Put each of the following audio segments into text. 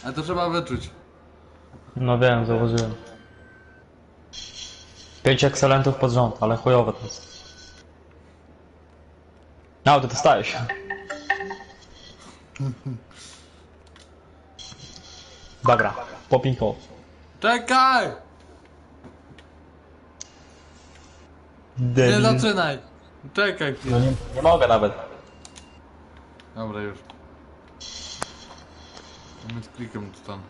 A to trzeba wyczuć. No wiem, zauważyłem. 5 ekscelentów pod rząd, ale chujowe to jest. No, ty dostałeś. Dobra, popinko. Czekaj! Nie zaczynaj! Czekaj No chwilę. nie mogę nawet. Dobra już. Moment klikam to tam.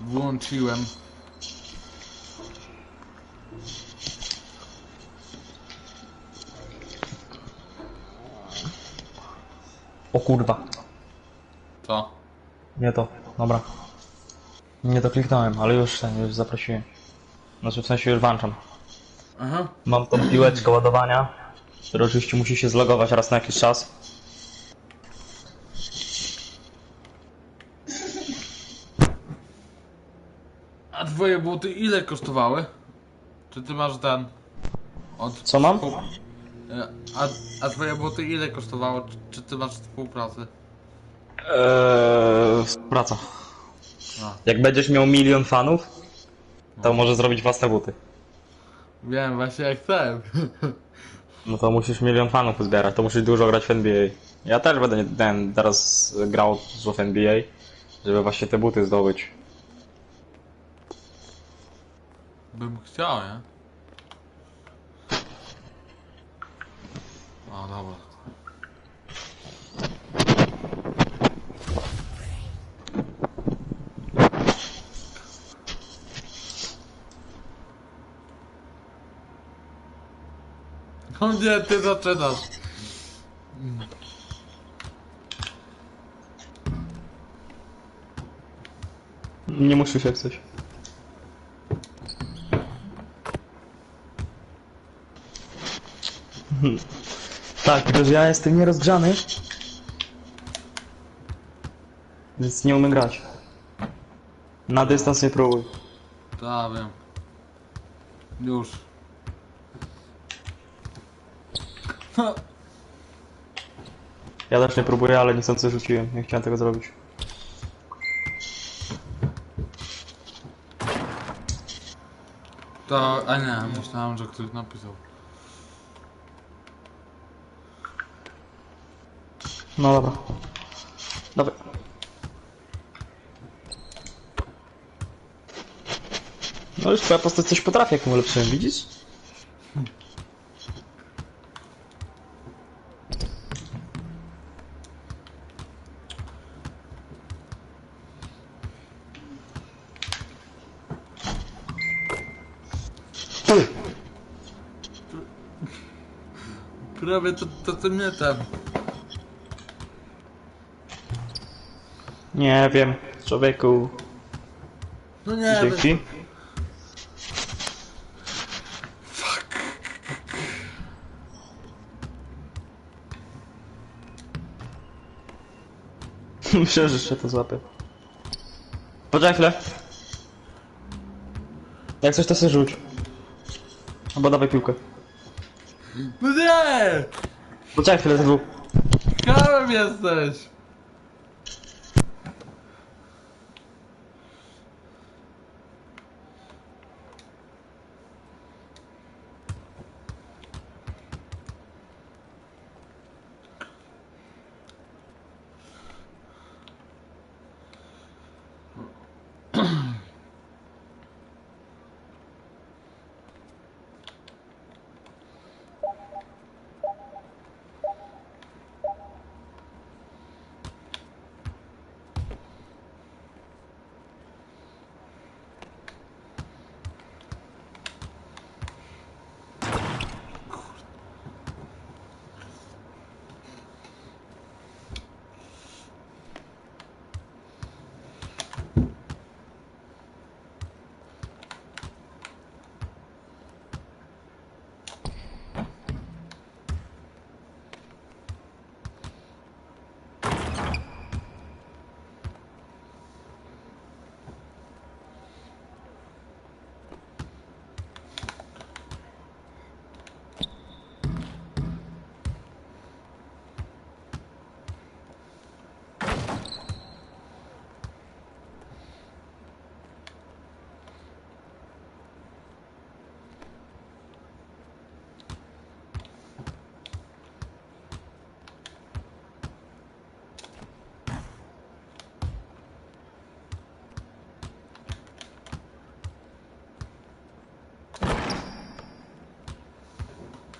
Włączyłem. O kurwa. Co? Nie to, dobra. Nie to kliknąłem, ale już zaprosiłem. Znaczy w sensie już włączam. Aha. Mam tą piłeczkę ładowania, która oczywiście musi się zlogować raz na jakiś czas. A twoje buty ile kosztowały? Czy ty masz ten... Od... Co mam? A twoje buty ile kosztowało? Czy ty masz współpracę? Praca. A. Jak będziesz miał 1 000 000 fanów, to możesz zrobić własne buty. Wiem, właśnie jak chcę. No to musisz 1 000 000 fanów uzbierać, to musisz dużo grać w NBA. Ja też będę teraz grał dużo w NBA, żeby właśnie te buty zdobyć. Bym chciał, nie? O, dobra. O nie, ty zaczynasz. Nie musisz jak coś. Tak, tylko że ja jestem nierozgrzany, więc nie umiem grać. Na dystans nie próbuj. Tak, wiem. Już. Ja też nie próbuję, ale niechcący rzuciłem. Nie chciałem tego zrobić. To... A nie, myślałem, że ktoś napisał. No dobra. Dobra. No już twoja postać coś potrafi, jak mu ulepszyłem, widzisz? Prawie to ty mnie tam. Nie wiem, człowieku. No nie wiem. Dzięki. Myślę, że jeszcze to złapię. Poczekaj chwilę. Jak coś to sobie rzuć. Albo dawaj piłkę. No nie! Poczekaj chwilę, to był. Kałem jesteś!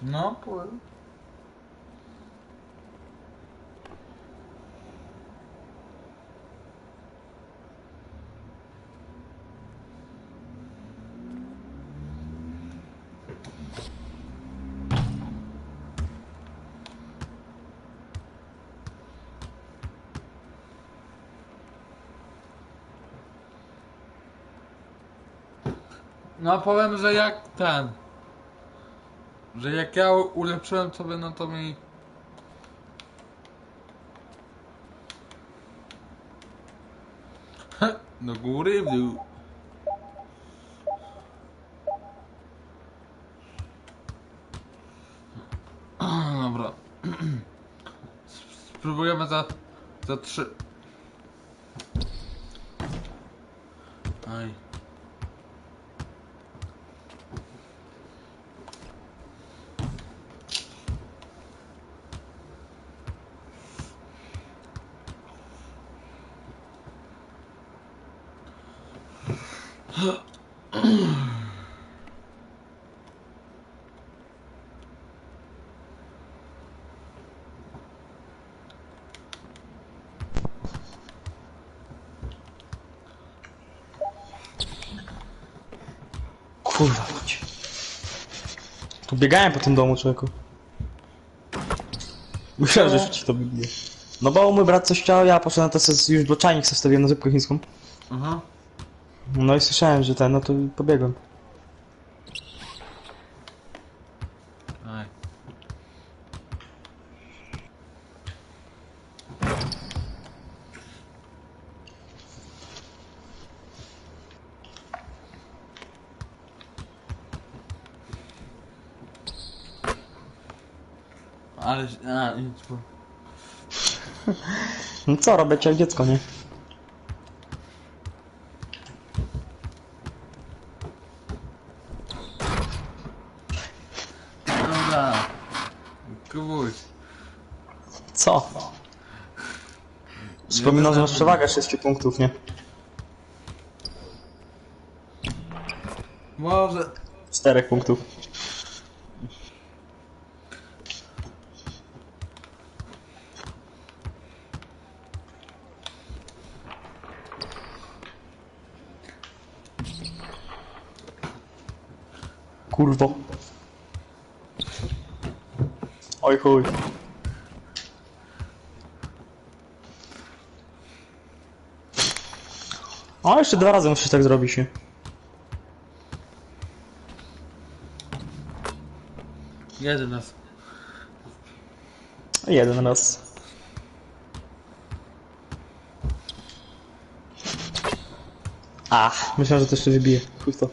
No, powiem. No powiem, że jak ten. Że jak ja ulepszyłem sobie, no to mi... Do góry, w dół. Dobra. Spróbujemy za 3. Aj. Kurwa, chodź. Tu biegałem po tym domu, człowieku. Myślałem, że jeszcze ci to wybije. No bo mój brat coś chciał, ja poszedłem na to już do czajnik sobie wstawiłem na zupkę chińską. Aha. No i słyszałem, że ten, no to pobiegłem. Aj. Ale... A, nic. No co, robię cię jak dziecko, nie? Dobra. Kubuś. Co? Przypominam, że masz przewagę 6 punktów, nie? Może... 4 punktów. Kurwo. Oj chuj. O, jeszcze 2 razy musisz tak zrobić, nie? Jeden raz. 1 raz. Ach, myślałem, że to jeszcze wybije. Chuj w to.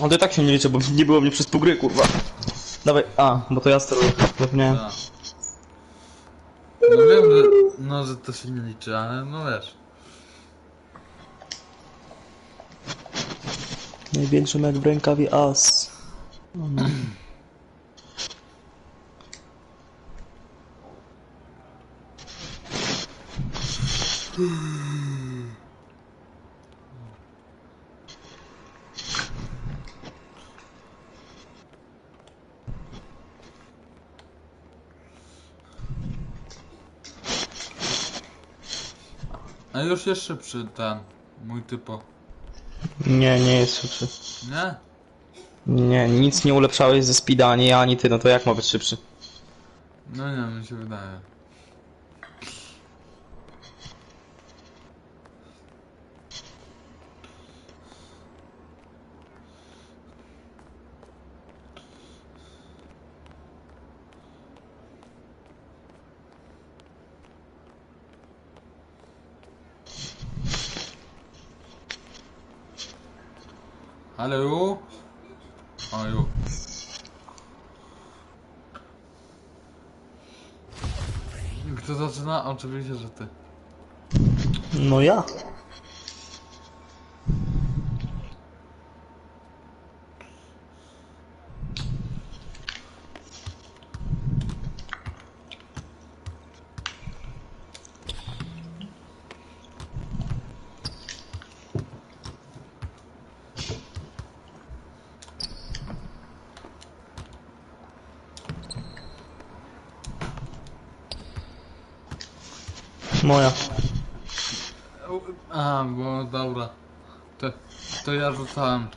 No to i tak się nie liczę, bo nie było mnie przez pół gry, kurwa. Dawaj, bo to ja steruję, zapomniałem. Tak. No wiem, że... No, że to się nie liczy, ale no wiesz. Największy mek w rękawie as. A już jest szybszy ten... Mój typo. Nie, nie jest szybszy. Nie? Nie, nic nie ulepszałeś ze speeda, ani ja, ani ty, no to jak ma być szybszy? No nie, mi się wydaje. Ale ju? O ju. Kto zaczyna? Oczywiście, że ty. No ja. Moja. A, bo dobra. To ja rzucałem.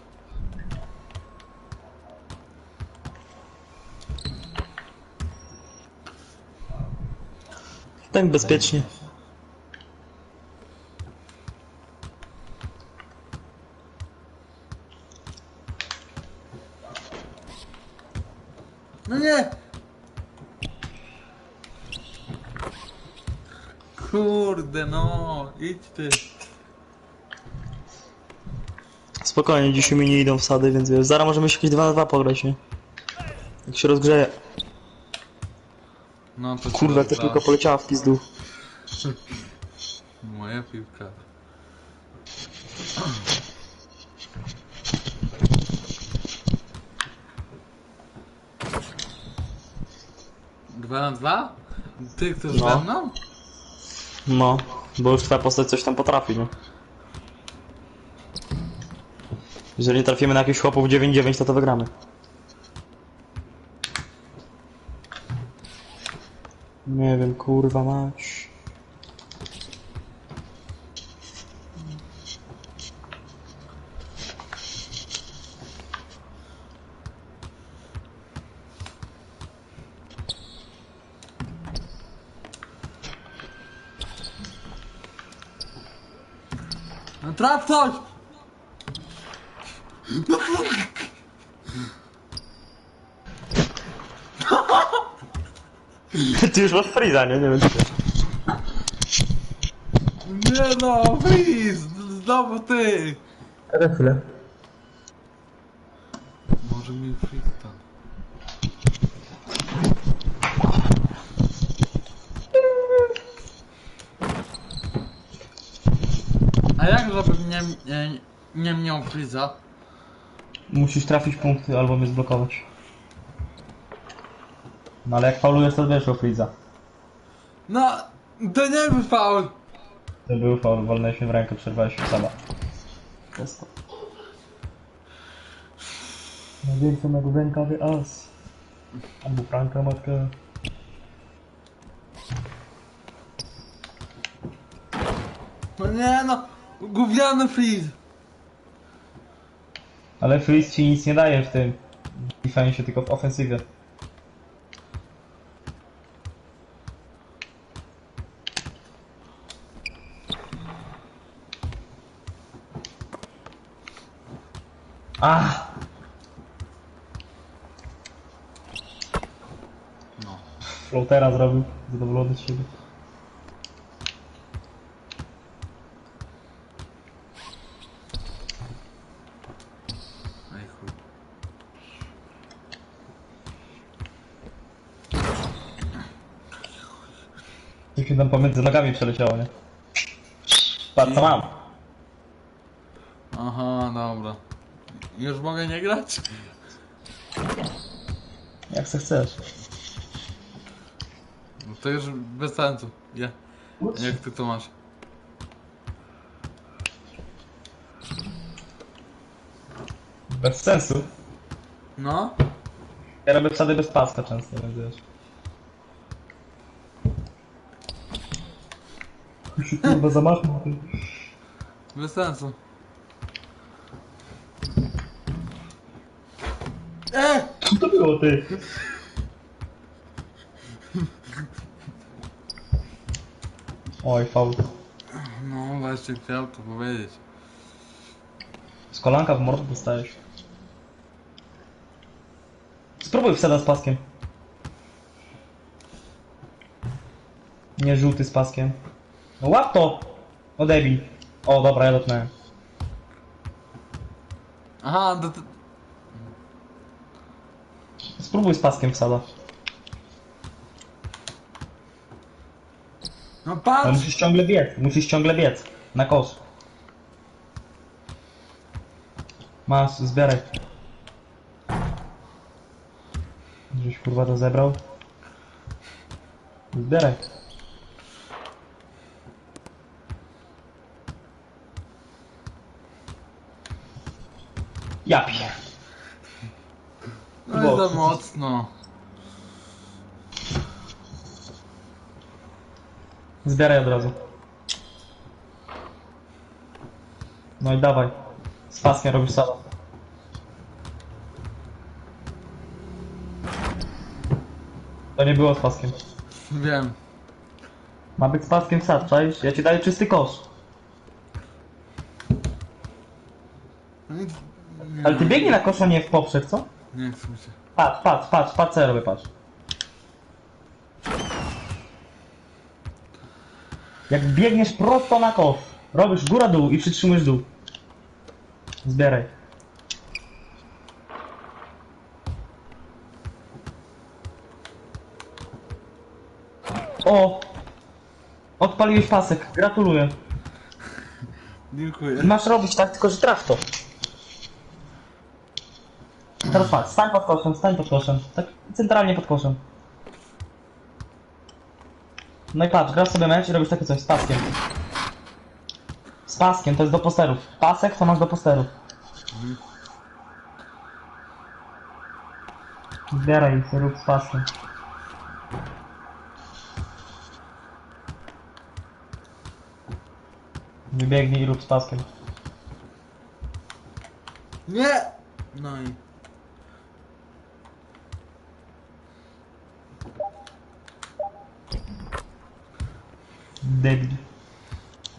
Tak bezpiecznie. No nie! Kurde no, idź ty. Spokojnie, dzisiaj mi nie idą wsady, więc wiesz, zaraz możemy się jakieś 2 na 2 pograć, nie? Jak się rozgrzeje. No to Kurwa, ta piłka poleciała w pizdu. Moja piłka. Dwa na dwa? Ty chcesz No. ze mną? No, bo już twoja postać coś tam potrafi, nie? Jeżeli trafimy na jakichś chłopów 9-9, to wygramy. Nie wiem, kurwa mać. No traf coś! Ty już masz freeza, nie? Nie wiem czy... Nie no, freeze! Znowu ty! Ale chwilę. Może mi freeze tam. A jak żebym nie miał freeza? Musisz trafić punkty albo mnie zblokować. No ale jak faulujesz, to wiesz o freeza. No, to nie był faul! To był faul, wolnęłeś mnie w rękę, przerwałeś się sama. Jest to. Najwięcej mego rękawy as. Albo Franka matkę. No nie no, gówniany freeze! Ale freeze ci nic nie daje w tym defensie, tylko w ofensywie. Ah! No. Floatera zrobił, zadowolony z siebie. Ej chuj. Coś mi tam pomiędzy nogami przeleciało, nie? Patrz co mam! Aha, dobra. Już mogę nie grać? Jak se chcesz. No to już bez sensu. Jak ty to masz? Bez sensu. No? Ja robię wsady bez paska często, więc wiesz. Kurwa zamachnął ty. Bez sensu. Co to było ty? Oj, faul. No właśnie chciał to powiedzieć. Z kolanka w mordę dostałeś. Spróbuj wsada z paskiem. Nie żółty z paskiem. No łap to! No debil. O dobra, ja dotknąłem. Aha, Spróbuj z paskiem wsada. no Ale patrz! musisz ciągle biec. Na kos. Masz, zbieraj. Żeś kurwa to zebrał. Zbieraj. Ja pier... No i za mocno. Zbieraj od razu. No i dawaj. Z paskiem robisz salę. To nie było z paskiem. Wiem. Ma być z paskiem sad, czaisz? Ja ci daję czysty kosz. Nie, Ale ty biegnij na kosza, nie w poprzek, co? nie chcę mi się. Patrz, co ja robię, patrz. Jak biegniesz prosto na kosz, robisz góra dół i przytrzymujesz dół. Zbieraj. O! Odpaliłeś pasek, gratuluję. Dziękuję. Masz robić tak, tylko że traf to. Teraz patrz, stań pod koszem. Tak centralnie pod koszem. No i patrz, grasz sobie mecz i robisz takie coś z paskiem. Z paskiem, to jest do posterów. Pasek to masz do posterów. Zbieraj ich, rób z paskiem. Wybiegnij i rób z paskiem. Nie! No i... Debil.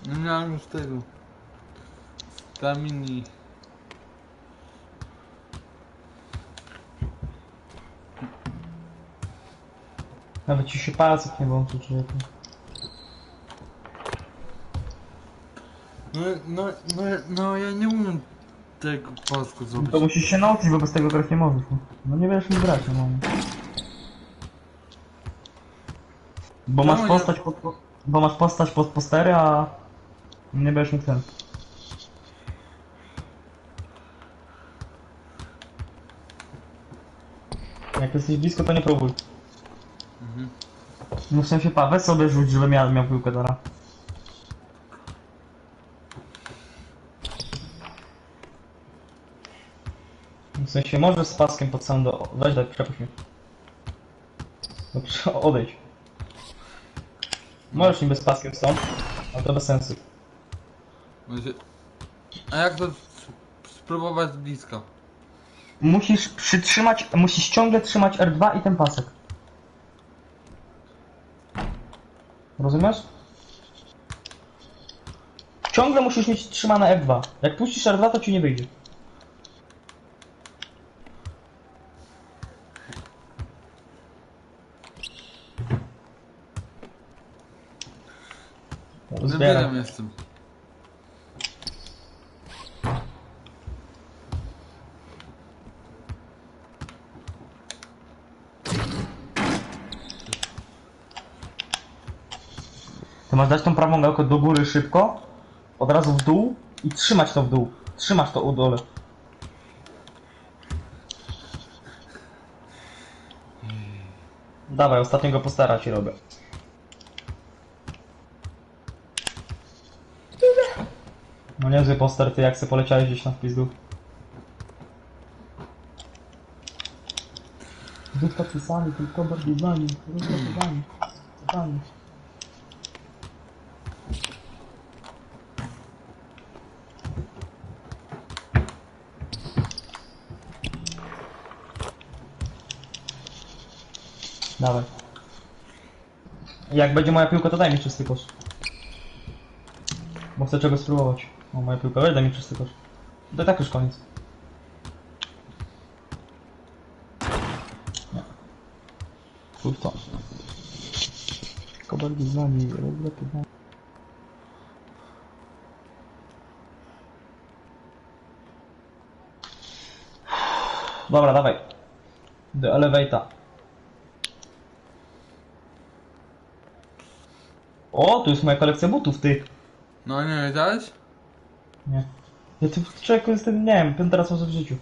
Nie miałem już tego. Stamini. Nawet ci się pasek nie włączył, człowieku. No ja nie umiem tego po polsku No zrobić. to musisz się nauczyć, bo bez tego grać nie możesz. No nie będziesz mi grać, no. Bo Czemu masz nie- postać pod... Bo masz postać pod postery, a... Nie będziesz mógł ten. Jak jesteś blisko, to nie próbuj. No w sensie, weź sobie rzuć, żebym ja miał piłkę teraz. W sensie, możesz z paskiem pod samym do... Weź tak, przepuść mnie. Dobrze, odejdź. Możesz niby z paskiem stąd, ale to bez sensu. A jak to spróbować z bliska? Musisz przytrzymać, musisz ciągle trzymać R2 i ten pasek. Rozumiesz? Ciągle musisz mieć trzymane F2. Jak puścisz R2, to ci nie wyjdzie. Zbieram jestem. Ty masz dać tą prawą gałkę do góry szybko, od razu w dół i trzymać to w dół. Trzymasz to u dole. Dawaj, ostatniego postara ci robię. No niezły poster, ty jak se poleciałeś gdzieś na wpizdu. Rzutka pisami, tylko bardziej znani. Rzutka pisami. Dawaj. Jak będzie moja piłka, to daj mi czysty kosz. Bo chcę czegoś spróbować. O, moja piłka, daj mi czysty kosz. To tak już koniec. Nie. Chuj to. Tylko bardziej znani, lepiej znani. Dobra, dawaj. Do elevator. O, tu jest moja kolekcja butów, ty. No nie wiedziałeś? Nie. Ja tu człowieku jestem, nie wiem, piąty raz może w życiu.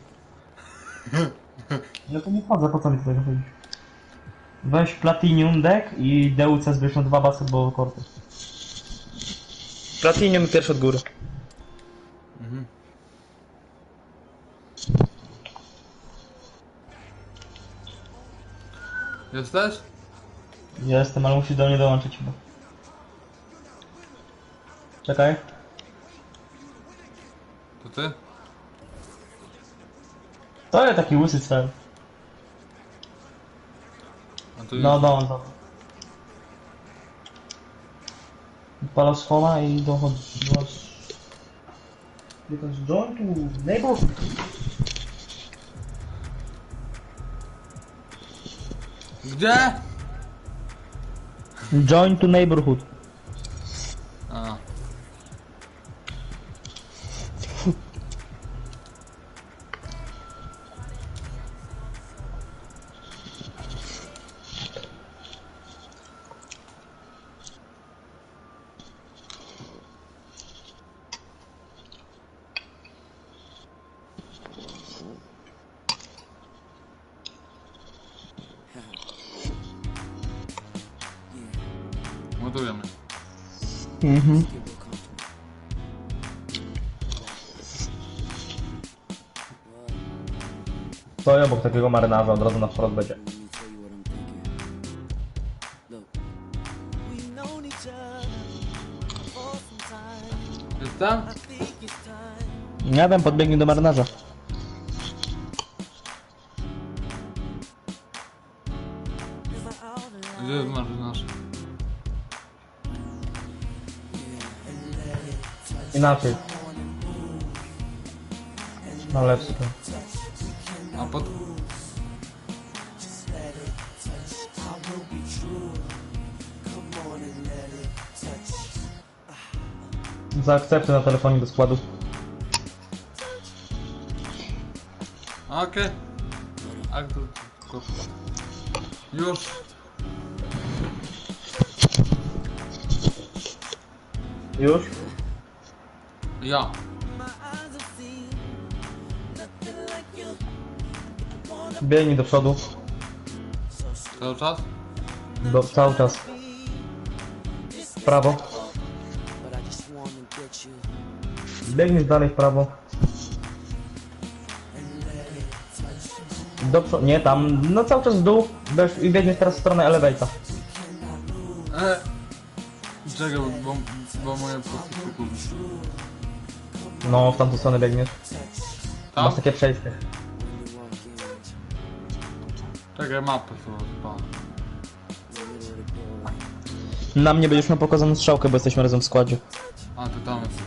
Ja tu nie chodzę, po co mi tutaj chodzić? Weź Platinum deck i DUC zbierz na 2 basketballowe korty. Platinum pierwszy od góry. Mhm. Jesteś? Jestem, ale musisz do mnie dołączyć chyba. Czekaj. To ty? To ja taki łysy cel. A to No. Palasz fona i dochodzi. Because join to neighborhood. Gdzie? Join to neighborhood. A. Montujemy. Mhm. To ja obok takiego marynarza od razu na wprost będzie. Jest tam? Nie wiem, podbiegnie do marynarza. Gdzie jest marynarz? Inaczej. No lepszy to. A pod... Zaakceptuj na telefonie do składu. Okej. Już. Już? Ja. Biegnij do przodu. Cały czas? Cały czas. W prawo. Biegniesz dalej w prawo. Do przodu. Nie tam. No cały czas w dół. I biegniesz teraz w stronę elevator. Czekaj, bo moje postać się gubi. No, w tamtą stronę biegniesz. Tam? Masz takie przejście. Czekaj, mapę sobie odpalam. Na mnie będziesz miał pokazaną strzałkę, bo jesteśmy razem w składzie. A, to tam jest.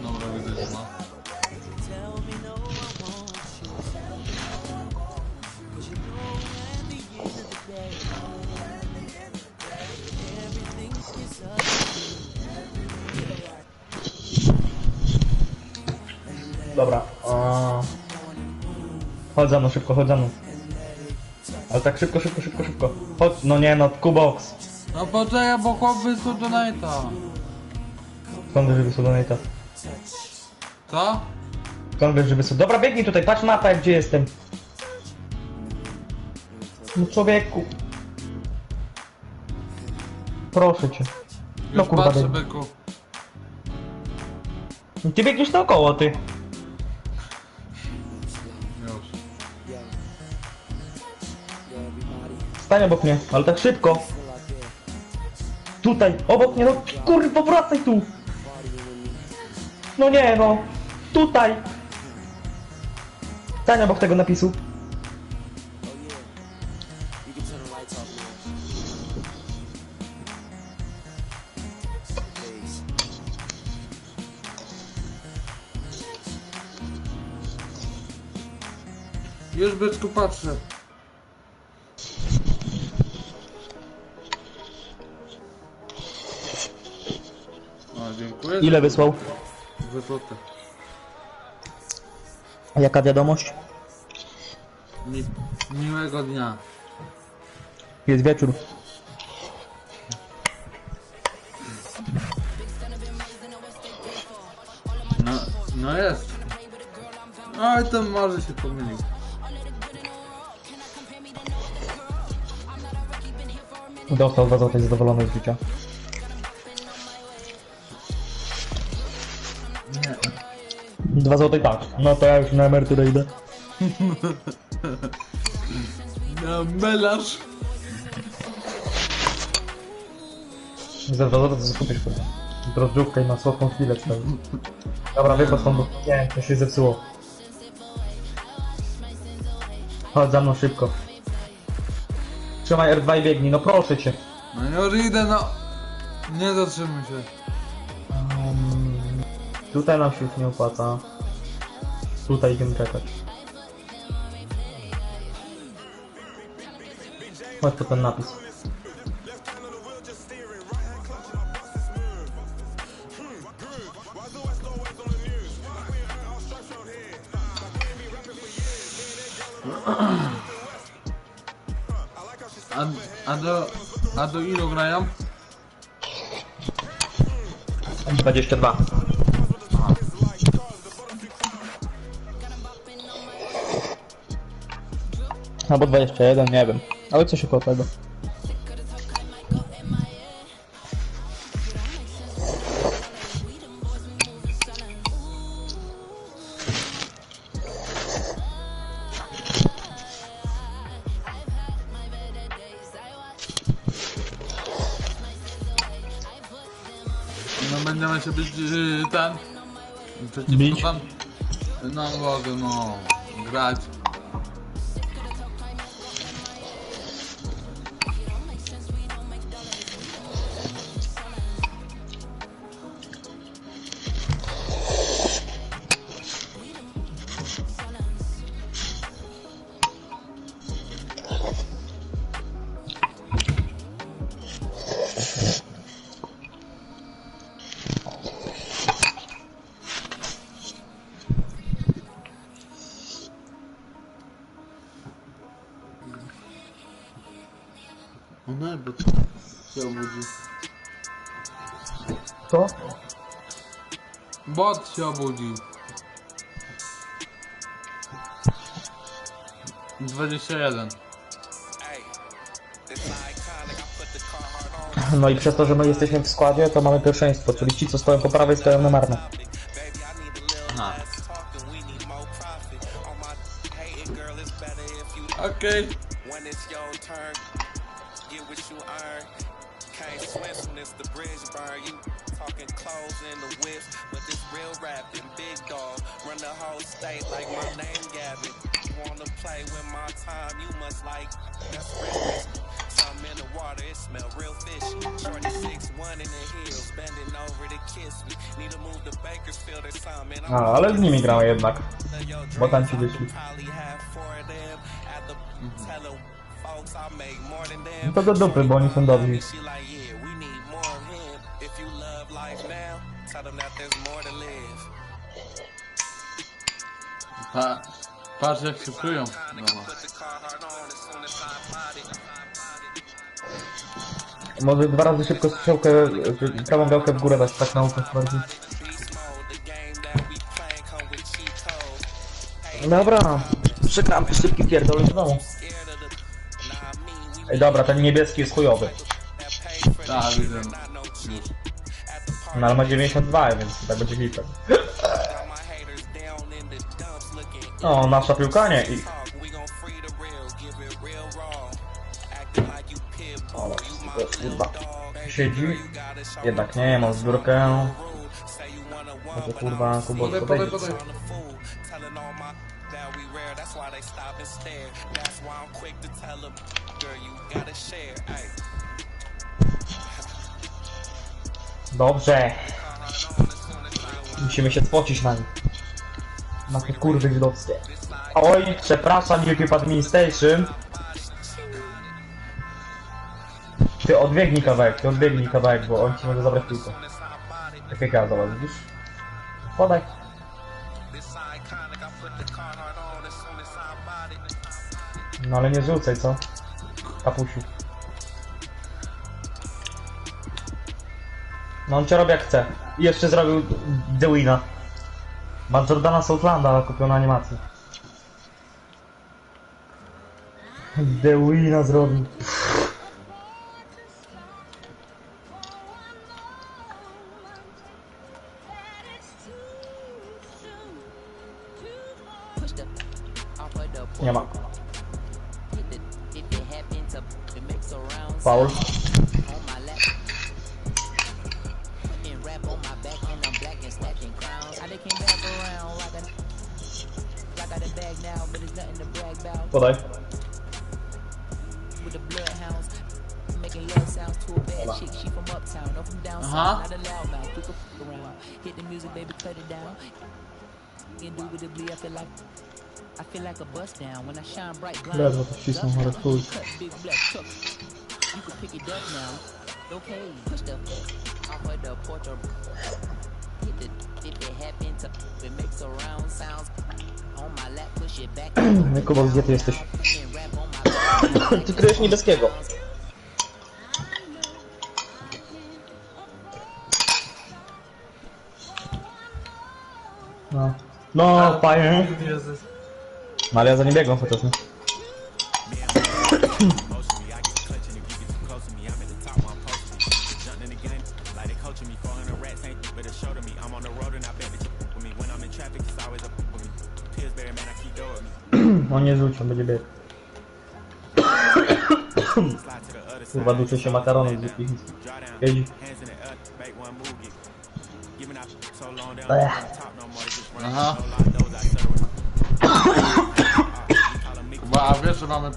Dobra, widzę, no. Dobra. Chodź za mną, szybko, chodź za mną. Ale tak szybko. Chodź, no nie no, Kubox. No poczekaj, bo chłop wysłał donate'a. Skąd wiesz, że wysłał donate'a? Co? Skąd wiesz, że wysłał? Dobra, biegnij tutaj, patrz mapę, gdzie jestem. No człowieku. Proszę cię. No Już kurwa, patrzę, biegnij. byku. Ty biegniesz naokoło, ty. Już. Stań obok mnie, ale tak szybko. Tutaj, obok mnie, no kurwa, wracaj tu. No nie, no. Tutaj. Stań obok tego napisu. Już byczku patrzę. O, dziękuję. Ile wysłał? 2 złote. A jaka wiadomość? Miłego dnia. Jest wieczór. No jest. Oj, to może się pomylił. Dostał 2 zł, zadowolony z życia. Nie. 2 zł tak. No to ja już na emeryturę idę. Melarz. Za 2 zł to zakupisz kurwa. Drożdżówkę i na słodką chwilę tutaj. Dobra, wypadł stąd, bo nie, to się zepsuło. Chodź za mną szybko. Trzymaj R2 i biegnij, no proszę cię. No już idę, no. Nie zatrzymuj się. Tutaj nam się już nie opłaca. Tutaj idziemy czekać. Chodź po ten napis. A do ilu grają? 22. Albo 21, nie wiem. Ale coś około tego. No będziemy się być ten. Bić? Tam. No mogę, no. Grać. No bo co się obudzi? Co? Bot się obudził. 21. No i przez to, że my jesteśmy w składzie, to mamy pierwszeństwo, czyli ci, co stoją po prawej, stoją na marne. Okej. A, ale z nimi gramy jednak. Bo tam ci wyszli. No to do dupy, bo oni są dobrzy. Patrz jak się czują. Może 2 razy szybko strzałkę, prawą gałkę w górę dać, tak na ucho sprawdzić. Dobra, czekam, szybki pierdol w domu. Ej dobra, ten niebieski jest chujowy. Tak, widzę. No ale ma 92, więc tak będzie hipek. O, nasza piłka nie i... O, kurwa. Siedzi. Jednak nie, mam zbiórkę. Może kurwa, Kubo, Podaj. Dobrze. Musimy się spocić na nich. Na te kurwy żydowskie. Oj, przepraszam, YouTube Administration. Ty odbiegnij kawałek, bo on ci może zabrać piłkę. Tak jak ja, zobacz, widzisz? Podaj. No ale nie rzucaj, co? Kapusiu. No on cię robi jak chce. I jeszcze zrobił The Wina. Ma Jordana Southlanda kupił na animację. The Wina zrobił. Nie ma. Faul. Podaj. Aha. Ledwo to ścisnął, ale chuj. Kuba, gdzie ty jesteś? Ty kryjesz niebieskiego. No. No, panie. No ale ja za nie biegam chociaż, nie? On nie rzuci, on będzie biegł. Kurwa, duczy się makaronem z zwykłych. Jedzi. Aha. Kuba, a wiesz, że mamy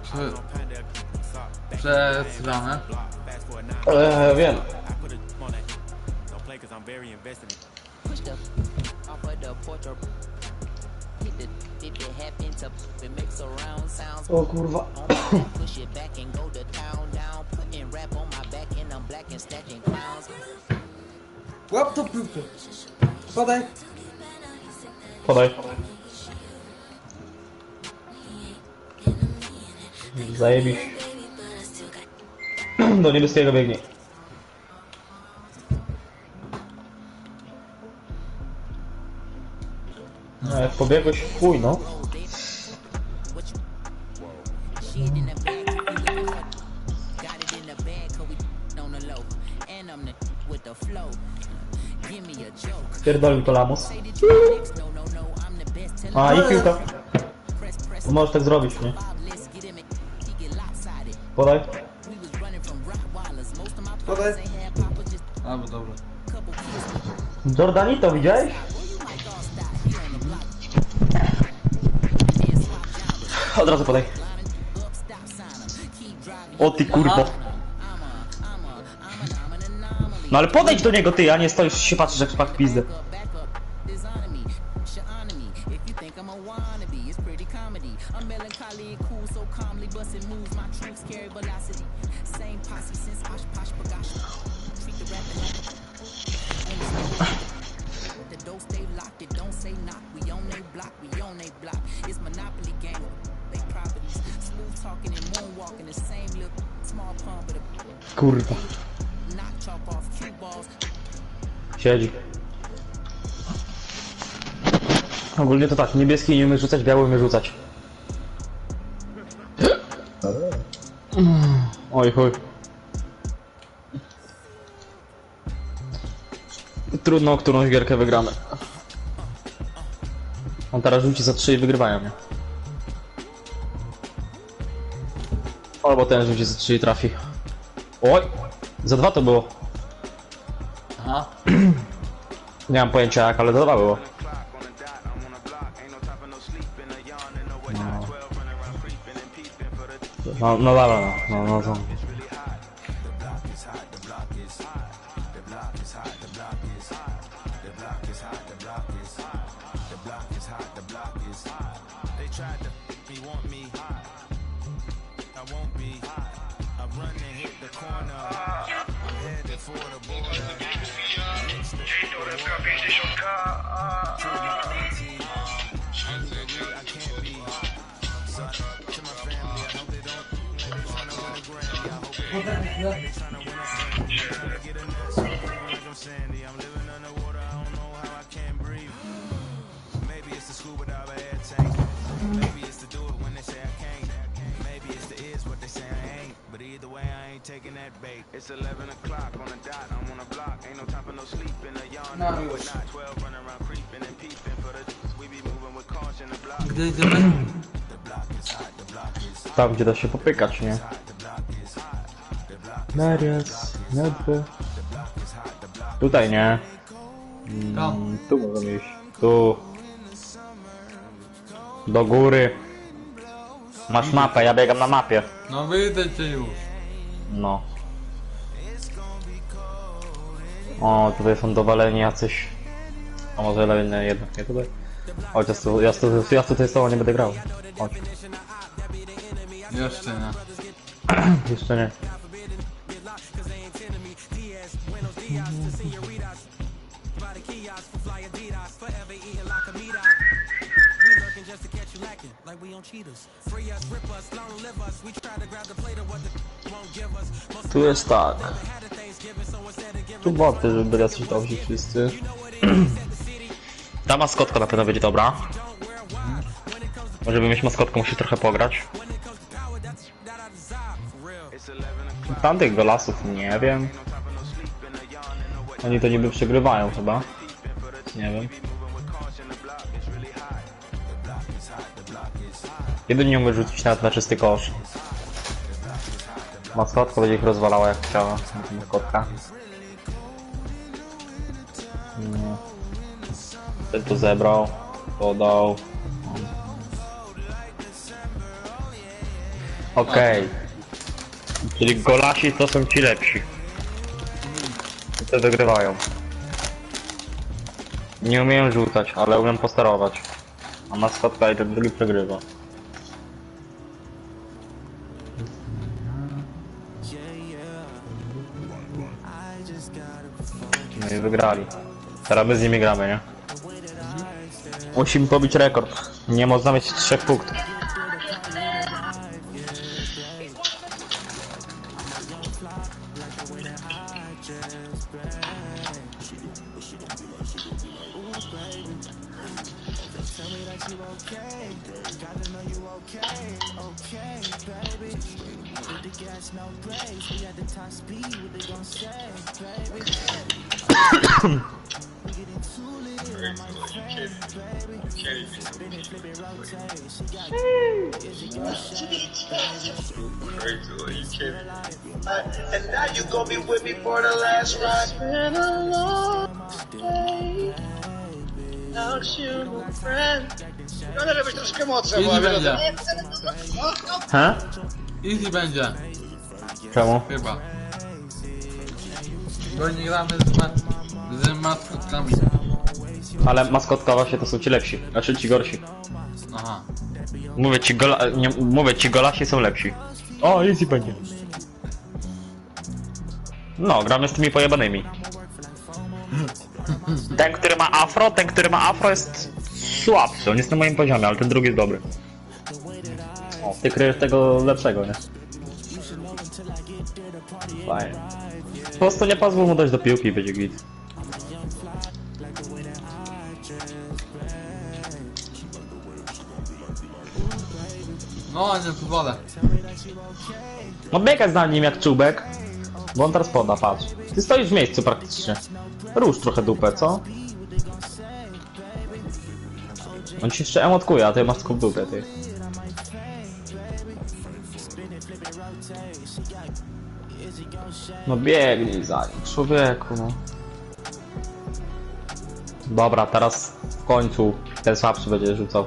przesrane? Wiem. O kurwa. Łap to piłkę. Podaj. Podaj. Zajebiś. Do niebieskiego biegnie. No jak pobiegłeś w chuj, no. Pierdolił to lamus. A i piłka. Możesz tak zrobić, nie? Podaj. Podaj. A, bo dobra. Jordanito, widziałeś? Od razu podaj. O ty kurwo. No ale podejdź do niego ty, a nie stoisz się patrzysz jak szpak pizdę. Kurwa. Siedzi. Ogólnie to tak, niebieski nie umie rzucać, biały umie rzucać. Oj chuj. Trudno, o którąś gierkę wygramy. On teraz rzuci za 3 i wygrywają, nie? Albo ten rzuci za 3 i trafi. Oj! Za 2 to było. Aha. Nie mam pojęcia jak, ale za 2 było. No, no dobra, no to... It's 11 o'clock on the dot, I'm on the block, ain't no time for no sleep in the yard, no, we're not 12 running around creeping and peeping for the we be moving with caution, the block. Gdzie idziemy? Tam gdzie da się popykać, nie? Naraz, na dwa. Tutaj nie. Tam. Tu możemy iść. Tu. Do góry. Masz mapę, ja biegam na mapie. No wyjdę cię już. No. O, tutaj są dowaleni jacyś. A może jednak nie tutaj? Chociaż ja tutaj z tobą nie będę grał. Chodź. Jeszcze nie. Jeszcze nie. Tu jest tak. Tu boty, żeby byli jacyś dobrzy wszyscy. Ta maskotka na pewno będzie dobra. Żeby mieć maskotkę, musi trochę pograć. Tamtych golasów nie wiem. Oni to niby przegrywają chyba. Nie wiem. Jedynie nie umie rzucić nawet na czysty kosz. Maskotka będzie ich rozwalała jak chciała. Maskotka. No. Ten to zebrał. Podał. Okej. Czyli golasi to są ci lepsi. I te wygrywają. Nie umieją rzucać, ale umiem posterować. A maskotka i ten drugi przegrywa. No i wygrali. Teraz my z nimi gramy, nie? Musimy pobić rekord. Nie można mieć 3 punktów. And now you gonna be with me for the last ride. It's been a long day. Without you, my friend. No, żebyś troszkę mocno była, Easy będzie. He? Easy będzie. Czemu? Chyba. Bo nie gramy z maskotkami. Ale maskotka właśnie to są ci lepsi, znaczy ci gorsi. Aha. Mówię ci golasi są lepsi. O, easy będzie. No, gramy z tymi pojebanymi. Ten, który ma afro jest słabszy, on jest na moim poziomie, ale ten drugi jest dobry. O, ty kryjesz tego lepszego, nie? Fajnie. Po prostu nie pozwól mu dojść do piłki i będzie git. No, nie pozwolę. No biegać za nim jak czubek. Bo on teraz poda, patrz. Ty stoisz w miejscu praktycznie. Rusz trochę dupę, co? On ci jeszcze emotkuje, a ty masz tylko w dupę, ty. No biegnij za nim, człowieku, no. Dobra, teraz w końcu ten słabszy będzie rzucał.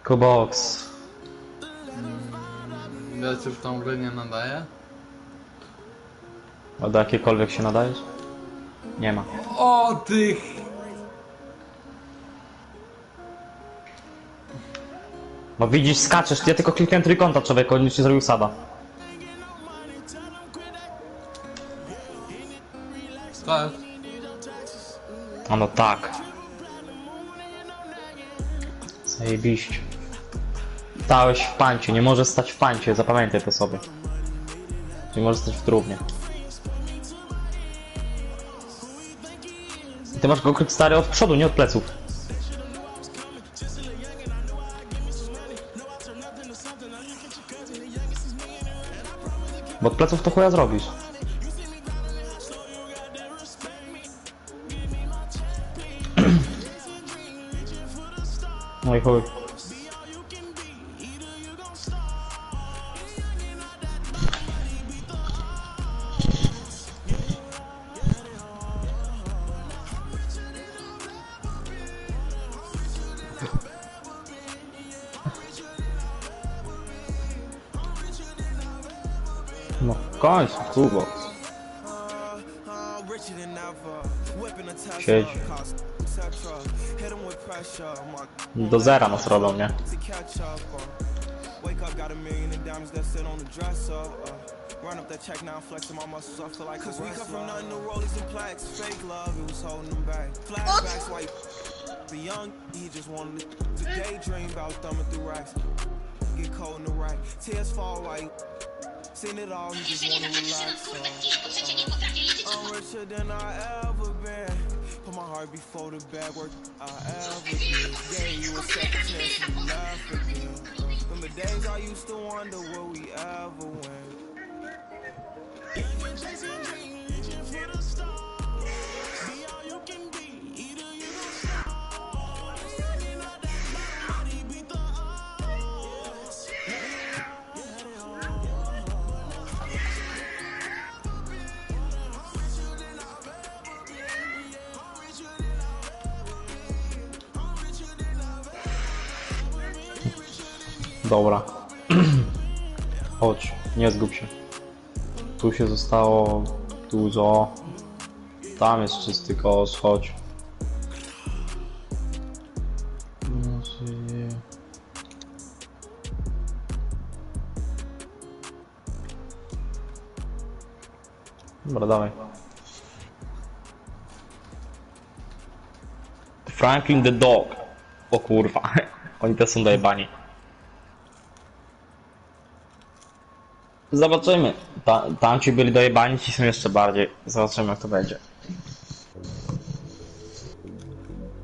Kubox. Ja cię w tą grę nie nadaję. A do jakiejkolwiek się nadajesz? Nie ma. O tych! No widzisz, skaczesz, ja tylko kliknąłem trójkąta, człowieku, on już ci zrobił sada. Co jest? A no tak. Zajebiście. Stałeś w pancie, nie możesz stać w pancie, zapamiętaj to sobie. Nie możesz stać w trumnie. Ty masz go kryć stary od przodu, nie od pleców. Bo od pleców to chuja zrobisz. No i chuj. No w końcu, Kubo. Siedź. Do zera nas robią, nie? Run up that check now, I'm flexing my muscles, I feel like 'cause we come from nothing to rollies and plaques. Fake love, it was holding them back. Flashbacks like the young, he just wanted to daydream about thumbing through racks. Get cold in the rack, tears fall like seen it all, he just wanna relax. I'm richer than I ever been. Put my heart before the bad work I ever did. Gave you a second chance and you laugh again. From the days I used to wonder will we ever win. Dobra. Chodź, nie zgub się. Tu się zostało dużo. Tam jest czysty kosz, chodź. Dobra, dawaj. Franklin the Dog. O kurwa. Oni też są dojebani. Zobaczymy. Tam ci byli dojebani, ci są jeszcze bardziej. Zobaczymy jak to będzie.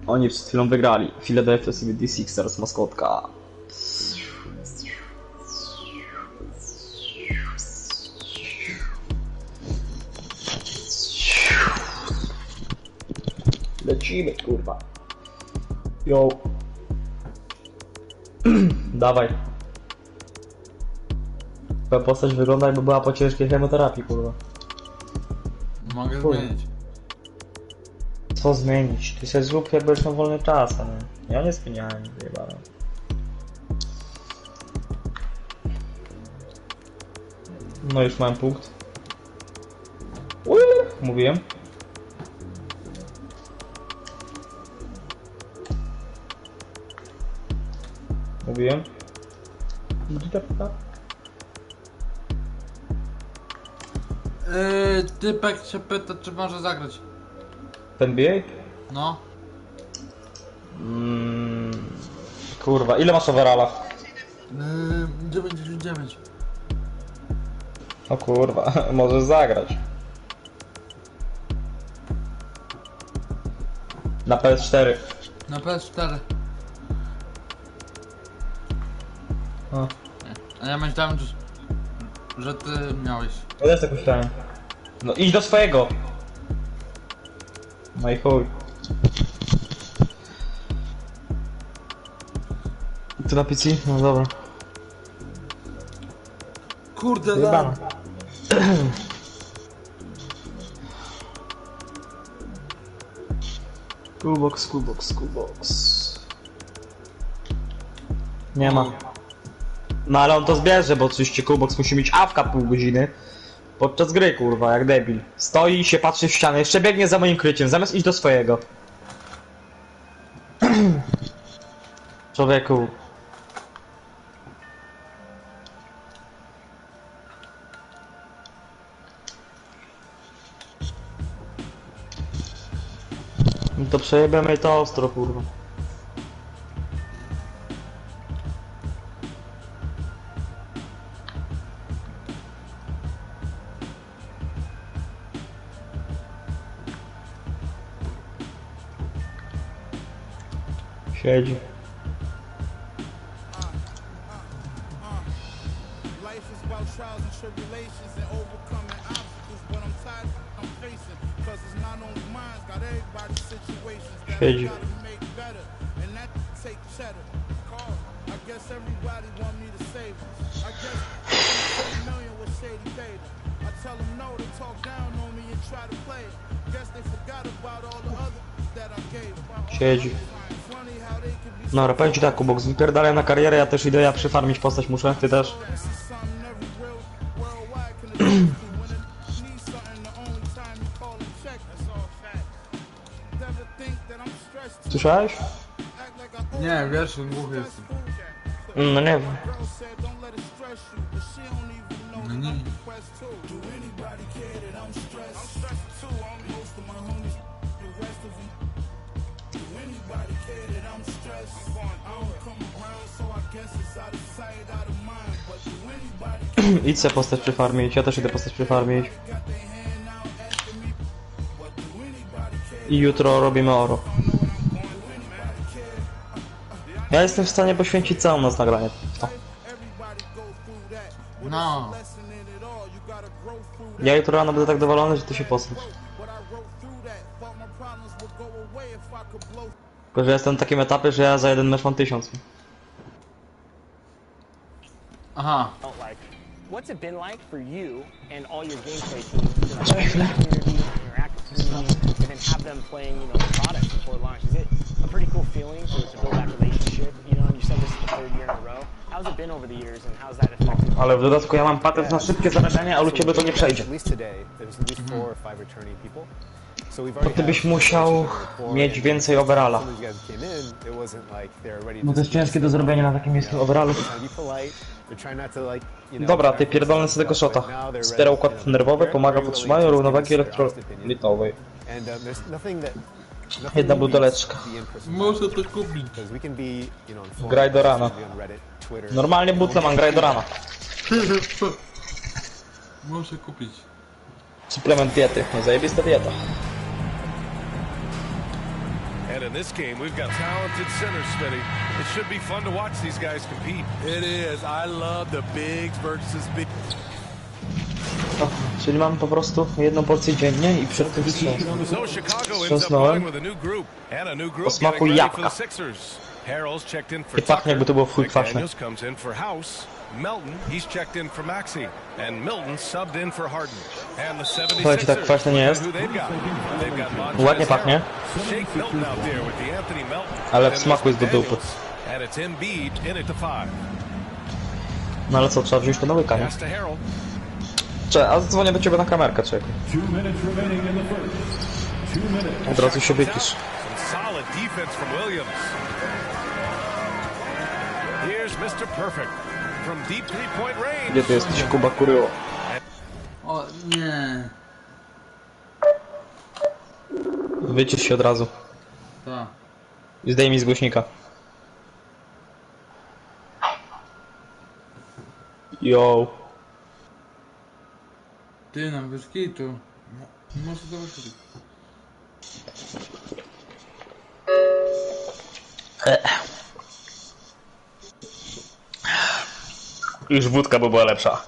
Oni przed chwilą wygrali. Philadelphia 76ers, maskotka. Lecimy, kurwa. Yo. Dawaj. Twoja postać wygląda jakby była po ciężkiej chemoterapii, kurwa. Mogę Kurwa. zmienić. Co zmienić? Ty się zrób jak będziesz na wolny czas, a nie? Ja nie zmieniałem, wyjebałem. No już mam punkt. Mówiłem. Mówiłem. Typek się pyta, czy może zagrać. W NBA? No. Kurwa, ile masz overalla? 99. O kurwa, możesz zagrać. Na PS4. Na PS4. O. A ja myślałem, że ty miałeś. Ja też tak myślałem. No idź do swojego! No i chuj. Ty na PC? No dobra. Kurde, Jebana. Coolbox. Nie ma. No ale on to zbierze, bo oczywiście Coolbox musi mieć awka pół godziny. Podczas gry, kurwa, jak debil. Stoi i się patrzy w ścianę, jeszcze biegnie za moim kryciem, zamiast iść do swojego. Człowieku. No to przejebiemy to ostro, kurwa. Siedzi. Life is about trials and tribulations and overcoming obstacles. What I'm tired I'm facing, cause it's not only mine, got everybody's situations that I Siedzi. gotta make better, and that take cheddar. Call, I guess everybody want me to save them. I guess 10 million was shady data. I tell them no, they talk down on me and try to play it. Guess they forgot about all the other that I gave. Siedzi. Funny how they could be Dobra, powiem ci tak, Kubok, wypierdalaj na karierę, ja też idę, ja przyfarmić postać muszę, ty też. Słyszałeś? Nie, wiesz, głuchy jestem. No nie wiem. No nie. Idź se postać przyfarmić, ja też idę postać przyfarmić. I jutro robimy oro. Ja jestem w stanie poświęcić całą noc nagranie. To. No. Ja jutro rano będę tak dowalony, że ty się posłuch. Tylko, że jestem na takim etapie, że ja za jeden mecz mam 1000. Aha. What's it been like for you and all your gameplay teams to like community, interact with the community, and then have them playing, you know, the product before launch? Is it a pretty cool feeling to build that relationship? You know, and you said this is the 3rd year in a row. How's it been over the years, and how's that affected? Ale w dodatku ja mam patent na szybkie zarażenie, a u ciebie to nie przejdzie. At least today, there's at least 4 or 5 returning people. So we've To already ty byś musiał mieć więcej overalla. Bo to jest ciężkie do zrobienia na takim miejscu overallu. Dobra, ty pierdolny sobie tego shota. Wspiera układ nerwowy, pomaga w utrzymaniu równowagi elektrolitowej. Jedna buteleczka. Muszę to kupić. Graj do rana. Normalnie butle mam, graj do rana. Muszę kupić. Suplement diety, no zajebista dieta. And in this game, we've got talented centers, Smitty. It should be fun to watch these guys compete. It is. I love the bigs versus big. O, czyli mam po prostu jedną porcję dziennie i przed tym So Chicago ends up wstrząsnąłem. going with a new group and a new group O smaku getting ready for jabłka. the Sixers. Harold's checked in for I pachnie, jakby to było w chuj kwaśne. McDaniels comes in for House. Melton, he's checked in for Maxey. And Milton subbed in for Harden. And the 76ers. Słuchajcie, tak kwaśne nie jest. Who they've got? They've got Montrezl Ładnie pachnie, Harrell. Shake Milton out there with the Anthony Melton. ale w And smaku jest do dupy. McDaniels. And it's Embiid in it to 5. No ale co, trzeba wziąć to na łyka, nie? Pass to Harold. Cze, a dzwonię do ciebie na kamerkę, czekaj. Od razu się wypisz. Some solid defense from Williams. Here's Mr. Perfect from deep three-point range. Gdzie ty jesteś, Kuba Kuryło? O nie. Wycisz się od razu. Tak. I zdejmij z głośnika. Yo. Ty nam bez kitu. Muszę to wysłuchać. Już wódka by była lepsza.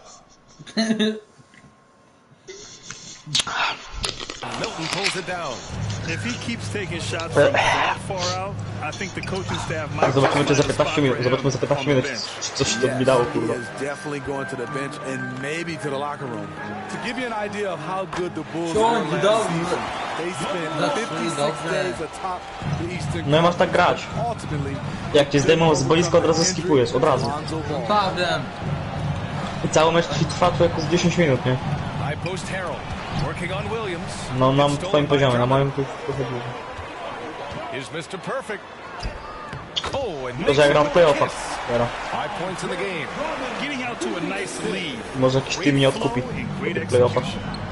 Milton pulls it down. If he keeps taking shots from that far out, I think the coaching staff might. Zobaczymy czy za 15 minut, zobaczymy za 15 minut, czy coś się mi dało, kurwa. He is definitely going to the bench and maybe to the locker room. To give you an idea of how good the Bulls were last season, they spent 56 days atop the Eastern No i masz tak grać. Conference. Ultimately, Jak cię zdejmą z boiska, od razu skipujesz, od razu. Tak, wiem. I cały mecz ci trwa człowieku z 10 minut, nie? High post Harold. Working on Williams. No na twoim poziomie, na moim tu trochę dłużej. Here's Mr. Perfect. Oh, and To, że ja gram w playoffach. Teraz. 5 points in the game. getting out to a nice lead. Może jakiś team mnie odkupi w tych playoffach.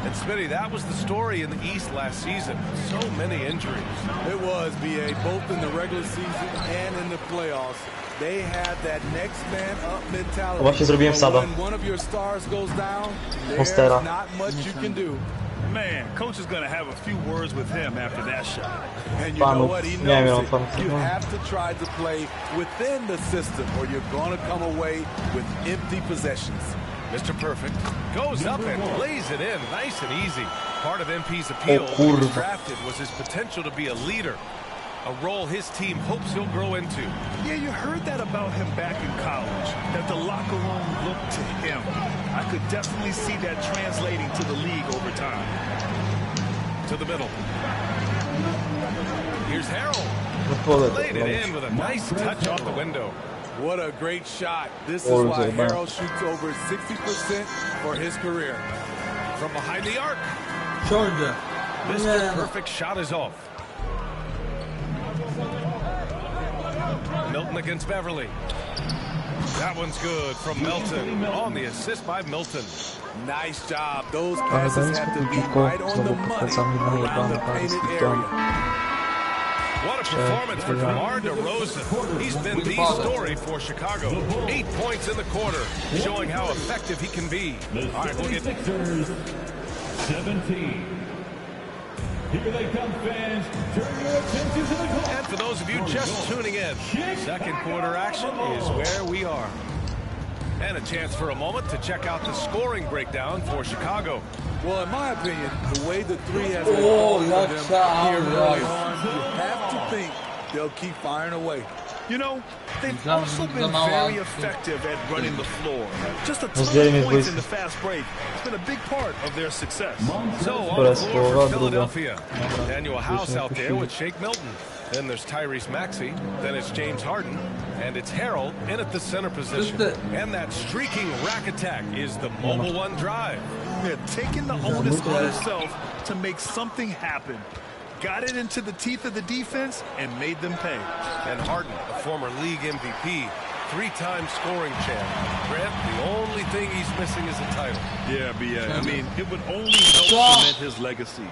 And Smitty, that was the story in the East last season. So many injuries. It was, BA, both in the regular season and in the playoffs. They had that next man up mentality. Właśnie zrobiłem But wsada. when one of your stars goes down, there's Monstera. not much you can do. Man, coach is gonna have a few words with him after that shot. And you know Panów, what he nie knows? wiem, It. You have to try to play within the system, or you're gonna come away with empty possessions. Mr. Perfect goes up and lays it in, nice and easy. Part of MP's appeal when he was drafted was his potential to be a leader, a role his team hopes he'll grow into. Yeah, you heard that about him back in college, that the locker room looked to him. I could definitely see that translating to the league over time. To the middle. Here's Harold. Laid it in with a nice touch off the window. What a great shot. This is why Harold shoots over 60% for his career. From behind the arc. Siądzie. Mr. Perfect shot is off. Milton against Beverly. That one's good from Milton. On the assist by Milton. Nice job. Those passes have to be right on the money around the painted area. What a performance for DeMar DeRozan. He's been the story for Chicago. 8 points in the quarter, showing how effective he can be. All right, we'll get 17. Here they come, fans. Turn your attention to the clock. And for those of you just tuning in, second quarter action is where we are. And a chance for a moment to check out the scoring breakdown for Chicago. Well, in my opinion, the way the three has been falling for them here early on, you have to think they'll keep firing away. You know, they've also been very effective at running the floor. Just a ton of points in the fast break. It's been a big part of their success. So on the floor for Philadelphia, Daniel House out there with Shake Milton. Then there's Tyrese Maxey. Then it's James Harden. And it's Harold in at the center position. And that streaking rack attack is the mobile one drive. They're taking the onus on himself to make something happen. Got it into the teeth of the defense and made them pay. And Harden, a former league MVP, 3-time scoring champ. Grant, the only thing he's missing is a title. Yeah, B.A. I mean, it would only help cement his legacy.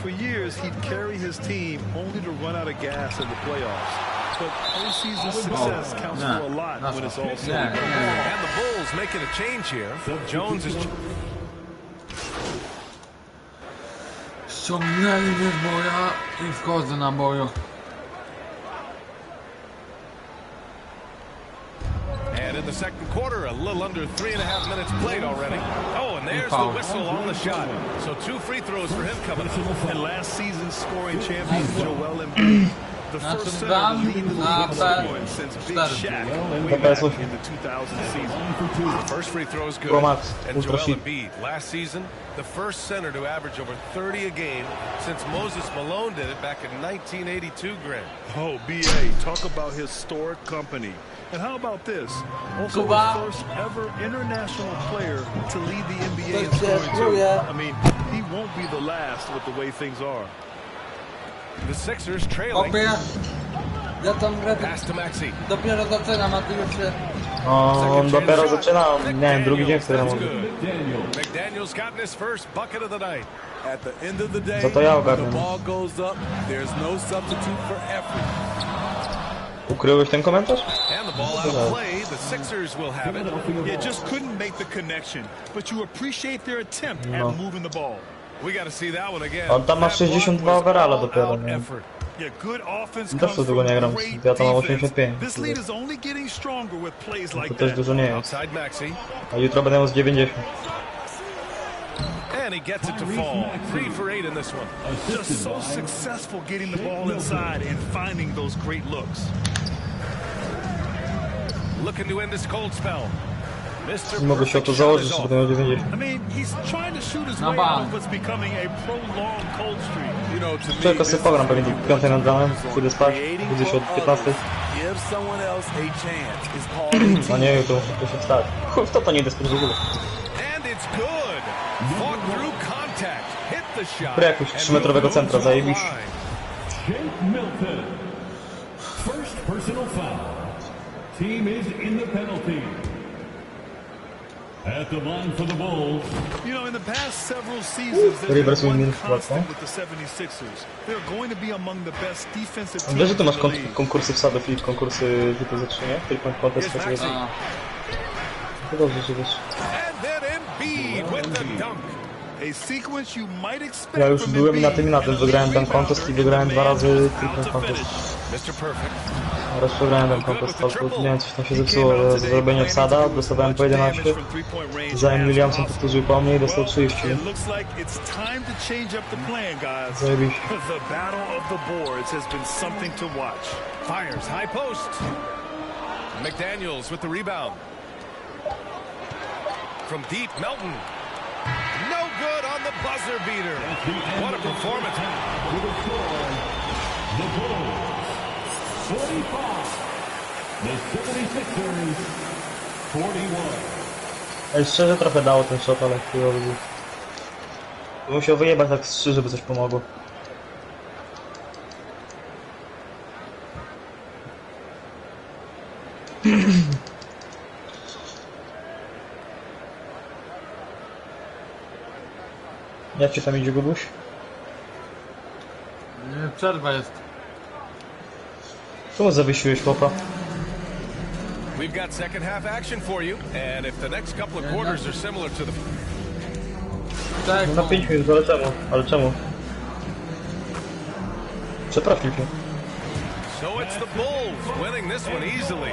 For years, he'd carry his team only to run out of gas in the playoffs. But postseason success counts for a lot when it's all said and done. And the Bulls making a change here. Jones is... Ściągnęli mnie z boja i wchodzę na boju. And in the second quarter, a little under 3.5 minutes played already. Oh, and there's the whistle on the shot. So 2 free throws for him coming up. And last season's scoring champion, Joel Embiid. The first center to lead the league in scoring since Big Shaq way back in the 2000 season. The first free throw is good. And Joel Embiid, last season, the first center to average over 30 a game since Moses Malone did it back in 1982, Grant. Oh, B.A., talk about historic company. And how about this? Also the first ever international player to lead the NBA in scoring too. I mean, he won't be the last with the way things are. The Sixers trailing. Ja tam grę Pass to Maxey. dopiero zaczynam, a ty już się... On dopiero zaczyna, nie wiem, drugi dzień, który mam. McDaniel's gotten his first bucket of the night. At the end of the day, Co to ja when the ogarnę? ball goes up, there's no substitute for effort. Ukryłeś ten komentarz? And the ball out of play. The Sixers will have it. You just couldn't make the connection, but you appreciate their attempt at moving the ball. We got to see that one again. On tam ma 62 overalla dopiero, nie? Yeah, good offense Też to długo nie gram, ja tam mam 85. This lead is only getting stronger with plays To like też that. dużo nie jest. Outside Maxey. A jutro będę miał z 90. And he gets it to fall. 3 for 8 in this one. Just so successful getting the ball inside and finding those great looks. Looking to end this cold spell. Nie mogę się o to założyć, że będę miał 90. I mean, he's trying to shoot his way out of what's becoming a prolonged cold streak. You know, to me, Czekaj, sobie pogram pewnie 5 nad ranem, pójdę spać, budzę się od 15. give someone else a chance. It's called a A nie, to muszę się wstać. Kto to nie idę spać w ogóle? And it's good. Fought through contact. Hit the shot. Które jakoś 3-metrowego centra, zajebiście. Milton. First personal foul. Team is in the penalty. At the line for the Bulls. You know, in the past several seasons, there's been one constant with the 76ers. They're going to be among the best defensive teams. Wiesz, że tu masz konkursy wsadów i konkursy rzutu za 3, nie? Tylko kontest takiego. To dobrze, że wiesz. And then Embiid with the dunk. A sequence you might expect Ja już from byłem na Embiid. tym, wygrałem ten kontest i wygrałem 2 razy ten kontest. Mr. Perfect. Raz przegrałem ten kontest, nie wiem, coś tam się zepsuło, za zrobienie wsada, dostawałem po 11. Zanim Williamson powtórzył po mnie i dostał 30. It looks like it's time to change up the plan, guys. Zajebiście. The battle of the boards has been something to watch. Fires high post. McDaniels with the rebound. From deep, Melton. No good on the buzzer beater. What a performance. Ej, szczerze trochę dało ten shot, ale chujowy był. Musiał wyjebać tak z 3, żeby coś pomogło. Jak ci tam idzie, Gubuś? Przerwa jest. Czemu zawiesiłeś chłopa? We've got second half action for you, and if the next couple of quarters are similar to the... Tak, Na 5 minut, ale czemu? Ale czemu? Przepraszam cię. So it's the Bulls winning this one easily.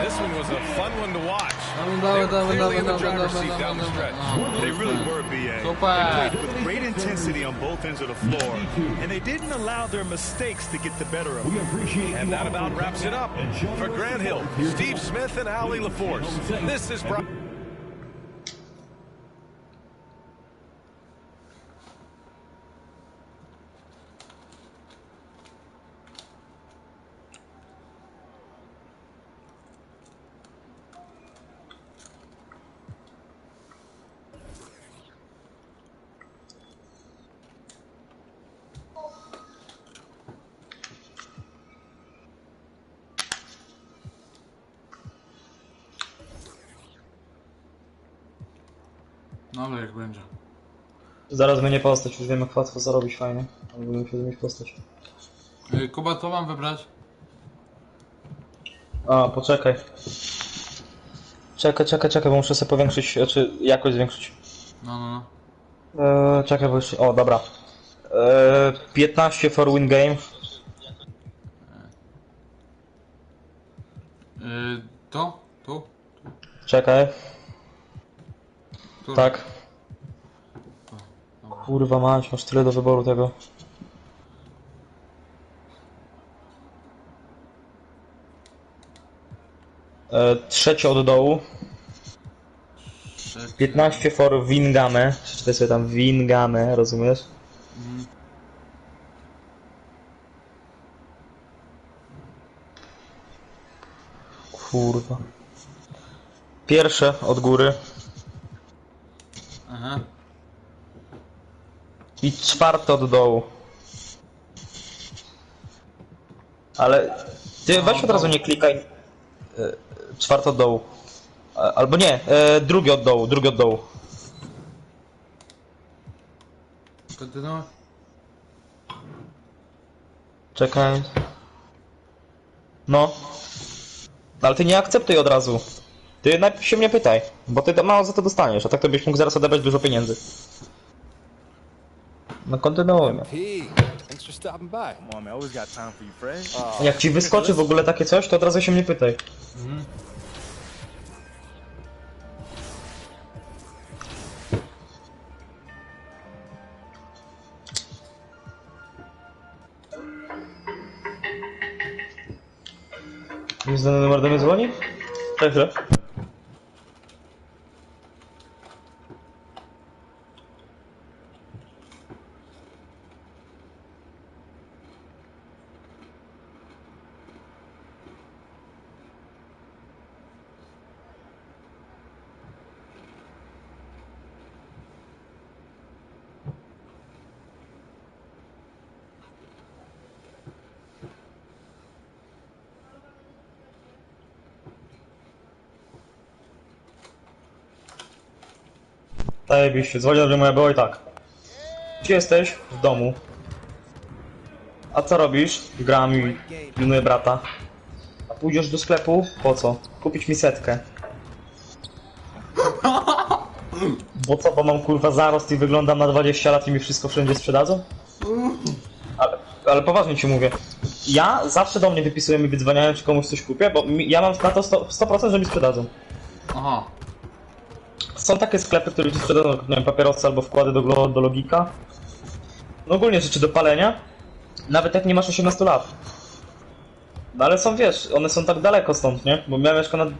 This one was a fun one to watch. Dawaj, Clearly in the driver's seat down the stretch. They really were, BA. Super. With great intensity on both ends of the floor, and they didn't allow their mistakes to get the better of them. And that about wraps it up. For Grant Hill, Steve Smith, and Ali LaForce, this is... No ale jak będzie. Zaraz zmienię postać, już wiem jak łatwo zarobić fajnie. Ale będę musiał zmienić postać. Kuba, co mam wybrać? A, poczekaj. Czekaj, bo muszę sobie powiększyć, znaczy jakość zwiększyć. No. Czekaj, bo jeszcze... O, dobra. 15 for win game. To? Tu? Czekaj. Tu. Tak. Kurwa mać, masz tyle do wyboru tego. Trzecie od dołu. 15 for win game. Przeczytaj sobie tam win game, rozumiesz? Kurwa. Pierwsze od góry. Aha. I czwarte od dołu. Ale ty weź od razu nie klikaj. Czwarte od dołu. Albo nie, drugi od dołu. Kontynuuj. Czekaj. No. Ale ty nie akceptuj od razu. Ty najpierw się mnie pytaj, bo ty mało za to dostaniesz, a tak to byś mógł zaraz odebrać dużo pieniędzy. No kontynuujmy. Thanks for stopping by. Come on, man. Always got time for you, friend. Jak ci wyskoczy w ogóle takie coś, to od razu się mnie pytaj. Nieznany numer do mnie dzwoni? Cześć. Zajebiście, dzwonię do moja była i tak. Gdzie jesteś? W domu. A co robisz? Gram i pilnuję brata. A pójdziesz do sklepu? Po co? Kupić mi setkę. Bo co, bo mam kurwa zarost i wyglądam na 20 lat i mi wszystko wszędzie sprzedadzą? Ale poważnie ci mówię. Ja zawsze do mnie wypisują i wydzwaniają, czy komuś coś kupię, bo ja mam na to 100%, że mi sprzedadzą. Aha. Są takie sklepy, które ci sprzedają, nie wiem, papierosy albo wkłady do logika. No ogólnie rzeczy do palenia. Nawet jak nie masz 18 lat. No ale są, wiesz, one są tak daleko stąd, nie? Bo ja mieszkam na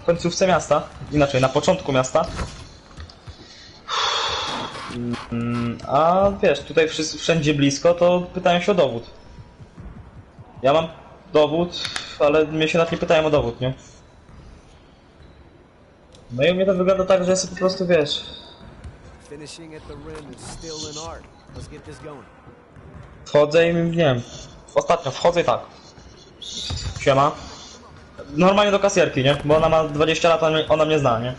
końcówce miasta. Inaczej, na początku miasta. A wiesz, tutaj wszędzie blisko, to pytają się o dowód. Ja mam dowód, ale mnie się nawet nie pytają o dowód, nie? No i u mnie to wygląda tak, że ja sobie po prostu, wiesz... Wchodzę i nie wiem... Ostatnio wchodzę i tak. Siema. Normalnie do kasjerki, nie? Bo ona ma 20 lat, ona mnie zna, nie?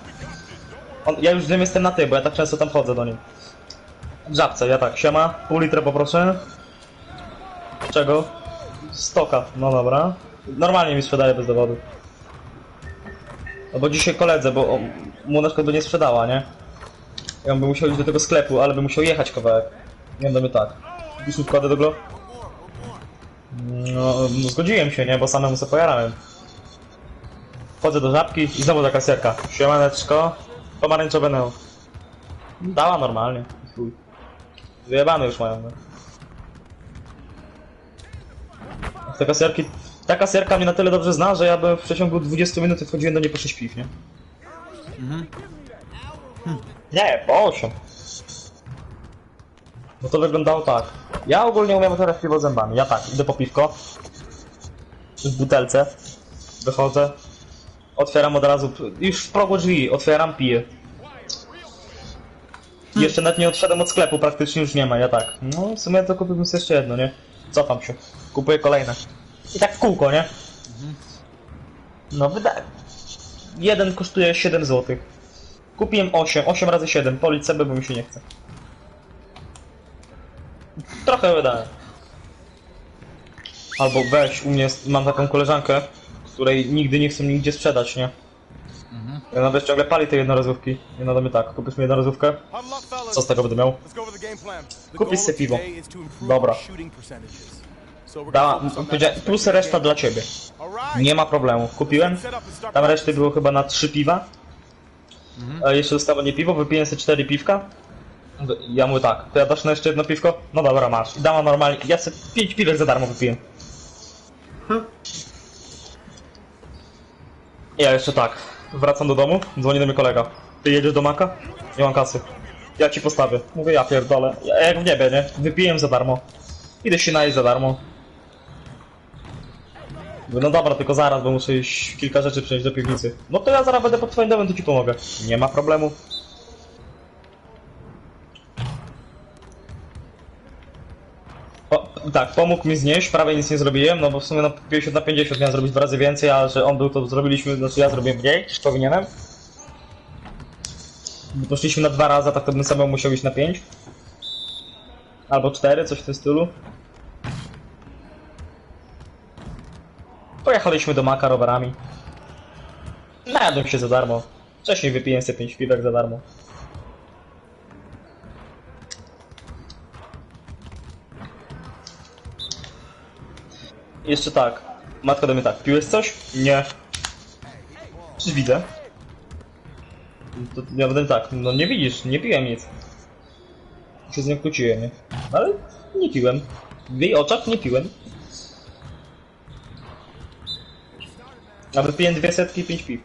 Ja już wiem, jestem na ty, bo ja tak często tam chodzę do niej. W żabce, ja tak, siema, pół litra poproszę. Czego? Stoka, no dobra. Normalnie mi sprzedaje bez dowodu. No bo dzisiaj koledze, bo mu na przykład by nie sprzedała, nie? Ja bym musiał iść do tego sklepu, ale bym musiał jechać kawałek. Nie wiem, tak. Już mi wkładę do glo. No, zgodziłem się, nie? Bo samemu sobie pojarałem. Wchodzę do żabki i znowu ta kasjerka. Siemaneczko, pomarańczowe neo. Dała normalnie. Chuj. Wyjebane już mają, no. Ta kasjerka mnie na tyle dobrze zna, że ja bym w przeciągu 20 minut wchodziłem do niej po 6 piw, nie? Nie, po 8. No to wyglądało tak. Ja ogólnie umiem otwierać piwo zębami. Ja tak, idę po piwko. W butelce. Wychodzę. Otwieram od razu. Już w progu drzwi. Otwieram, piję. Jeszcze nawet nie odszedłem od sklepu, praktycznie już nie ma, ja tak. No w sumie to kupiłbym sobie jeszcze jedno, nie? Cofam się. Kupuję kolejne. I tak w kółko, nie? No wydaje. Jeden kosztuje 7 zł. Kupiłem 8 razy 7. Polić sobie, bo mi się nie chce. Trochę wydałem. Albo weź, u mnie mam taką koleżankę, której nigdy nie chcę nigdzie sprzedać, nie? Ja nawet ciągle pali te jednorazówki. I ona do mnie tak, kupisz mi jednorazówkę? Co z tego będę miał? Kupisz sobie piwo. Dobra. Plus reszta dla ciebie. Nie ma problemu. Kupiłem. Tam reszty było chyba na 3 piwa. A jeszcze zostało nie piwo, wypiłem sobie 4 piwka. Ja mówię tak, to ja dasz na jeszcze jedno piwko? No dobra, masz. I dama normalnie. Ja sobie 5 piwek za darmo wypiłem. Ja jeszcze tak. Wracam do domu, dzwoni do mnie kolega. Ty jedziesz do Maka? Nie mam kasy. Ja ci postawię. Mówię, ja pierdolę. Ja jak w niebie, nie? Wypiłem za darmo. Idę się najeść za darmo. Mówię, no dobra, tylko zaraz, bo muszę iść kilka rzeczy przynieść do piwnicy. No to ja zaraz będę pod twoim domem, to ci pomogę. Nie ma problemu. Tak, pomógł mi znieść, prawie nic nie zrobiłem, no bo w sumie na 50 na 50 miałem zrobić 2 razy więcej, a że on był, to zrobiliśmy, znaczy ja zrobiłem mniej, niż powinienem. Bo poszliśmy na 2 razy, a tak to bym sam musiał iść na 5. Albo 4, coś w tym stylu. Pojechaliśmy do Maka rowerami. Najadłem się za darmo. Wcześniej wypiłem sobie 5 piwek za darmo. Jeszcze tak. Matka do mnie tak. Piłeś coś? Nie. Czy widzę? To ja będę tak. No nie widzisz, nie piłem nic. Się z nią kłóciłem, nie? Ale nie piłem. W jej oczach nie piłem. A wypiłem 200 i 5 piw.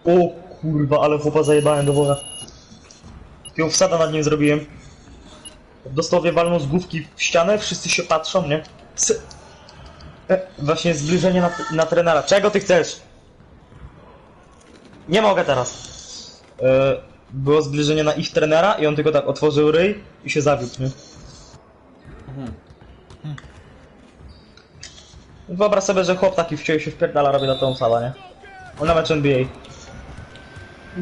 O kurwa, ale chłopa zajebałem do wora. Takiego wsada nad nim zrobiłem. Dosłownie walną z główki w ścianę, wszyscy się patrzą, nie? Właśnie zbliżenie na trenera. Czego ty chcesz? Nie mogę teraz. Było zbliżenie na ich trenera i on tylko tak otworzył ryj i się zawiódł, nie? Wyobraź sobie, że chłop taki wciął się wpierdala, robi na tą salę, nie? Na mecz NBA.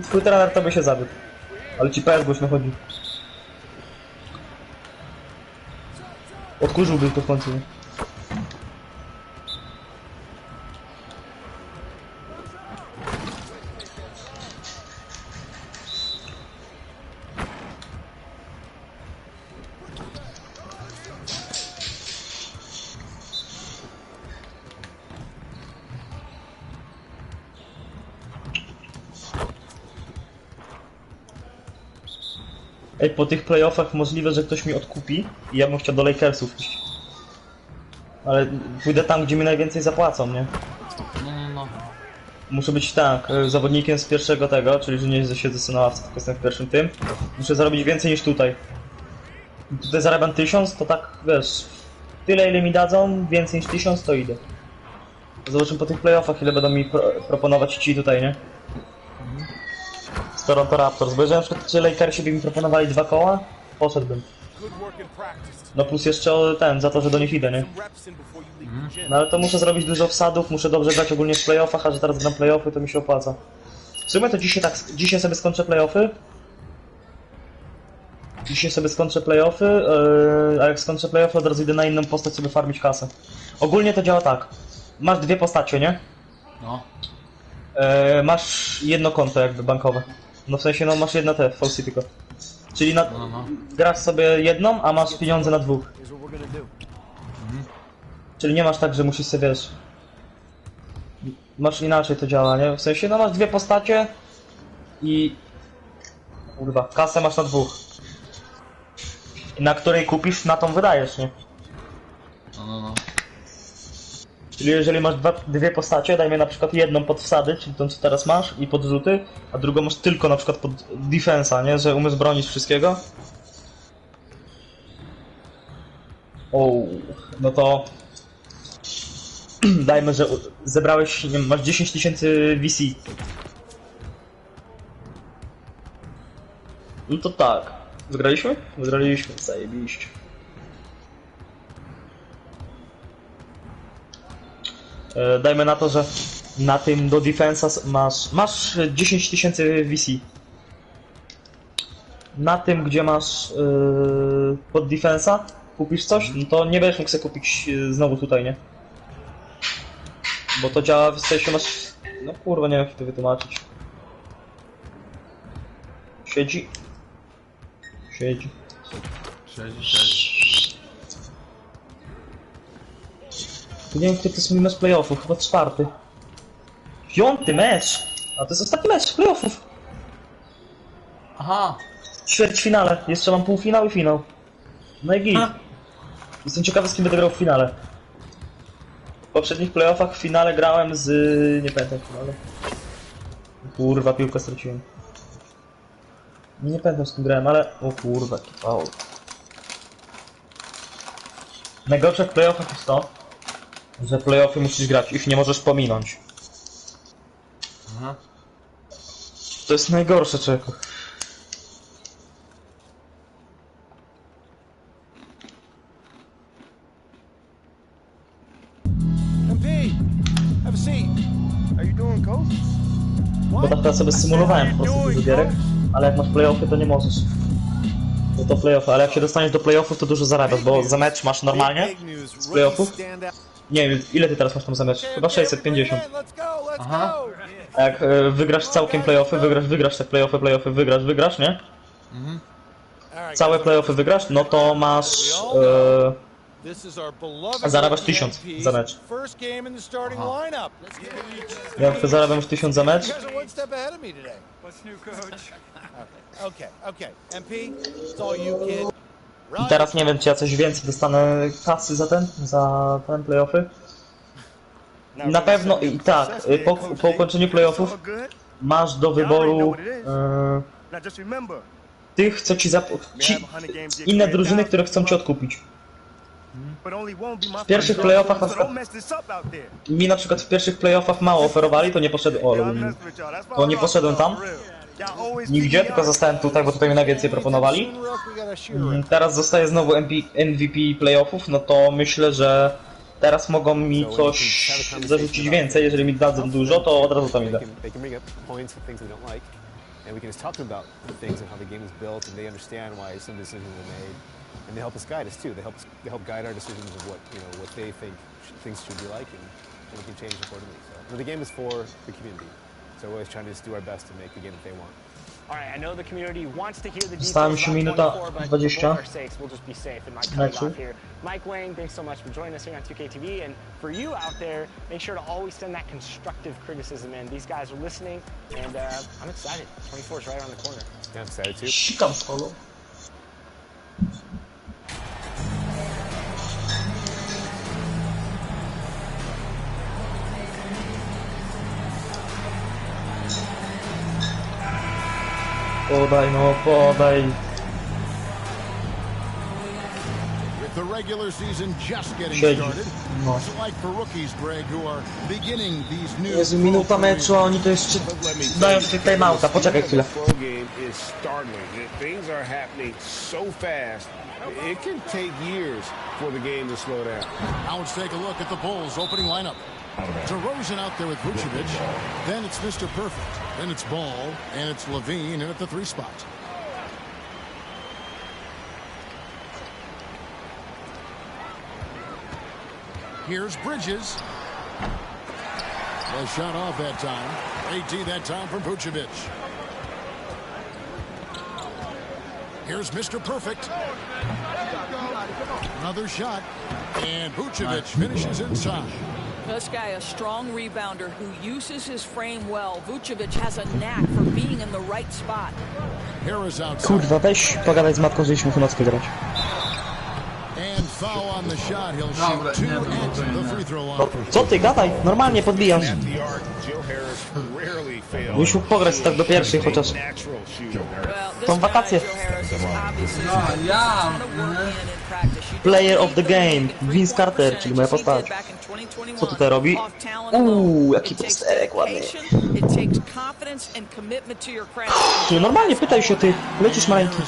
Twój trener to by się zawiódł. Ale ci PS głośno chodzi. Odkurzyłby to w końcu. Ej, po tych playoffach możliwe, że ktoś mi odkupi i ja bym chciał do Lakersów iść. Ale pójdę tam, gdzie mi najwięcej zapłacą, nie? No. Muszę być tak, zawodnikiem z pierwszego tego, czyli że nie siedzę na ławce, tylko jestem w pierwszym tym. Muszę zarobić więcej niż tutaj. I tutaj zarabiam 1000, to tak, wiesz, tyle ile mi dadzą, więcej niż 1000 to idę. Zobaczymy po tych playoffach, ile będą mi proponować ci tutaj, nie? Z Toronto Raptors, bo jeżeli na przykład czy Lakersi by mi proponowali 2 koła, poszedłbym. No plus jeszcze ten, za to, że do nich idę, nie? No ale to muszę zrobić dużo wsadów, muszę dobrze grać ogólnie w playoffach, a że teraz gram playoffy, to mi się opłaca. W sumie to dzisiaj sobie skończę playoffy. A jak skończę playoffy, od razu idę na inną postać sobie farmić kasę. Ogólnie to działa tak. Masz 2 postacie, nie? No. Masz jedno konto jakby bankowe. No w sensie, no masz jedno te, Falsy tylko. Czyli grasz sobie jedną, a masz pieniądze na 2. Czyli nie masz tak, że musisz sobie, wiesz... Masz inaczej to działa, nie? W sensie, no masz 2 postacie i... Kurwa, kasę masz na 2. I na której kupisz, na tą wydajesz, nie? No. Czyli jeżeli masz 2 postacie, dajmy na przykład jedną pod wsady, czyli tą co teraz masz, i pod rzuty, a drugą masz tylko na przykład pod defensa, nie? Że umiesz bronić wszystkiego. No to... Dajmy, że zebrałeś, nie wiem, masz 10 000 VC. No to tak. Wygraliśmy? Wygraliśmy, zajebiście. Dajmy na to, że na tym do defensa masz 10 000 VC. Na tym, gdzie masz pod defensa, kupisz coś, no to nie będziesz mógł sobie kupić znowu tutaj, nie? Bo to działa, w sensie masz... No kurwa, nie wiem jak to wytłumaczyć. Siedzi. Nie wiem, który to jest mój mecz playoffów, chyba 4. 5. mecz! A to jest ostatni mecz playoffów! Aha! Ćwierćfinale, jeszcze mam półfinał i finał. No i git. Jestem ciekawy, z kim będę grał w finale. W poprzednich playoffach w finale grałem z... nie pamiętam w finale. Kurwa, piłkę straciłem. Nie pamiętam, z kim grałem, ale... O kurwa, jaki faul. Najgorsze w playoffach jest to, że playoffy musisz grać, ich nie możesz pominąć. Aha. To jest najgorsze, człowieku. Bo tak teraz sobie symulowałem po prostu dużo gierek, ale jak masz playoffy, to nie możesz. To playoffy, ale jak się dostaniesz do playoffów, to dużo zarabiasz, bo za mecz masz normalnie z playoffów. Nie wiem, ile ty teraz masz tam za mecz? Chyba 650. Aha. A jak wygrasz całkiem playoffy, wygrasz te playoffy, wygrasz, nie? Całe playoffy wygrasz, no to masz... zarabiasz 1000 za mecz. Ja chcę zarabiam już 1000 za mecz. I teraz nie wiem, czy ja coś więcej dostanę kasy za ten playoffy. Na pewno i tak, po ukończeniu playoffów masz do wyboru tych, co ci inne drużyny, które chcą cię odkupić. W pierwszych playoffach mi na przykład w pierwszych playoffach mało oferowali, to nie poszedłem. Nie poszedłem tam. Nigdzie, tylko zostałem tutaj, bo tutaj mi najwięcej proponowali. Teraz zostaję znowu MVP playoffów, no to myślę, że Teraz mogą mi coś zarzucić więcej, jeżeli mi dadzą dużo, to od razu tam idę. And we can just talk to them about things and how the game is built, and they understand why some decisions were made, and they help us guide us too. They help guide our decisions of what they think things should be like, and we can change accordingly. So the game is for the community, so we're always trying to just do our best to make the game that they want. All right, I know the community wants to hear the Została mi details się about minuta 24, but 20. for our sakes, we'll just be safe and not cut it off here. Mike Wang, thanks so much for joining us here on 2K TV, and for you out there, make sure to always send that constructive criticism in. These guys are listening, and I'm excited. 24 is right around the corner. Yeah, I'm excited too. Sikam z kolą. Podaj, no podaj. With the regular season just getting Siedzi. started, No. it's like for rookies, Greg, who are beginning these new. Jezu, minuta meczu, a oni to jeszcze dają tych timeouta. Poczekaj chwilę. Flow game is startling. Things are happening so fast. It can take years for the game to slow down. Now let's take a look at the Bulls opening lineup. DeRozan out there with Vucevic. Then it's Mr. Perfect. Then it's Ball, and it's Levine in at the 3 spot. Here's Bridges. Well, shot off that time. 18 that time from Vucevic. Here's Mr. Perfect. Another shot. And Vucevic finishes inside. This guy, a strong rebounder who uses his frame well. Vucevic has a knack for being in the right spot. Harris outside. Kurwa, weź pogadaj z matką, żebyśmy Chynockie grać. And foul on the shot. He'll shoot 2 at the free throw line. Co ty, gadaj? Normalnie podbijasz. Byś mógł pograć tak do pierwszej chociaż. Są wakacje. No, ja! Player of the game. Vince Carter, czyli moja postać. Co tutaj robi? Jaki posterek ładny. Normalnie pytaj się, ty. Lecisz maleńki.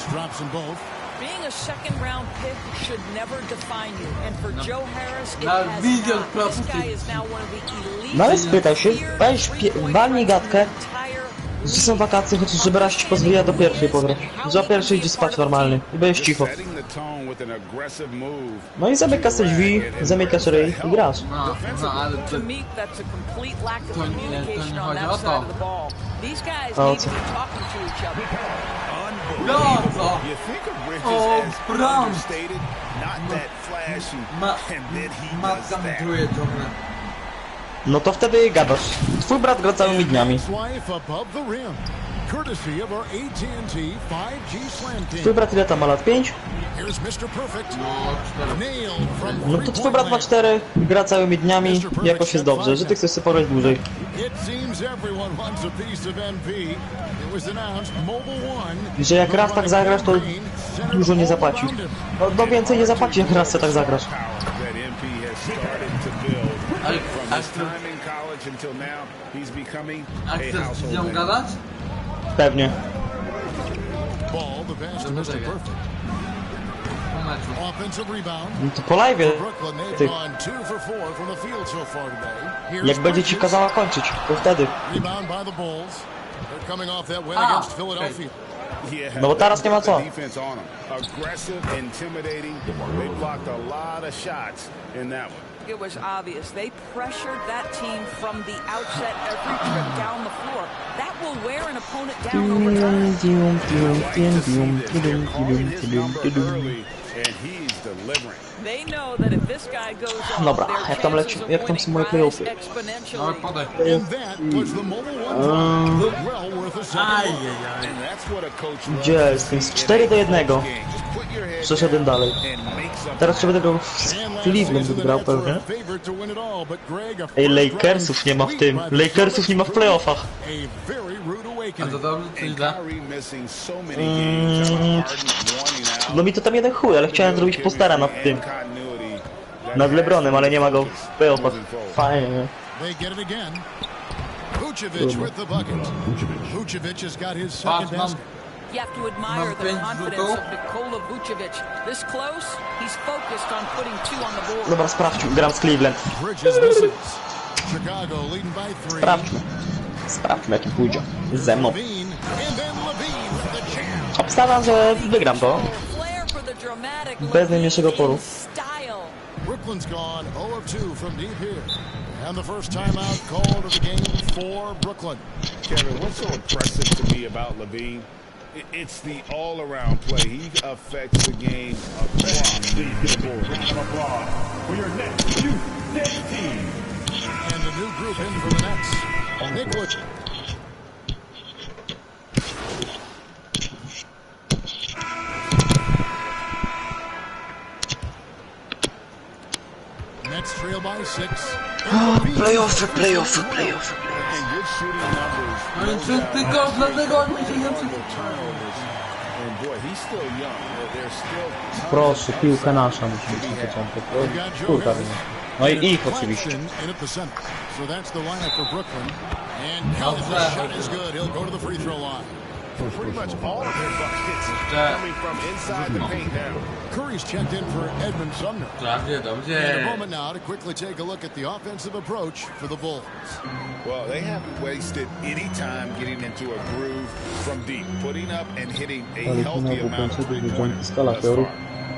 Being a second round pick should never define you, and for Joe Harris, it has not. This guy is now one of the elite. No ale spytaj się, weź, walnij gadkę, że są wakacje, chociaż żeby raz ci pozwoliła do pierwszej pograć. Że o pierwszej idzie spać normalny i będziesz cicho. No i zamykasz te drzwi, zamykasz ryj i grasz. No, ale to nie chodzi o to. O co? Brązo! O, brąz! Matka montuje ciągle. No to wtedy gadasz. Twój brat gra całymi dniami. Twój brat ile tam ma lat? 5? No to twój brat ma 4, gra całymi dniami i jakoś jest dobrze, że ty chcesz sobie pograć dłużej. I że jak raz tak zagrasz, to dużo nie zapłaci. No więcej nie zapłaci, jak raz tak zagrasz. A chcesz z nią gadać? Pewnie. No to po live'ie, ty. Jak będzie ci kazała kończyć, to wtedy. No bo teraz nie ma co. It was obvious. They pressured that team from the outset every trip down the floor. That will wear an opponent down over time. They know that if this guy goes off, Dobra, jak tam leci, jak tam są moje playoffy? No, podaj. Gdzie jestem? Z 4-1. Przeszedłem dalej. Teraz trzeba tego z Cleveland grał pewnie. Ej, Lakersów nie ma w tym. Lakersów nie ma w playoffach. A to dobrze, czy źle? No mi to tam jeden chuj, ale chciałem zrobić postera nad tym. Nad LeBronem, ale nie ma go w playoffach. Fajnie. Vucevic with the bucket. Vucevic has got his second basket. You have to admire the confidence of Nikola Vucevic. This close, he's focused on putting 2 on the board. Dobra, sprawdźmy, gram z Cleveland. Sprawdźmy jaki pójdzie ze mną. Obstawiam, że wygram to. Bez najmniejszego oporu. Brooklyn's gone 0 of 2 from deep here. And the first timeout called of the game for Brooklyn. Kevin, what's so impressive to me about Levine? It's the all-around play. He affects the game across. Please get aboard. Round of applause for your next youth team. And the new group in for the Nets. Nick Wood. Nets trail by 6. Playoffy. And good shooting numbers. No i czy tylko dlatego mi się nie And boy, he's still young. There's still Proszę, piłka nasza musi być na początku. Kurka. No i ich oczywiście. So that's the lineup for Brooklyn. And Calvin's shot is good. He'll go to the free throw line. pretty much all of their buckets coming from inside the paint now. Curry's checked in for Edmund Sumner. And a moment now to quickly take a look at the offensive approach for the Bulls. Well, they haven't wasted any time getting into a groove from deep, putting up and hitting a healthy amount of three-pointers thus far.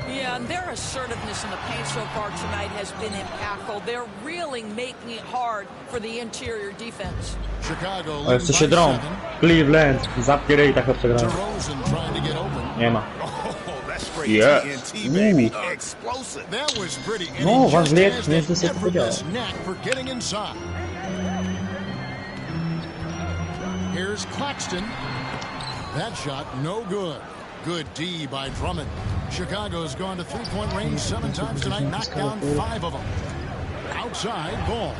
Yeah, and their assertiveness in the paint so far tonight has been impactful. They're really making it hard for the interior defense. Chicago. O, jeszcze się drą. Cleveland. Zapieraj tak przegrałem. Nie ma. Yes. No, wasz wiek, nieźle sobie powiedziałem. Here's Claxton. That shot no good. Good D by Drummond. Chicago's gone to three-point range 7 times tonight, knocked down 5 of them. Outside ball.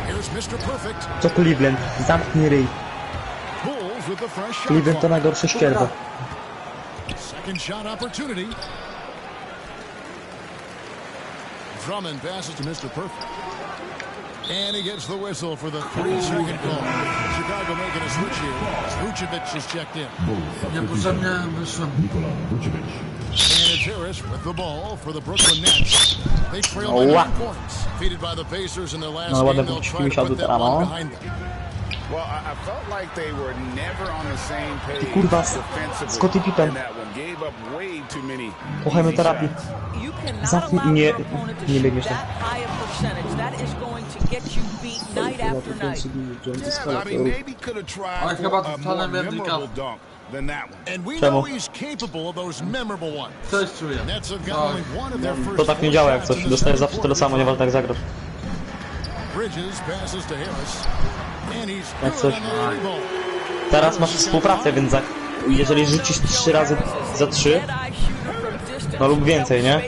Here's Mr. Perfect. Co Cleveland? Zamknij ryj. Bulls with the fresh shot. Cleveland to najgorsze ścierwo. Second shot opportunity. Drummond passes to Mr. Perfect. And he gets the whistle for the 3-second call. Chicago making a switch here. Vucevic is checked in. And it's Harris with the ball for the Brooklyn Nets. They trail by 9 points. Defeated by the Pacers in their last game. They'll try to put that one behind them. Well, I felt like they were never on the same page defensively in that one. Gave up way too many easy shots. You cannot allow your opponent to shoot that high a percentage. That is going to get you beat night after night. Yeah, I mean, maybe could have tried for a more memorable dunk than that one. And we know he's capable of those memorable ones. Nets have got only one of their first. To tak nie działa jak coś. Dostaję zawsze tyle samo, nie warto tak zagrać. Bridges passes to Harris. Jak coś. Teraz masz współpracę, więc jeżeli rzucisz 3 razy za 3, no lub więcej, nie?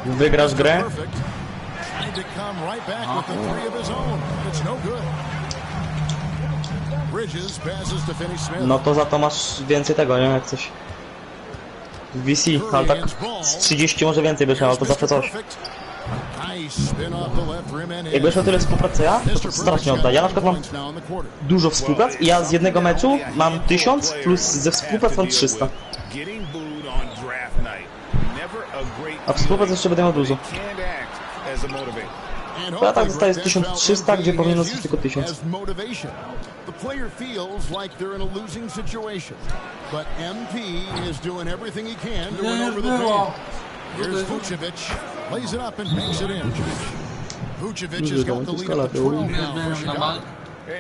Wygrasz grę. No to za to masz więcej tego, nie? Jak coś. W VC, ale tak z 30 może więcej byś miał, ale to zawsze coś. Jakbyś miał tyle współpracy ja, to strasznie odda. Ja na przykład mam dużo współprac i ja z jednego meczu mam 1000 plus ze współprac mam 300. A współprac jeszcze będę miał dużo. To ja tak dostaję 1300, gdzie powinien zostać tylko 1000. The player feels like they're in a losing situation, but MP is doing everything he can to win over the fan. Here's Vucevic, lays it up and makes it in. Vucevic has got the lead at the 12 now for Chicago.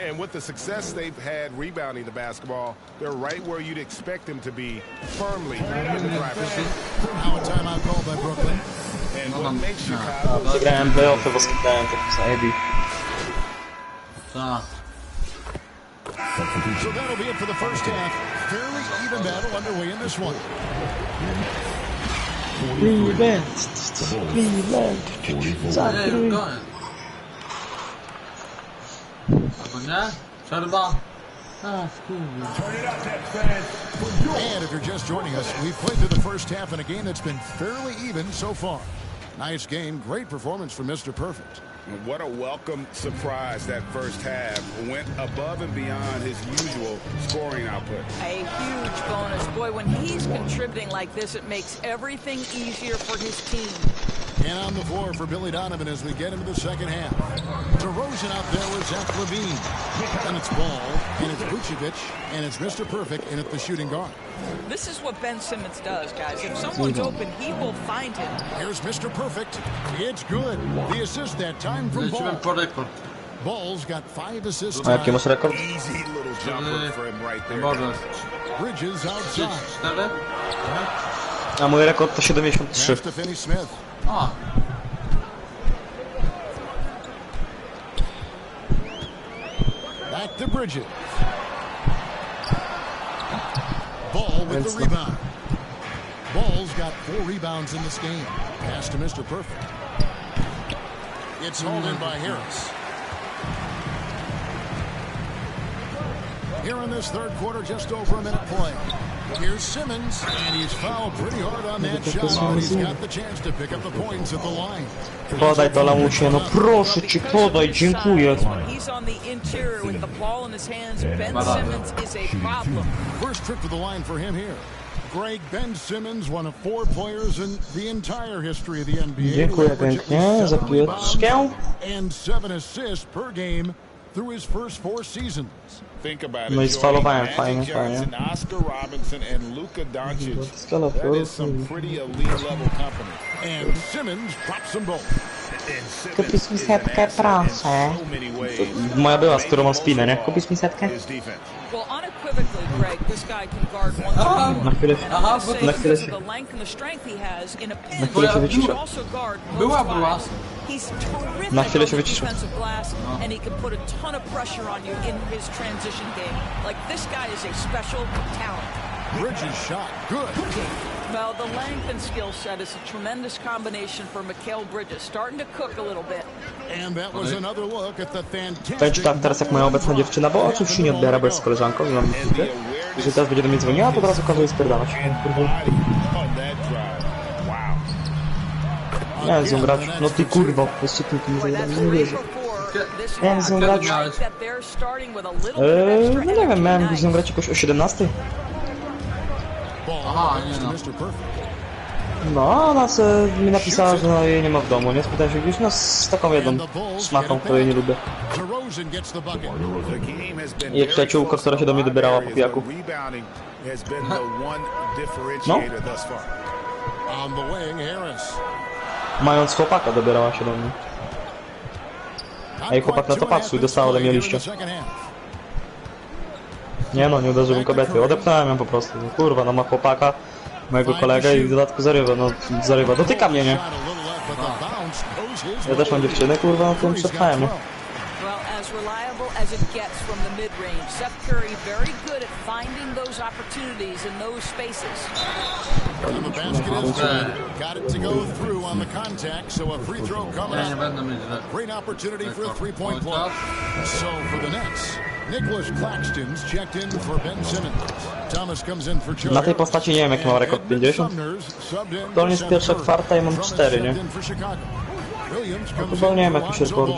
And with the success they've had rebounding the basketball, they're right where you'd expect them to be, firmly in the driver's seat. Now a timeout called by Brooklyn. And what makes Chicago... Wygrałem playoffy, bo skipnąłem to zajebi. So that'll be it for the first half. Fairly even battle underway in this one. And if you're just joining us, we've played through the first half in a game that's been fairly even so far. Nice game, great performance from Mr. Perfect. What a welcome surprise that first half. Went above and beyond his usual scoring output. A huge bonus. Boy, when he's contributing like this, it makes everything easier for his team. And on the floor for Billy Donovan as we get into the second half. DeRozan out there with Zach LaVine. And it's Ball, and it's Vucevic, and it's Mr. Perfect in at the shooting guard. This is what Ben Simmons does, guys. If someone's open, he will find him. Here's Mr. Perfect. It's good. The assist that time from Ball. Ball's got 5 assists. A jaki masz rekord? Easy little jumper for him right there. Bridges outside. A mój rekord to 73. To Finney Smith. Back to Bridges. Ball with the rebound. Ball's got 4 rebounds in this game. Pass to Mr. Perfect. It's hauled in by Harris. Here in this third quarter, just over a minute play. Here's Simmons, and he's fouled pretty hard on that shot. He's got the chance to pick up the points at the line. Podaj to lamusie, no proszę cię, podaj, dziękuję. He's on the interior with the ball in his hands. Ben Simmons is a problem. First trip to the line for him here. Greg Ben Simmons, one of 4 players in the entire history of the NBA. Dziękuję pięknie za piłeczkę. And 7 assists per game through his first 4 seasons. Think about it. No i sfalowałem, fajnie. Oscar Robinson and Luka Doncic. That is some pretty elite level company. And Simmons drops them both. Kupisz mi setkę, proszę. Moja była, z którą mam spinę, nie? Kupisz mi setkę? Well, unequivocally, Greg, this guy can guard one. Na chwilę się wyciszę. He's terrific Na chwilę się wyciszę. defensive glass, and he can put a ton of pressure on you in his transition game. Like, this guy is a special talent. Bridges shot, good. Well, the length and skill set is a tremendous combination for Mikal Bridges, starting to cook a little bit. And that was another look at the Powiem fantastic. ci tak, teraz jak moja obecna dziewczyna, bo oczywiście nie odbiera, bo jest z koleżanką i mam chwilkę. Jeżeli teraz będzie do mnie dzwoniła, to od razu każę jej spierdalać. Nie wiem z nią grać, no ty kurwo, jeszcze tylko nie zagrałem, nie wierzę. Nie wiem z nią grać. No nie wiem, miałem z nią grać jakoś o 17. Aha, nie no. No, ona mi napisała, że no, jej nie ma w domu, nie? Spytałem się gdzieś, no z taką jedną szmatą, której nie lubię. I jak przyjaciółka, która się do mnie dobierała po pijaku. No. Mając chłopaka dobierała się do mnie. A jej chłopak na to patrzył i dostała ode mnie liście. Nie no, nie uderzyłem kobiety, odepnąłem ją po prostu. Kurwa, no ma chłopaka, mojego kolegę i w dodatku zarywa, no zarywa, dotyka mnie, nie? Ja też mam dziewczynę, kurwa, no to ją przetrwałem, nie? As reliable as it gets from the mid-range. Seth Curry very good at finding those opportunities in those spaces. The basket is good. Got it to go through on the contact, so a free throw coming up. Great opportunity for a 3-point play. So for the Nets, Nicholas Claxton's checked in for Ben Simmons. Thomas comes in for Chilll. Na tej postaci nie wiem jaki mam rekord, 50? To jest pierwsza kwarta i mam 4, nie? No chyba nie wiem jakiś rekord.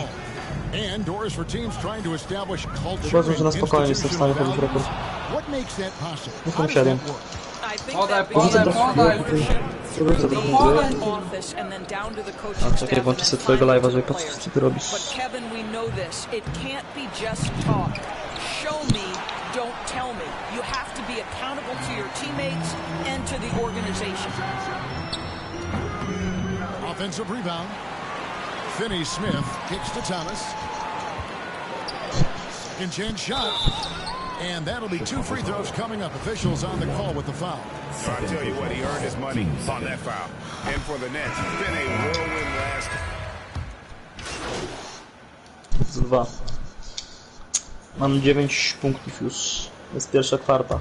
Uważam, że na spokojnie jestem w stanie chodzić rekord. Jestem 7. Podaj. A czekaj, włączę sobie twojego live'a, żeby patrzeć co ty robisz. Offensive rebound. Finney Smith kicks to Thomas. Second chance shot. And that'll be 2 free throws coming up. Officials on the call with the foul. So I tell you what, he earned his money on that foul. And for the Nets, it's been a whirlwind last. 2. Mam 9 punktów już. Jest pierwsza kwarta.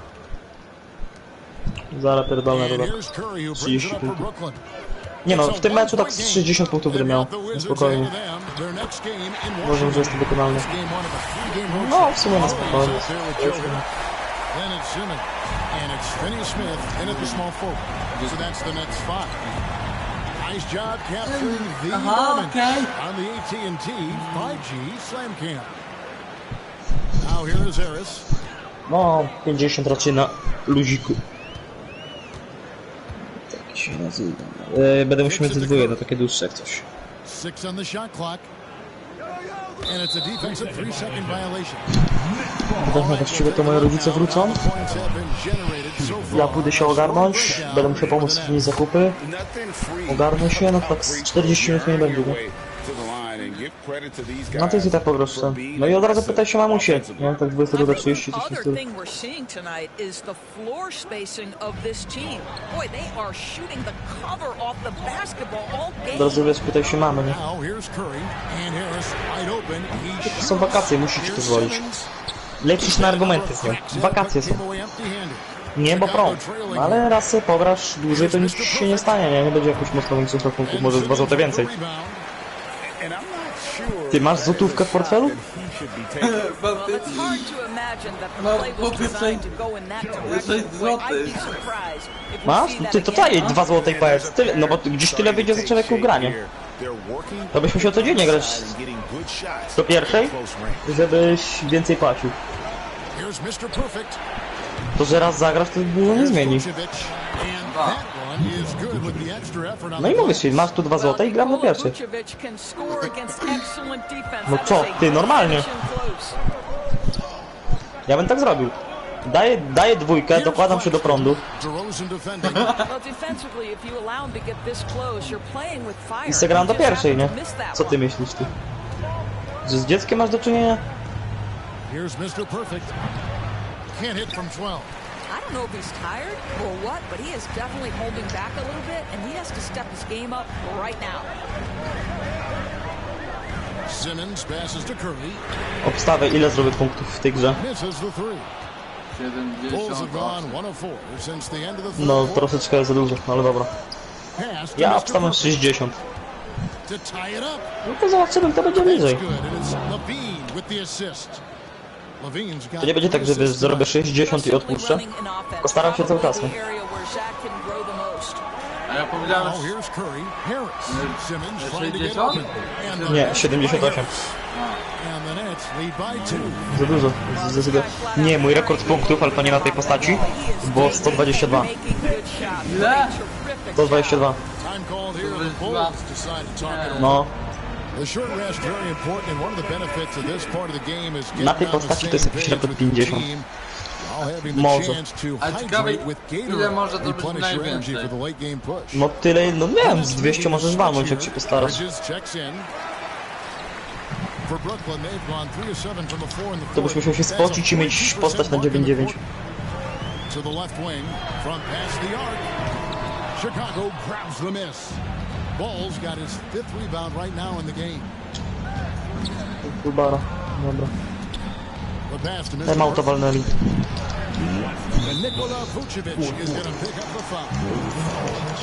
Zaraz pierdolę dodatk. 30 punktów. Nie no, w tym meczu tak 60 punktów będę miał. Spokojnie. Uważam, że jest to wykonalne. No, w sumie na spokojnie. Nice job capturing the Aha, moment okej. on the AT&T 5G Slam Cam. Now here is Harris. No, 50 raczej na luziku. Tak się nazywa. Będę musiał mieć dwoje na takie dłuższe jak coś. 6 on the shot clock. And it's a defensive 3-second violation. Dobra, właściwie to moje rodzice wrócą. Ja pójdę się ogarnąć, będę musiał pomóc w zakupy. Ogarnę się, no tak z 40 minut nie będzie, nie? No to jest i tak po prostu. No i od razu pytaj się mamusie, nie? Tak 22 do 30 to się styl. Od razu wiesz, pytaj się mamy, nie? To są wakacje, musicie to zwolić. Lecisz na argumenty z nią. Wakacje są. Nie, bo prąd. Ale raz sobie pograsz dłużej, to nic się nie stanie, nie? Nie będzie jakoś mocno większych rachunków, może 2 zł więcej. Ty masz złotówkę w portfelu? No, kupię 6 złotych. Masz? Ty to daj 2 zł i powiedz. Tyle, no bo gdzieś tyle wyjdzie za człowieku granie. To byś musiał codziennie grać do pierwszej, żebyś więcej płacił. To, że raz zagrasz, to dużo nie zmieni. No i mówię ci, masz tu 2 zł i gram do pierwszej. No co? Ty, normalnie. Ja bym tak zrobił. Daję dwójkę, dokładam się do prądu. I se gram do pierwszej, nie? Co ty myślisz, ty? Że z dzieckiem masz do czynienia? I don't know if he's tired or what, but he is definitely holding back a little bit, and he has to step his game up right now. Simmons passes to Curry. Obstawę, ile zrobię punktów w tej grze? No, troszeczkę za dużo, ale dobra. Ja obstawiam 60. No to zobaczymy, kto będzie bliżej. To nie będzie tak, że wiesz, zarobię 60 i odpuszczę. Tylko staram się cały czas. Nie? A ja powiedziałem 60? Nie, 78. Za dużo. Nie, mój rekord punktów, ale to nie na tej postaci, było 122. Ile? 122. No. Na tej postaci to jest jakiś rekord 50. Może. A ciekawe, ile może to być najwięcej? No tyle, no nie wiem, z 200 możesz walnąć, jak się postarasz. To byś musiał się spocić i mieć postać na 9-9. Chicago grabs the miss. Ball's got his 5th rebound right now in the game. Kubara, dobra. Tam auto walnęli. And Nikola Vucevic is going to pick up the foul.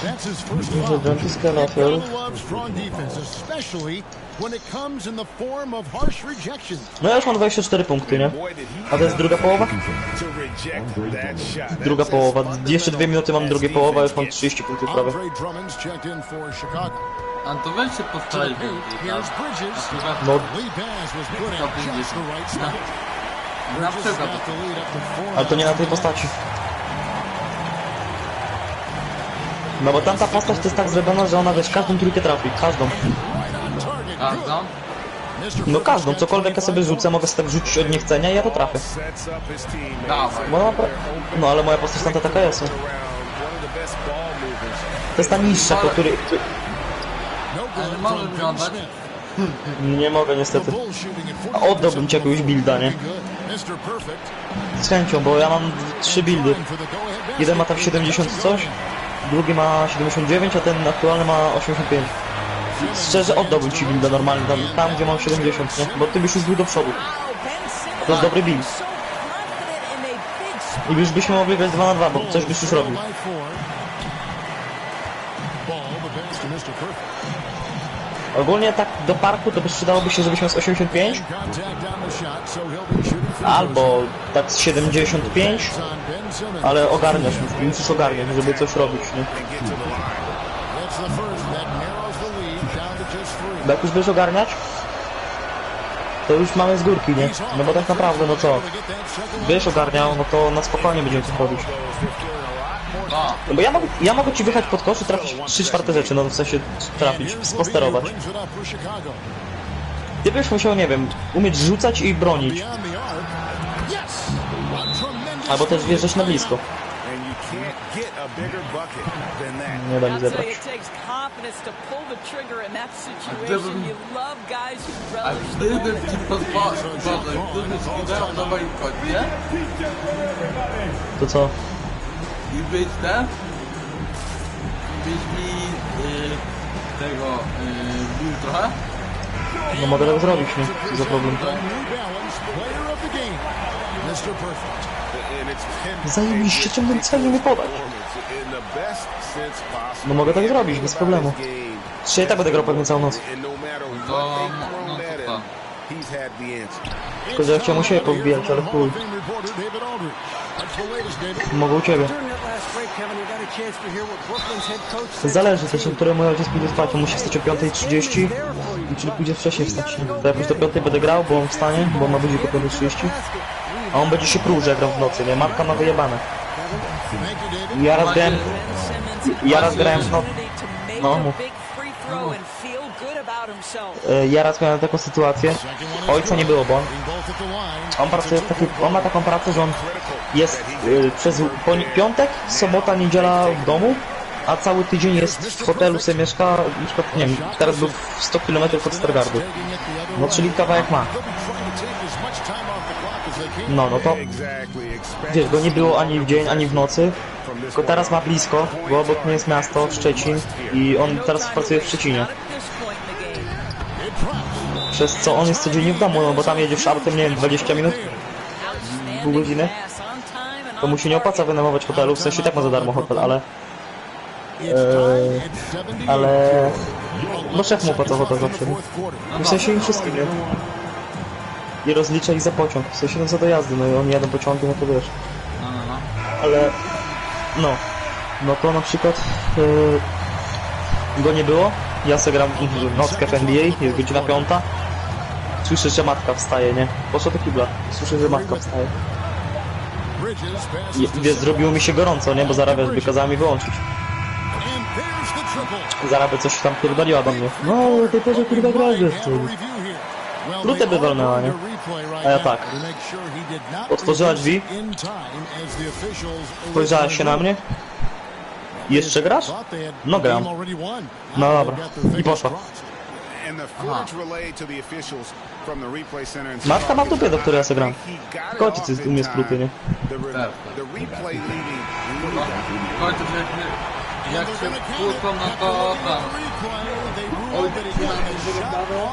That's his first foul. Nikola loves strong defense, especially when it comes in the form of harsh rejection. No ja już mam 24 punkty, nie? A to jest druga połowa? Druga połowa. Jeszcze 2 minuty mam drugie połowa, już mam 30 punktów prawie. A to weź się postawić. No. Na przykład. Ale to nie na tej postaci. No bo tamta postać to jest tak zrobiona, że ona wiesz, każdą trójkę trafi. Każdą. Każdą? No każdą, cokolwiek ja sobie rzucę, mogę sobie tak rzucić od niechcenia i ja to trafię. No ale moja postać tamta taka jest. To jest ta niższa, po której... Ale możesz mi oddać? Nie mogę niestety. Oddałbym ci jakiegoś builda, nie? Z chęcią, bo ja mam 3 buildy. Jeden ma tam 70 coś, drugi ma 79, a ten aktualny ma 85. Szczerze oddałbym ci builda normalnie, tam gdzie mam 70, nie? Bo ty byś już był do przodu. To jest dobry build. I już byśmy mogli grać 2 na 2, bo coś byś już robił. Ogólnie tak do parku to by przydałoby się, żebyś miał z 85 albo tak z 75, ale ogarniasz, musisz ogarniać, żeby coś robić, nie? Bo jak już wiesz ogarniać, to już mamy z górki, nie? No bo tak naprawdę, no co? Wiesz ogarniał, no to na spokojnie będziemy co robić. No bo ja mogę ci wyjechać pod kosz i trafić 3/4 rzeczy, no w sensie trafić, sposterować. Ty byś musiał, nie wiem, umieć rzucać i bronić. Albo też wjeżdżać na blisko. Nie da mi zebrać. A gdybym ci pozwolił, gdybyś mi dał na moim koncie, to co? I byś ten? Byś mi tego bił trochę? No mogę tak zrobić, nie? Za problem. Zajebiście, czemu ten cel nie podać? No mogę tak zrobić, bez problemu. Dzisiaj tak będę grał pewnie całą noc. Tylko że ja chciałem u siebie powbijać, ale chuj. Mogę u ciebie. Zależy też, o której mój ojciec pójdzie spać. On musi wstać o 5:30, czyli pójdzie wcześniej wstać. To jakoś do 5 będę grał, bo on wstanie, bo on ma budzik o 5:30. A on będzie się pruł, że ja gram w nocy, nie? Matka ma wyjebane. Ja raz grałem w nocy. No, mów. Ja raz miałem taką sytuację. Ojca nie było, bo on pracuje on ma taką pracę, że on jest przez piątek, sobota, niedziela w domu, a cały tydzień jest w hotelu, sobie mieszka, na przykład, nie wiem, teraz był w 100 km od Stargardu. No, czyli kawałek ma. No to wiesz, go nie było ani w dzień, ani w nocy, tylko teraz ma blisko, bo obok mnie jest miasto, Szczecin, i on teraz pracuje w Szczecinie. Przez co on jest codziennie w domu, no bo tam jedzie autem, nie wiem, 20 minut, pół godziny. To mu się nie opłaca wynajmować hotelu, w sensie tak ma za darmo hotel, ale no szef mu opłaca hotel zawsze. W sensie im wszystkim, nie? I rozlicza ich za pociąg, w sensie no za dojazdy, no i oni jadą pociągiem, no to wiesz. Ale no to na przykład go nie było, ja sobie gram w nockę w NBA, jest godzina 5. Słyszę, że matka wstaje, nie? Poszła do kibla, słyszę, że matka wstaje. I zrobiło mi się gorąco, nie? Bo zaraz by kazała mi wyłączyć. Zaraz by coś tam pierdoliła do mnie. No, ty też kurwa grasz, Lutę by walnęła, nie? A ja tak. Otworzyła drzwi. Spojrzałaś się na mnie. Jeszcze grasz? No gram. No dobra. I poszła. Matka ma w dupie, do której ja sobie gram. Tylko ojciec jest u mnie spruty, nie? Jak się kłócą, no to tam. Ojciec się na mnie wygadał.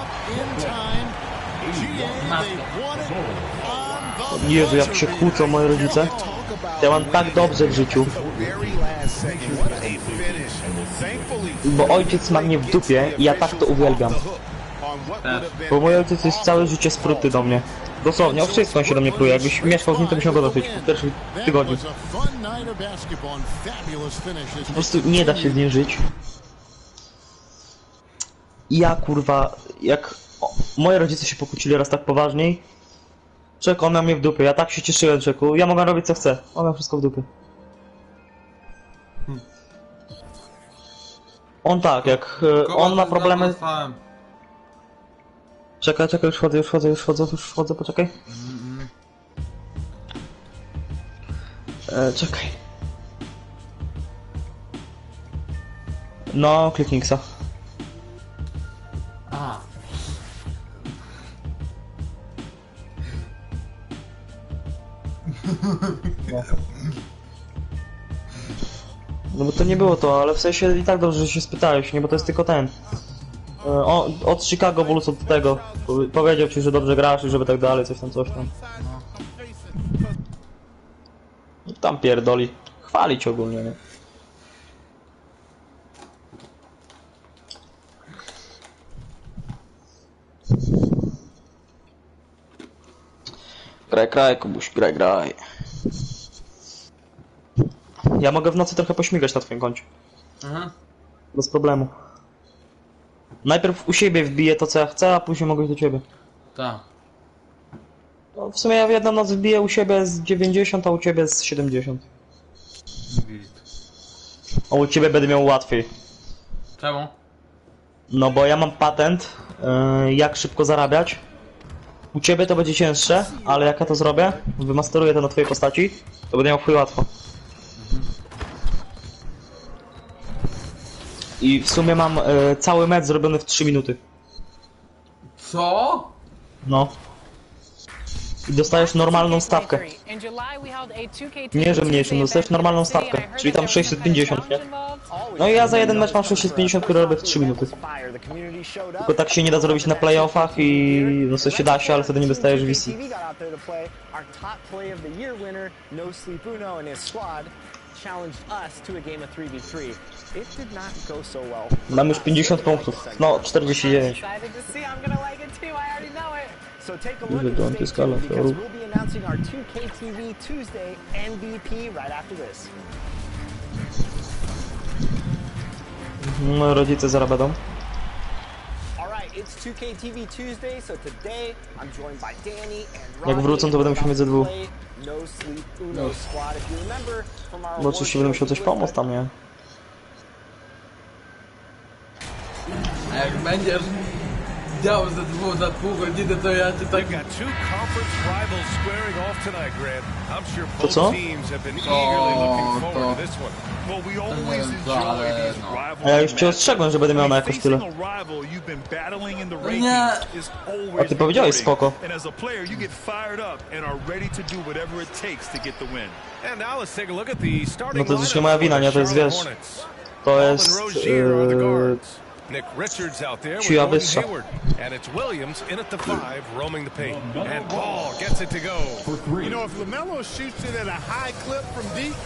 Jezu, jak się kłócą moi rodzice. Ja mam tak dobrze w życiu. Bo ojciec ma mnie w dupie i ja tak to uwielbiam. Bo mój ojciec jest całe życie spruty do mnie. Dosłownie, o wszystko on się do mnie pruje. Jakbyś mieszkał z nim, to byś miał go dosyć w pierwszych tygodniu. Po prostu nie da się z nim żyć. I ja kurwa, jak moje rodzice się pokłócili raz tak poważniej, czek, on miał mnie w dupie, ja tak się cieszyłem, czeku, ja mogę robić co chcę, on miał wszystko w dupie. On tak, jak on ma problemy... Czekaj, już wchodzę, poczekaj. Czekaj. No, kliknij Xa. No bo to nie było to, ale w sensie i tak dobrze, że się spytałeś, nie? Bo to jest tylko ten. Od Chicago Bulls od tego. Powiedział ci, że dobrze grasz i żeby tak dalej, coś tam. Tam pierdoli. Chwalić ogólnie, nie? Graj, Kubuś, graj. Ja mogę w nocy trochę pośmigać na twoim koncie. Bez problemu. Najpierw u siebie wbiję to, co ja chcę, a później mogę iść do ciebie. Tak. No, w sumie ja w jedną noc wbiję u siebie z 90, a u ciebie z 70. A u ciebie będę miał łatwiej. Czemu? No bo ja mam patent, jak szybko zarabiać. U ciebie to będzie cięższe, ale jak ja to zrobię, wymasteruję to na twojej postaci, to będę miał chuj łatwo. I w sumie mam cały mecz zrobiony w 3 minuty. Co? No. I dostajesz normalną stawkę. Nie, że mniejszą, dostajesz normalną stawkę, czyli tam 650, nie? No i ja za jeden mecz mam 650, który robię w 3 minuty. Tylko tak się nie da zrobić na playoffach i no co się da się, ale wtedy nie dostajesz VC. Mam już 50 punktów, no 49. So take a look at the stay tuned because we'll be announcing our 2K TV Tuesday MVP right after this. No, rodzice zaraz będą. Alright, it's 2K TV Tuesday, so today I'm joined by Danny and Jak wrócą, to będę musiał mieć ze dwóch. No Sleep Uno Squad. If you remember from our Bo oczywiście będę musiał coś pomóc tam, nie? A jak będziesz działał za pół godziny, to ja cię tak... To co? A ja już cię ostrzegłem, że będę miał na jakoś tyle. Nie. A ty powiedziałeś spoko. No to już nie moja wina, nie? To jest, wiesz... To jest... Nick Richards out there with Siła Gordon wyższa. Hayward, and it's Williams in at the 5, roaming the paint, and Ball gets it to go. You know, if LaMelo shoots it at a high clip from deep,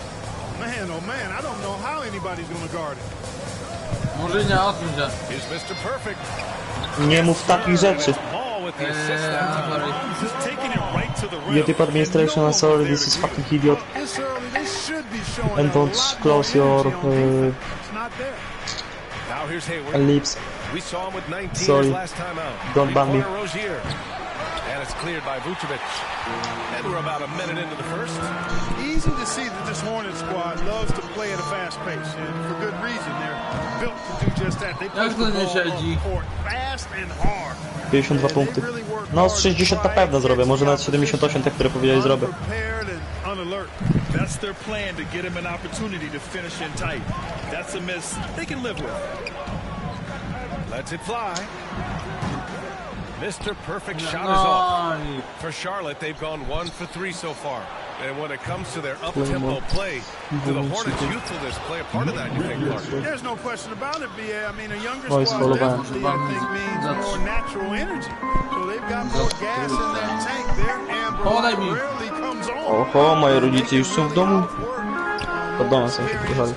man, oh man, I don't know how anybody's going to guard it. Może nie, odsuń się. Here's Mr. Perfect. Nie mów takich rzeczy. Ball with the assist that time. Just taking it right to the rim. YouTube administration, I'm sorry, this is fucking idiot. This early, they should be showing And that don't a lot close more your energy on defense. It's not there. Now here's Hayward. lips. We saw him with 19 Sorry. his last time out. Don't ban me. Three-pointer Rozier. And it's cleared by Vucevic. And we're about a minute into the first. Easy to see that this Hornet squad loves to play at a fast pace, and for good reason. They're built to do just that. They play the ball on the court fast and hard. 52 punkty. No z 60 na pewno zrobię, może nawet 78 te, które powiedziałeś zrobię. That's their plan to get him an opportunity to finish in tight. That's a miss they can live with. Lets it fly. Mr. Perfect shot is off. For Charlotte, they've gone 1 for 3 so far. And when it comes to their up-tempo play, do the Hornets' youthfulness play a part of that, you think, Clark? There's no question about it, B.A. I mean, a younger squad definitely, I think, means more natural energy. So they've got more gas in that tank. Their amber rarely comes on. Oho, moje rodzice już są w domu. Pod domem są przyjechali.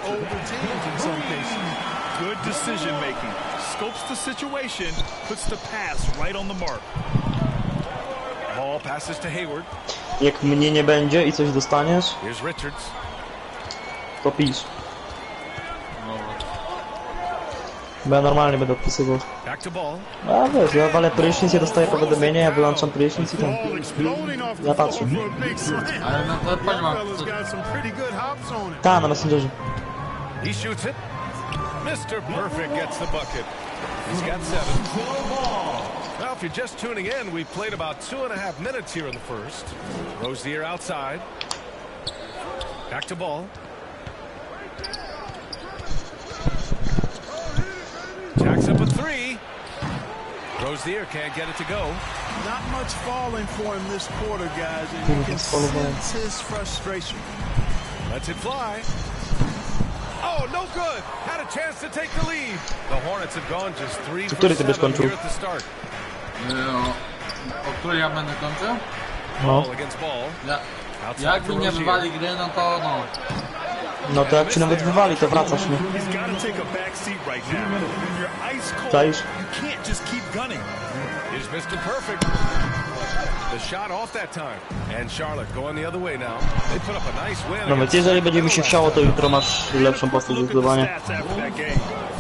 Good decision making. Scopes the situation, puts the pass right on the mark. Ball passes to Hayward. Jak mnie nie będzie i coś dostaniesz, Here's Richards. to pisz. Bo ja normalnie będę odpisywał. Back to Ball. A wiesz, ja walę prysznic, ja dostaję powiadomienie, ja wyłączam prysznic i tam. Ja patrzę. Ale no to pani ma... Ta, na Messengerze. He shoots it. Mr. Perfect gets the bucket. He's got 7. Now, if you're just tuning in, we played about 2.5 minutes here in the first. Rozier outside. Back to Ball. Jacks up a 3. Rozier can't get it to go. Not much falling for him this quarter, guys, and you can sense his frustration. Lets it fly. Oh, no good. Had a chance to take the lead. The Hornets have gone just 3 for 7 here at the start. O której ja będę kończył? No. Jak mi nie wywali gry, no to no. No to jak ci nawet wywali, to wracasz, nie? Czaisz? Here's Mr. Perfect. The shot off that time. And Charlotte going the other way now. They put up a nice win. Nawet jeżeli będzie mi się chciało, to jutro masz lepszą postać zdecydowanie.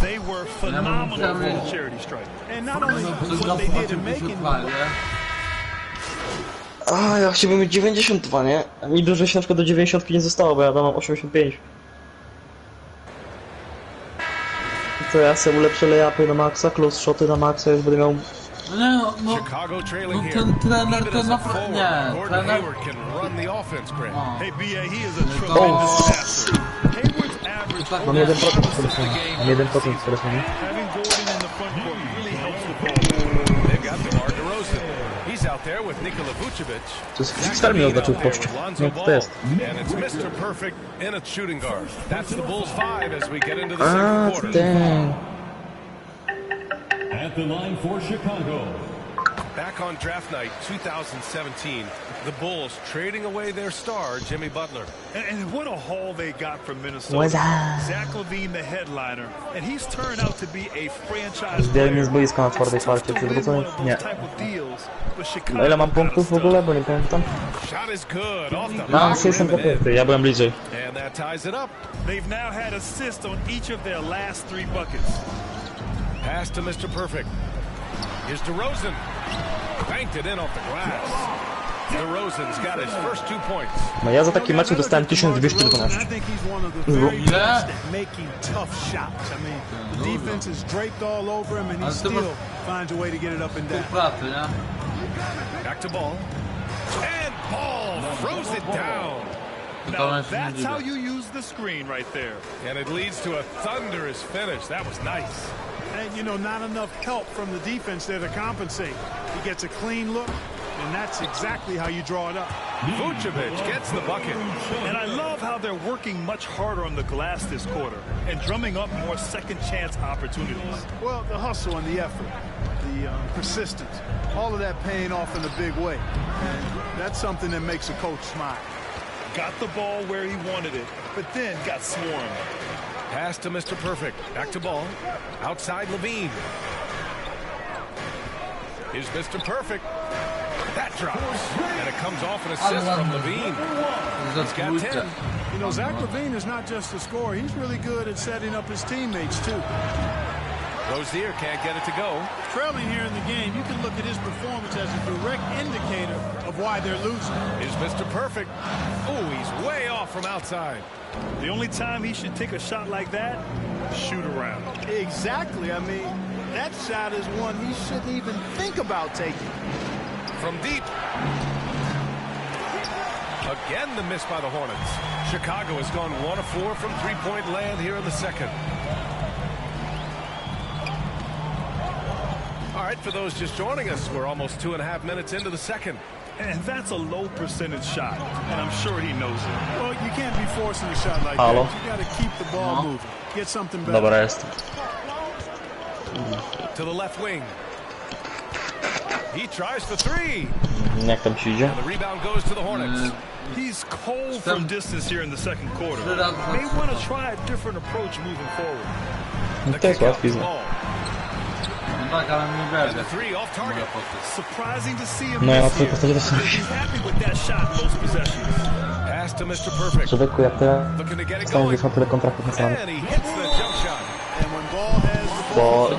They were phenomenal for the charity strike. And not only what they did in making A, ja chciałbym mieć 92, nie? A mi dużo się na przykład do 90 nie zostało, bo ja mam 85. I co, ja sobie ulepszę layupy na maksa, close shoty na maksa, już będę miał... No ten trener to naprawdę... Nie, trener... Hey, BA, he is a tremendous passer. Hayward's average Mam 1% skorosłania. Mam 1% skorosłania. having Gordon in the front court really helps the ball. They've got DeMar DeRozan. He's out there with Nikola Vucevic. To jest Fixer mi oznaczył w poście. Nie, to jest. And it's Mr. Perfect in a shooting guard. That's the Bulls 5 as we get into the second quarter. Dang. At the line for Chicago. Back on draft night 2017, the Bulls trading away their star, Jimmy Butler. And what a haul they got from Minnesota. What's that? Zach LaVine, the headliner, and he's turned out to be a franchise Zdjęli mnie player. z boiska na czwartej kwarcie, przywrócony? Nie. Type of deals, but Na Chicago ile mam punktów w ogóle, bo nie pamiętam? Shot is good off the Mam back 62 rim and punkty, ja byłem bliżej. in. And that ties it up. They've now had assists on each of their last 3 buckets. Pass to Mr. Perfect. Here's DeRozan. Banked it in off the glass. DeRozan's got his first 2 points. No ja za taki mecz dostałem 1212. I think he's one of the very best at making tough shots. I mean, the defense is draped all over him, and he still finds a way to get it up and down. Pracy, nie? Back to Ball. And Ball throws it down. Now that's how you use the screen right there. And it leads to a thunderous finish. That was nice. And, you know, not enough help from the defense there to compensate. He gets a clean look, and that's exactly how you draw it up. Vucevic gets the bucket. And I love how they're working much harder on the glass this quarter and drumming up more second chance opportunities. Well, the hustle and the effort, the persistence, all of that paying off in a big way. And that's something that makes a coach smile. Got the ball where he wanted it, but then got swarmed. Pass to Mr. Perfect. Back to Ball. Outside Levine. Here's Mr. Perfect. That drops. And it comes off an assist from Levine. He's got 10. You know, Zach LaVine is not just a scorer. He's really good at setting up his teammates, too. Rozier can't get it to go. Trailing here in the game, you can look at his performance as a direct indicator of why they're losing. Here's Mr. Perfect. Oh, he's way off from outside. The only time he should take a shot like that, shoot around. Exactly. I mean, that shot is one he shouldn't even think about taking. From deep. Again, the miss by the Hornets. Chicago has gone 1 of 4 from three-point land here in the second. All right, for those just joining us, we're almost 2.5 minutes into the second. And that's a low percentage shot, and I'm sure he knows it. Well, you can't be forcing a shot like that. You got to keep the ball moving. Get something better. Dobra jest. To the left wing. He tries for 3. Jak tam ci idzie? And the rebound goes to the Hornets. He's cold from distance here in the second quarter. May want to try a different approach moving forward. No to jest łatwiej. Tak, ale nie wierzę. Surprising to see him. No ja na twojej postaci też są. Pass to Mr. Perfect. Człowieku, jak te... Stanę gdzieś ma tyle kontraktów na samym. Bo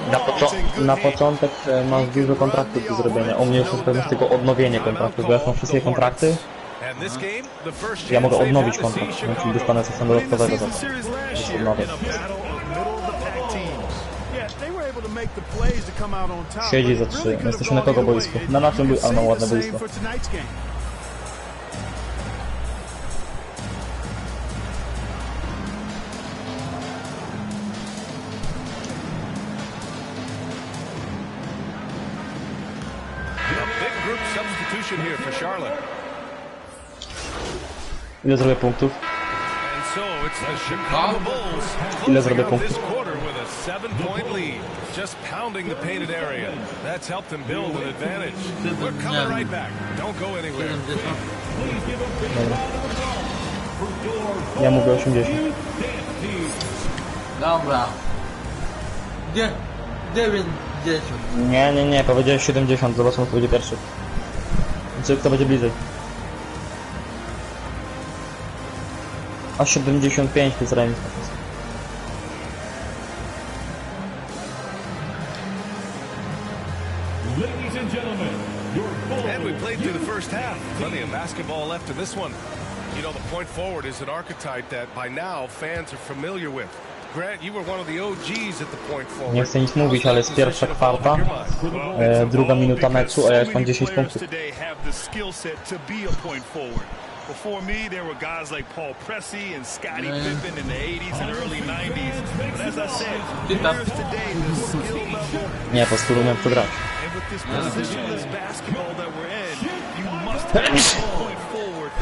na początek masz dużo kontraktów do zrobienia. U mnie już jest tylko odnowienie kontraktów, bo ja mam wszystkie kontrakty. Ja mogę odnowić kontrakt, czyli dostanę coś tam dodatkowego za to. Już odnowię. Siedzi za 3. Jesteśmy na kogo boisku? Na naszym boisku, ale na ładne boisko. Substitution here for Charlotte. Ile zrobię punktów? And so it's the Chicago Bulls Ile zrobię closing out punktów? this quarter with a 7-point lead. Just pounding the painted area. That's helped them build an advantage. We're coming right back. Don't go anywhere. Dobra. Ja mówię 80. Dobra. 90. Nie, powiedziałeś 70, zobaczymy kto będzie pierwszy. Znaczy kto będzie bliżej. A 75 to jest remis. Ladies and gentlemen, your And we played through the first half. Plenty of basketball left in this one. You know, the point forward is an archetype that by now fans are familiar with. Grant, you were one of the OGs at the point forward. Nie chcę nic mówić, ale jest pierwsza kwarta, druga minuta meczu, a ja już mam 10 punktów. Before me, there were guys like Paul Pressey and Scottie Pippen in the 80s and early 90s. But as I said, here's today the skill level. Nie, po stylu miałem przegrać. And with this positionless basketball that we're in, you must have a point forward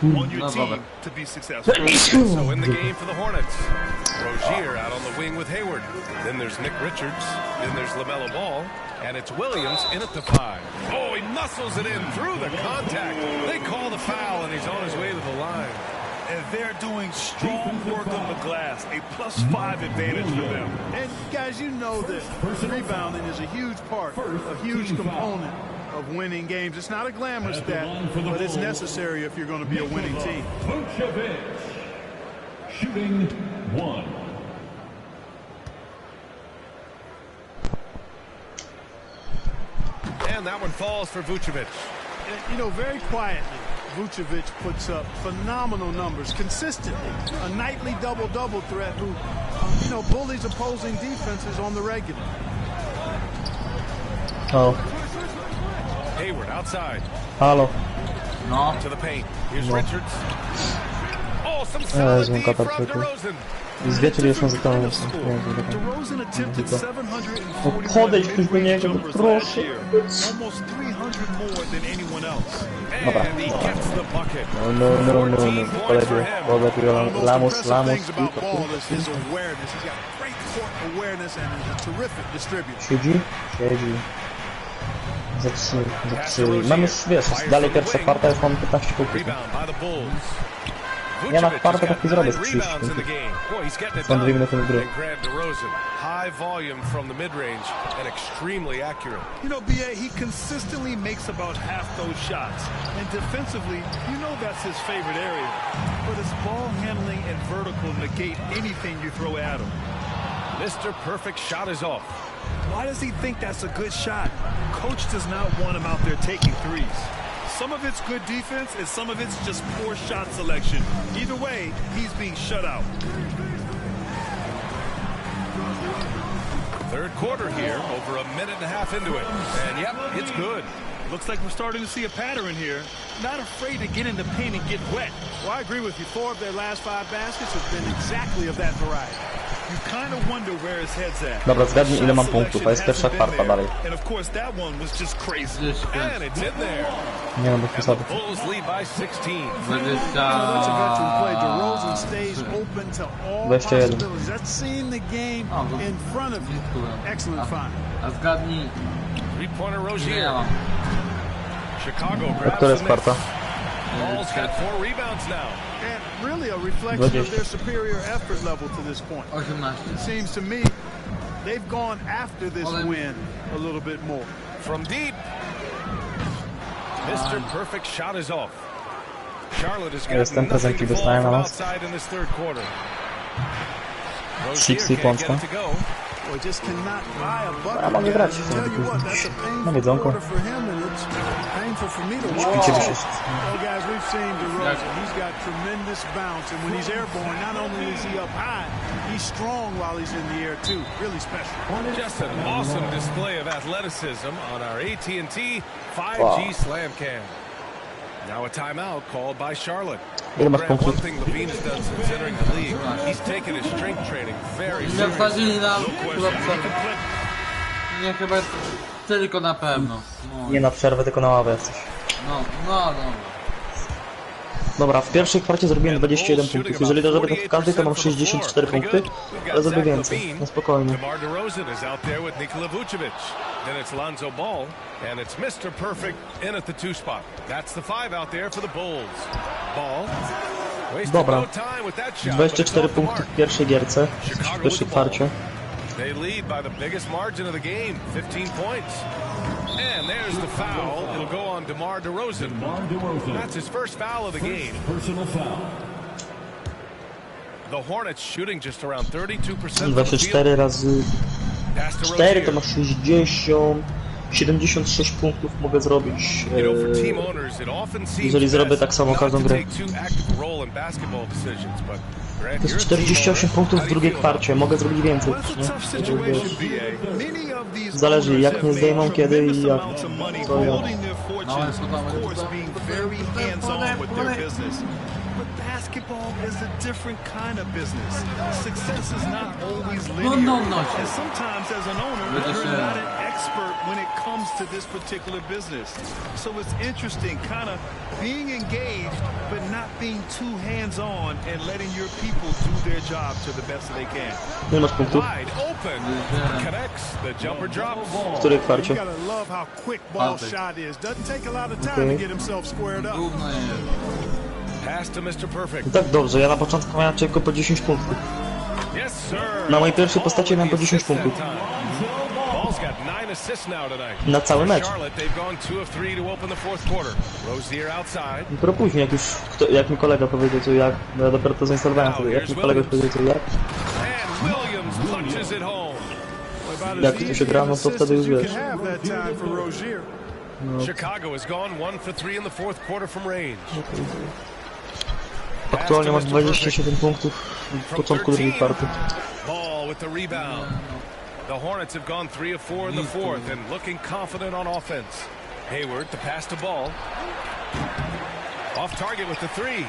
on your team to be successful. So in the game for the Hornets, Rozier out on the wing with Hayward. Then there's Nick Richards. Then there's LaMelo Ball. And it's Williams in at the 5. Oh, he muscles it in through the contact. They call the foul, and he's on his way to the line. And they're doing strong work on the glass, a +5 advantage for them. And guys, you know that rebounding is a huge part, a huge component of winning games. It's not a glamorous stat, but it's necessary if you're going to be a winning team. Shooting 1. And that one falls for Vucevic. You know, very quietly, Vucevic puts up phenomenal numbers consistently. A nightly double-double threat who, you know, bullies opposing defenses on the regular. Oh. Hayward outside. Halo. No. To the paint. Here's Richards. Oh, some solid D from DeRozan. Zwiecie już na zupełnie. Podejdź ktoś do niego, proszę. Dobra. No. Lamus. Siedzi. Za 3. Mam już, wiesz, dalej pierwsza kwarta, już mam 15 punktów. Ja na kwartę taki zrobię z 30 punktów. Są 2 minuty gry. High volume from the mid-range and extremely accurate. You know, BA, he consistently makes about half those shots. And defensively, you know that's his favorite area. But his ball handling and vertical negate anything you throw at him. Mr. Perfect shot is off. Why does he think that's a good shot? Coach does not want him out there taking threes. Some of it's good defense, and some of it's just poor shot selection. Either way, he's being shut out. Third quarter here, over a minute and a half into it. And yep, it's good. Looks like we're starting to see a pattern here. Not afraid to get in the paint and get wet. Well, I agree with you. 4 of their last 5 baskets have been exactly of that variety. You kind of wonder where his head's at. Dobra, zgadnij ile mam punktów, a jest pierwsza kwarta dalej. And of course that one was just crazy. And it's in there. Nie mam bez przesady. Bulls lead by 16. That's a veteran play. DeRozan stays open to all possibilities. That's seeing the game in front of you. Excellent find. A zgadnij. 3-pointer Rozier. Chicago Która jest kwarta? Ball's got 4 rebounds now. And really a reflection of their superior effort level to this point. 18. It seems to me they've gone after this win a little bit more. From deep. Mr. Perfect shot is off. Charlotte has got nothing to fall from outside in this third quarter. Sixty Polska. Ja mogę grać. Na jedzonko. Śpicie by się. Just an awesome display of athleticism on our AT&T 5G slam cam. Now a timeout called by Charlotte. One thing Levine's done since entering the league, he's taken his strength training very seriously. Nie, chyba tylko na pewno. No. Nie na przerwę, tylko na ławę jesteś. No. Dobra, w pierwszej kwarcie zrobiłem 21 punktów. Jeżeli to zrobię w każdej, to mam 64 punkty, ale zrobię więcej. No spokojnie. Then it's Lonzo Ball, and it's Mr. Perfect in at the 2 spot. That's the 5 out there for the Bulls. Ball. Dobra, 24 punkty w pierwszej gierce, w pierwszej kwarcie. They lead by the biggest margin of the game, 15 points. And there's the foul. It'll go on DeMar DeRozan. That's his first foul of the game. Personal foul. The Hornets shooting just around 32%. 24 razy 4 to ma 60. 76 punktów mogę zrobić, jeżeli zrobię tak samo każdą grę. To jest 48 punktów w drugiej kwarcie, mogę zrobić więcej. Nie? Zależy jak mnie zdejmą, kiedy i jak. To ja. Basketball is a different kind of business. Success is not always linear. And sometimes as an owner, you're not an expert when it comes to this particular business. So it's interesting kind of being engaged, but not being too hands-on and letting your people do their job to the best that they can. Nie masz punktów. W której kwarcie? No tak dobrze, ja na początku miałem tylko po 10 punktów. Na mojej pierwszej postaci miałem po 10 punktów. Na cały mecz. Dopiero później, jak mi kolega powiedział co jak, bo ja dopiero to zainstalowałem sobie, jak mi kolega powiedział co jak. Jak tu się gra, no to wtedy już wiesz. No. Aktualnie masz 27 punktów w początku drugiej kwarty. The Hornets have gone 3 of 4 in the fourth and looking confident on offense. Hayward to pass the ball. Off target with the three.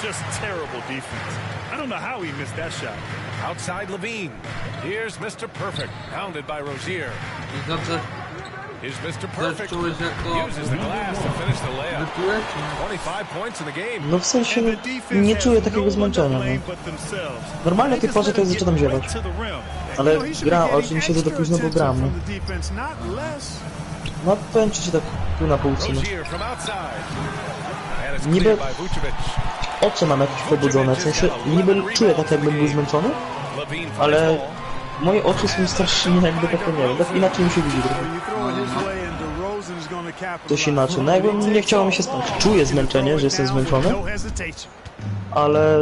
Just terrible defense. I don't know how he missed that shot. Outside Levine. Here's Mr. Perfect, pounded by Rozier. Here's Mr. Perfect. Uses the glass to finish the layup. 25 points in the game. No w sensie nie czuję takiego zmęczenia. No. Normalnie o tej porze to jest zaczynam ziewać. Ale gram, oczywiście siedzę do późno, bo gram. No, no powiem ci, że tak tu na półce. No. Niby oczy mam jakieś pobudzone, w sensie niby czuję tak jakbym był zmęczony, ale moje oczy są strasznie jakby takie, nie wiem, tak inaczej mi się widzi trochę. Coś inaczej, no jakby nie chciało mi się spać. Czuję zmęczenie, że jestem zmęczony, ale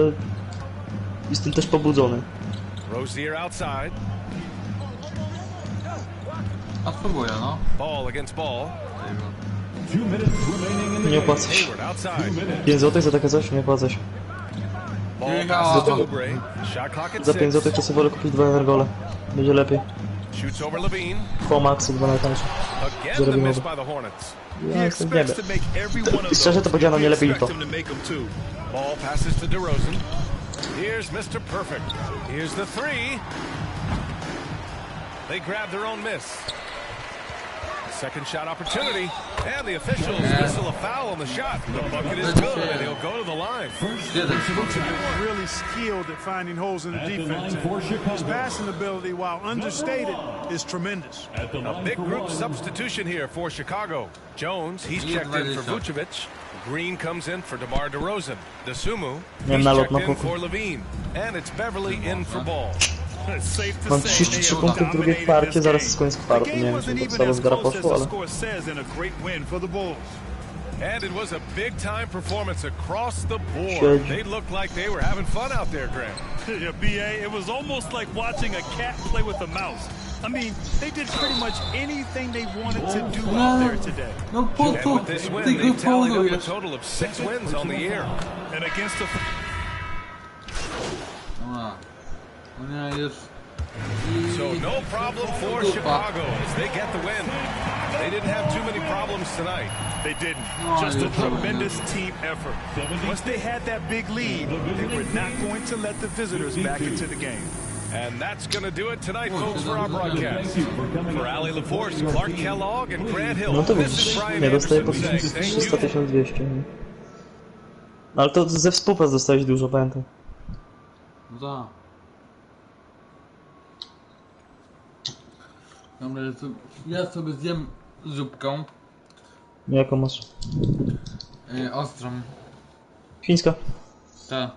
jestem też pobudzony. A spróbuję, no. Nie opłaca się. 5 zł za takie coś? Nie opłaca się. Za 5 zł to sobie wolę kupić 2 energole. Będzie lepiej. Po maksu 2 najtańsze. Zarobimy. Ja jestem w niebie. Szczerze to powiedziano nie lepiej to. Here's Mr. Perfect. Here's the three. They grab their own miss. Second shot opportunity, and the officials whistle a foul on the shot. The bucket is good, and he'll go to the line. Really skilled at finding holes in the defense. His passing ability, while understated, is tremendous. A big group substitution here for Chicago. Jones, he's checked in for Vucevic. Green comes in for DeMar DeRozan. DeSumo, he's checked in for Levine. And it's Beverly in for Ball. Mam 33 punkty w drugiej kwarcie, zaraz jest koniec kwarty. Nie wiem, czy to całe zgara poszło, ale... And it was a big time performance across the board. They looked like they were having fun out there, Grant. Yeah, BA, it was almost like watching a cat play with a mouse. I mean, they did pretty much anything they wanted to do out there today. And with this win, they've tallied up a total of 6 wins on the year. And against the... So no problem for Chicago as they get the win. They didn't have too many problems tonight. They didn't. Just a tremendous team effort. Once they had that big lead, they were not going to let the visitors back into the game. And that's going to do it tonight, folks, for our broadcast. For Ali LaForce, Clark Kellogg, and Grant Hill, No to this is Brian nie dostaję po Anderson saying thank 300 you. 1200. No ale to ze współprac dostałeś dużo, pamiętam. No tak. Dobra, ja sobie zjem zupką. Jaką masz? Ostrą. Chińska? Tak.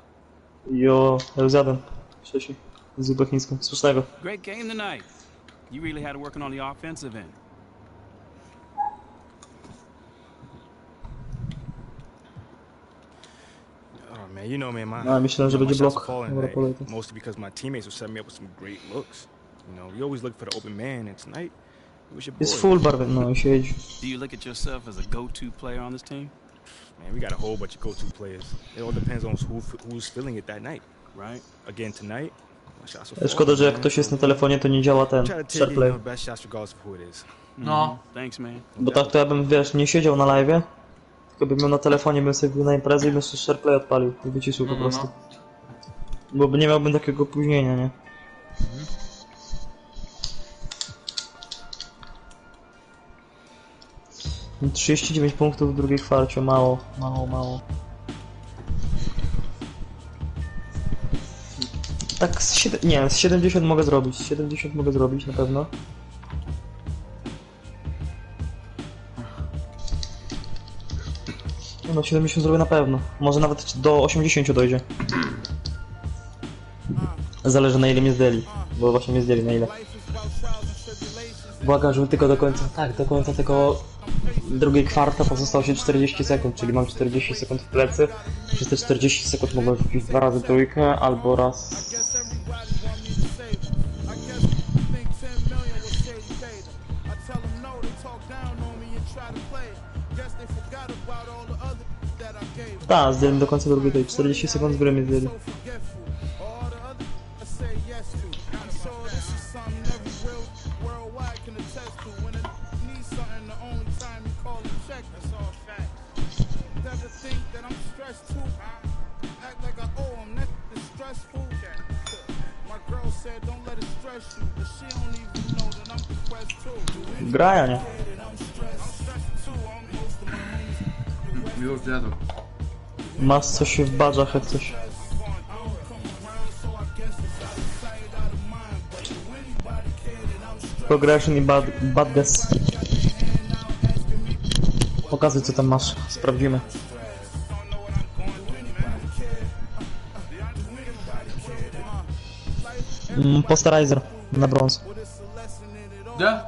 Jo, ja już zjadłem wcześniej. Zupę chińską. Smacznego. Great game tonight. You really had it working on the offensive end. Oh man, you know me, No, myślałem, że będzie blok. Dobra, polej to. Mostly because my teammates were setting me up with some great looks. You know, we always look for the open man, and tonight Jest full barwy, no i siedzi. Do you look at yourself as a go-to player on this team? Man, we got a whole bunch of go-to players. It all depends on who's feeling it that night, right? Again tonight. Szkoda, że jak ktoś jest na telefonie, to nie działa ten SharePlay. No. Thanks, man. Bo tak to ja bym, wiesz, nie siedział na live'ie, tylko bym miał na telefonie, bym sobie wbił na imprezę i bym sobie SharePlay odpalił i wyciszył po prostu. Bo nie miałbym takiego opóźnienia, nie? 39 punktów w drugiej kwarcie, mało. Tak z 70 mogę zrobić, 70 mogę zrobić na pewno. No 70 zrobię na pewno, może nawet do 80 dojdzie. Zależy na ile mnie zdjęli, bo właśnie mnie zdjęli na ile. Błagam, żeby tylko do końca, tak, do końca tylko drugiej kwarta pozostało się 40 sekund, czyli mam 40 sekund w plecy. Przez te 40 sekund mogę wbić 2 razy trójkę, albo raz... Tak, zdjęli do końca drugiej tej 40 sekund z gry mnie zdjęli. Graja, nie? Już jadę. Masz coś w badżach jak coś. Progression i bad guess. Pokazuj co tam masz, sprawdzimy. Posterizer na brąz. Gdzie?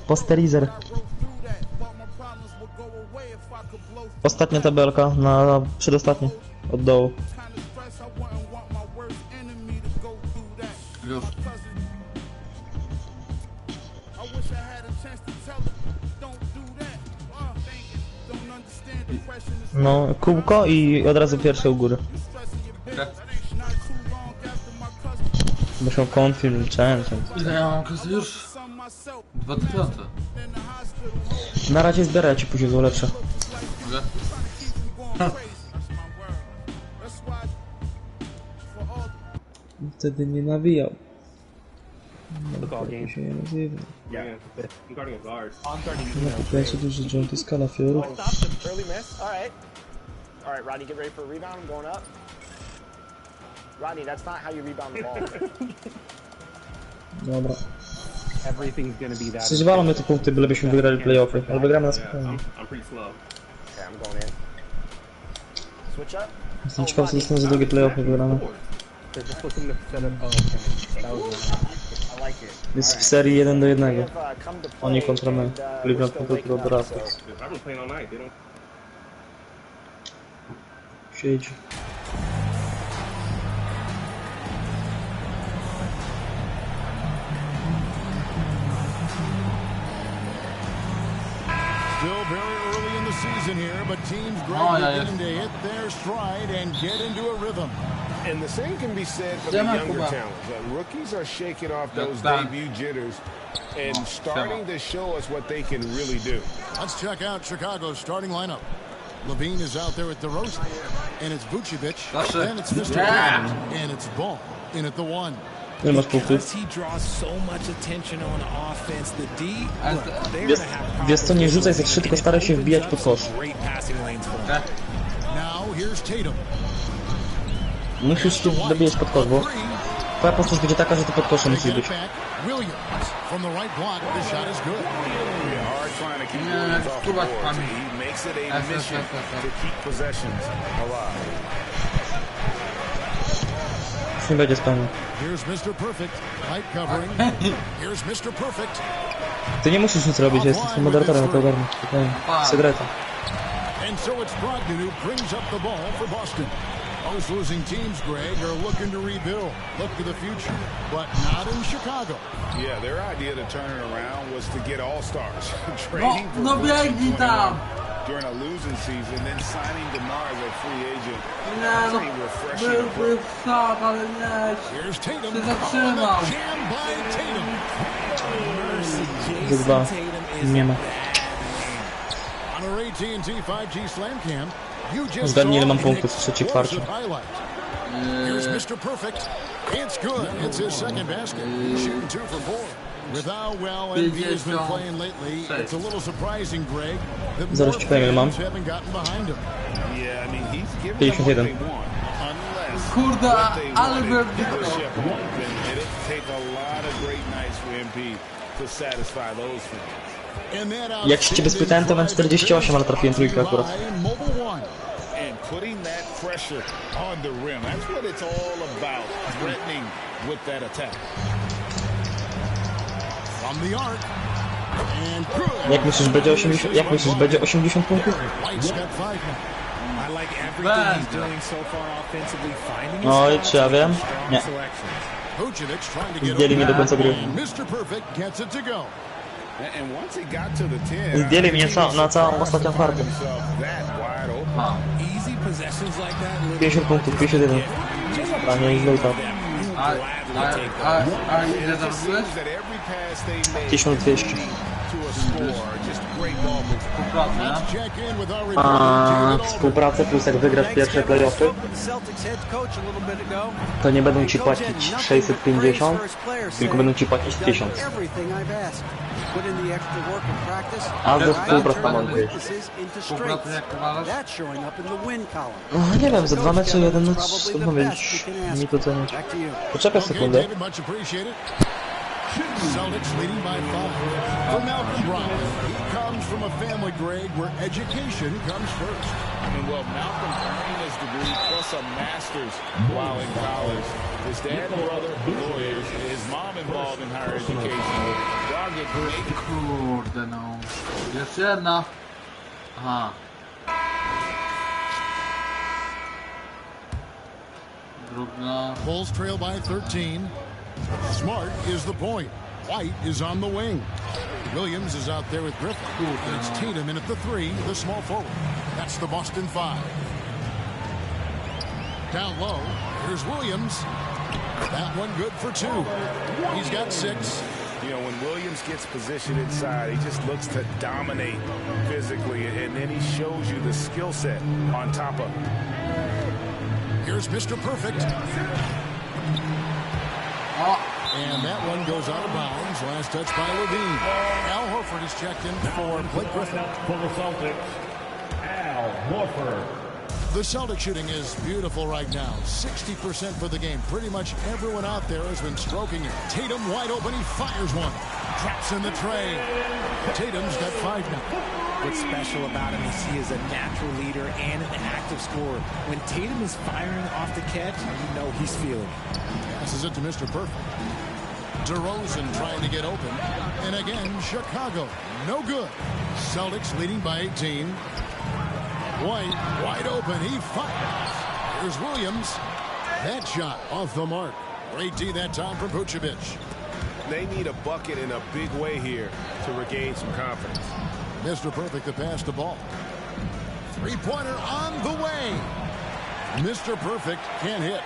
Posterizer. Ostatnia tabelka, na przedostatnia, od dołu. Już. No, kółko i od razu pierwsze u góry. Muszą confirm, change. Ile ja mam kasy już? 2000. Na razie zbierę, ci później są lepsze. Mogę? Wtedy nie nawijał. No, się nie nazywa. Na kupieńcu duży joint i skala fiorów. Alright, Rodney, get ready for a rebound. I'm going up. Rodney, that's not how you rebound the ball. Dobra. Everything's gonna be that. Przeżywano mnie te punkty, bylebyśmy wygrali playoffy, ale wygramy na spokojnie. I'm pretty slow. Okay, I'm going in. Switch up. Jestem ciekaw, co dostanę za drugie playoffy wygrane. Jest w serii 1-1. Oni kontra my. Cleveland kontra Raptors. Siedzi. Still very early in the season here, but teams gradually beginning to hit their stride and get into a rhythm. And the same can be said for the younger talent. Rookies are shaking off those debut jitters and starting to show us what they can really do. Let's check out Chicago's starting lineup. Levine is out there with DeRozan, and it's Vucevic, and it's Mr. Williams, and it's Ball in at the one. Ile masz punktów? Wiesz co, nie rzucaj za 3, tylko staraj się wbijać pod kosz. Musisz tu dobijać pod kosz, bo twoja postać będzie taka, że ty pod koszem musisz być. Nie będzie spełnił. Ty nie musisz nic robić, ja jestem moderatorem, to ogarnę. Segreta. Most losing teams, Greg, are looking to rebuild, look to the future, but not in Chicago. Yeah, their idea to turn it around was to get all-stars, trading for during a losing season, then signing DeMar as a free agent. Here's Tatum. Zatrzymał. Jam by Tatum. Chyba nie ma. On our AT&T 5G Slam Cam, you just Zgadnij, ile mam saw punktów w trzeciej kwarcie. Here's Mr. Perfect. It's good. It's his second basket. Shooting 2 for 4. With how well MB has been playing lately, it's a little surprising, Greg, that more fans haven't gotten behind him. Yeah, I mean, he's giving them what they want, unless Kurde, ale bym... it'll take a lot of great nights for MP to satisfy those fans. Jak się ciebie spytałem, to mam 48, ale trafiłem trójkę akurat. And putting that pressure on the rim, that's what it's all about, threatening with that attack. From the arc. And good. Jak myślisz, będzie 80, jak myślisz, będzie 80 punktów? No i czy ja wiem? Nie. Zdjęli mnie do końca gry. Zdjęli mnie na całą ostatnią kwartę. 50 punktów, 51. A nie jest tak. A ile zarobiłeś? 1200. Współpracę? A współpracę plus jak wygrasz pierwsze playoffy, to nie będą ci płacić 650, tylko będą ci płacić 1000. A ze współpracy tam mam gdzieś. Współpracę jak uważasz? No, nie wiem, za 2 mecze 1 mecz, trudno wiedzieć, mi to cenić. Poczekaj sekundę. Celtics leading by 5. For Malcolm Brogdon, he comes from a family, Greg, where education comes first. Well, Malcolm earned his degree plus a master's while in college. His dad and brother, lawyers, his mom involved in higher education. Brogdon, kurde no. Jeszcze jedna. Aha. Drugna. Bulls trail by 13. Smart is the point. White is on the wing. Williams is out there with Griffin. And it's Tatum in at the 3, the small forward. That's the Boston 5. Down low, here's Williams. That one good for 2. He's got 6. You know, when Williams gets positioned inside, he just looks to dominate physically, and then he shows you the skill set on top of it. Here's Mr. Perfect. And that one goes out of bounds. Last touch by Levine. Al Horford is checked in for Blake Griffin. For the Celtics, Al Horford. The Celtic shooting is beautiful right now. 60% for the game. Pretty much everyone out there has been stroking it. Tatum wide open. He fires one. Traps in the tray. Tatum's got 5 now. What's special about him is he is a natural leader and an active scorer. When Tatum is firing off the catch, you know he's feeling it. Passes it to Mr. Perfect. DeRozan trying to get open. And again, Chicago. No good. Celtics leading by 18. White wide open. He fires. Here's Williams. That shot off the mark. Great D that time from Vucevic. They need a bucket in a big way here to regain some confidence. Mr. Perfect to pass the ball. Three-pointer on the way. Mr. Perfect can't hit.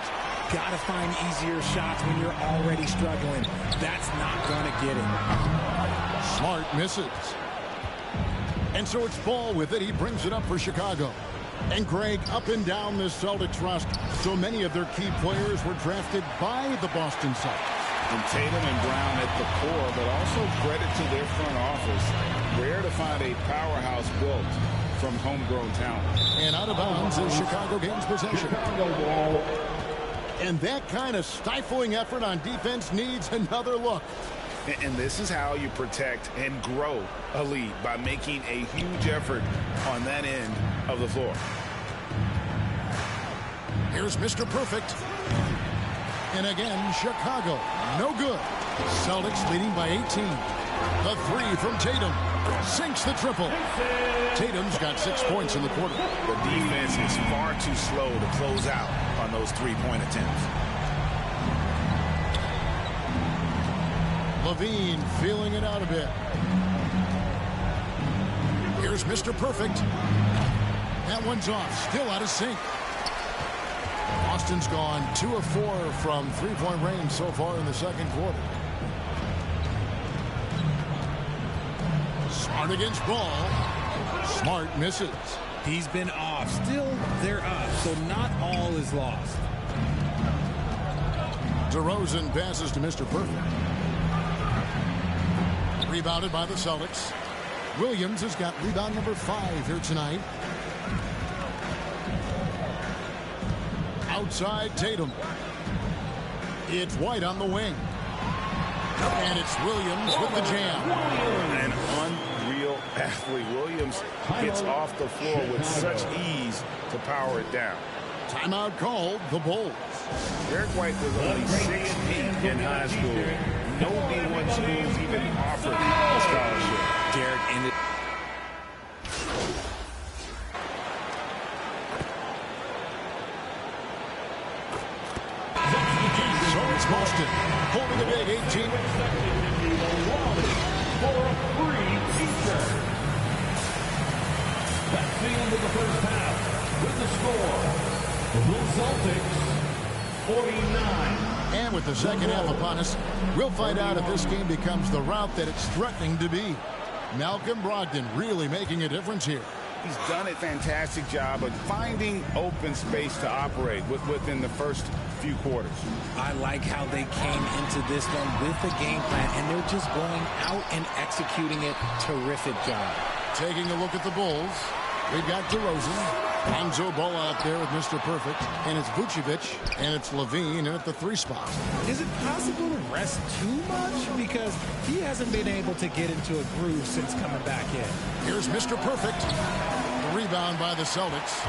Gotta find easier shots when you're already struggling. That's not gonna get it. Smart misses. And so it's Ball with it. He brings it up for Chicago. And Greg, up and down this Celtics roster, so many of their key players were drafted by the Boston Celtics. And Tatum and Brown at the core, but also credit to their front office. Rare to find a powerhouse built from homegrown talent. And out of bounds is Chicago gains possession. And that kind of stifling effort on defense needs another look. And this is how you protect and grow a lead, by making a huge effort on that end of the floor. Here's Mr. Perfect. And again, Chicago, no good. Celtics leading by 18. The three from Tatum sinks the triple. Tatum's got 6 points in the quarter. The defense is far too slow to close out on those three-point attempts. Levine feeling it out a bit. Here's Mr. Perfect. That one's off, still out of sync. Austin's gone 2 of 4 from three-point range so far in the second quarter. Smart against Ball. Smart misses. He's been off. Still, they're up, so not all is lost. DeRozan passes to Mr. Perfect. Rebounded by the Celtics. Williams has got rebound number 5 here tonight. Outside Tatum. It's White on the wing. And it's Williams with the jam. An unreal athlete. Williams gets off the floor with such ease to power it down. Timeout called, the Bulls. Derek White was only 6 feet in high school. No D1 schools even offered a scholarship. Derek ended. So it's Boston holding the big 18. For a free T-shirt. That's the end of the first half with the score. The Celtics 49. And with the second half upon us, we'll find out if this game becomes the route that it's threatening to be. Malcolm Brogdon really making a difference here. He's done a fantastic job of finding open space to operate within the first few quarters. I like how they came into this one with the game plan, and they're just going out and executing it. Terrific job. Taking a look at the Bulls, we've got DeRozan. Lonzo Ball out there with Mr. Perfect, and it's Vucevic, and it's Levine at the 3 spot. Is it possible to rest too much? Because he hasn't been able to get into a groove since coming back in. Here's Mr. Perfect. The rebound by the Celtics.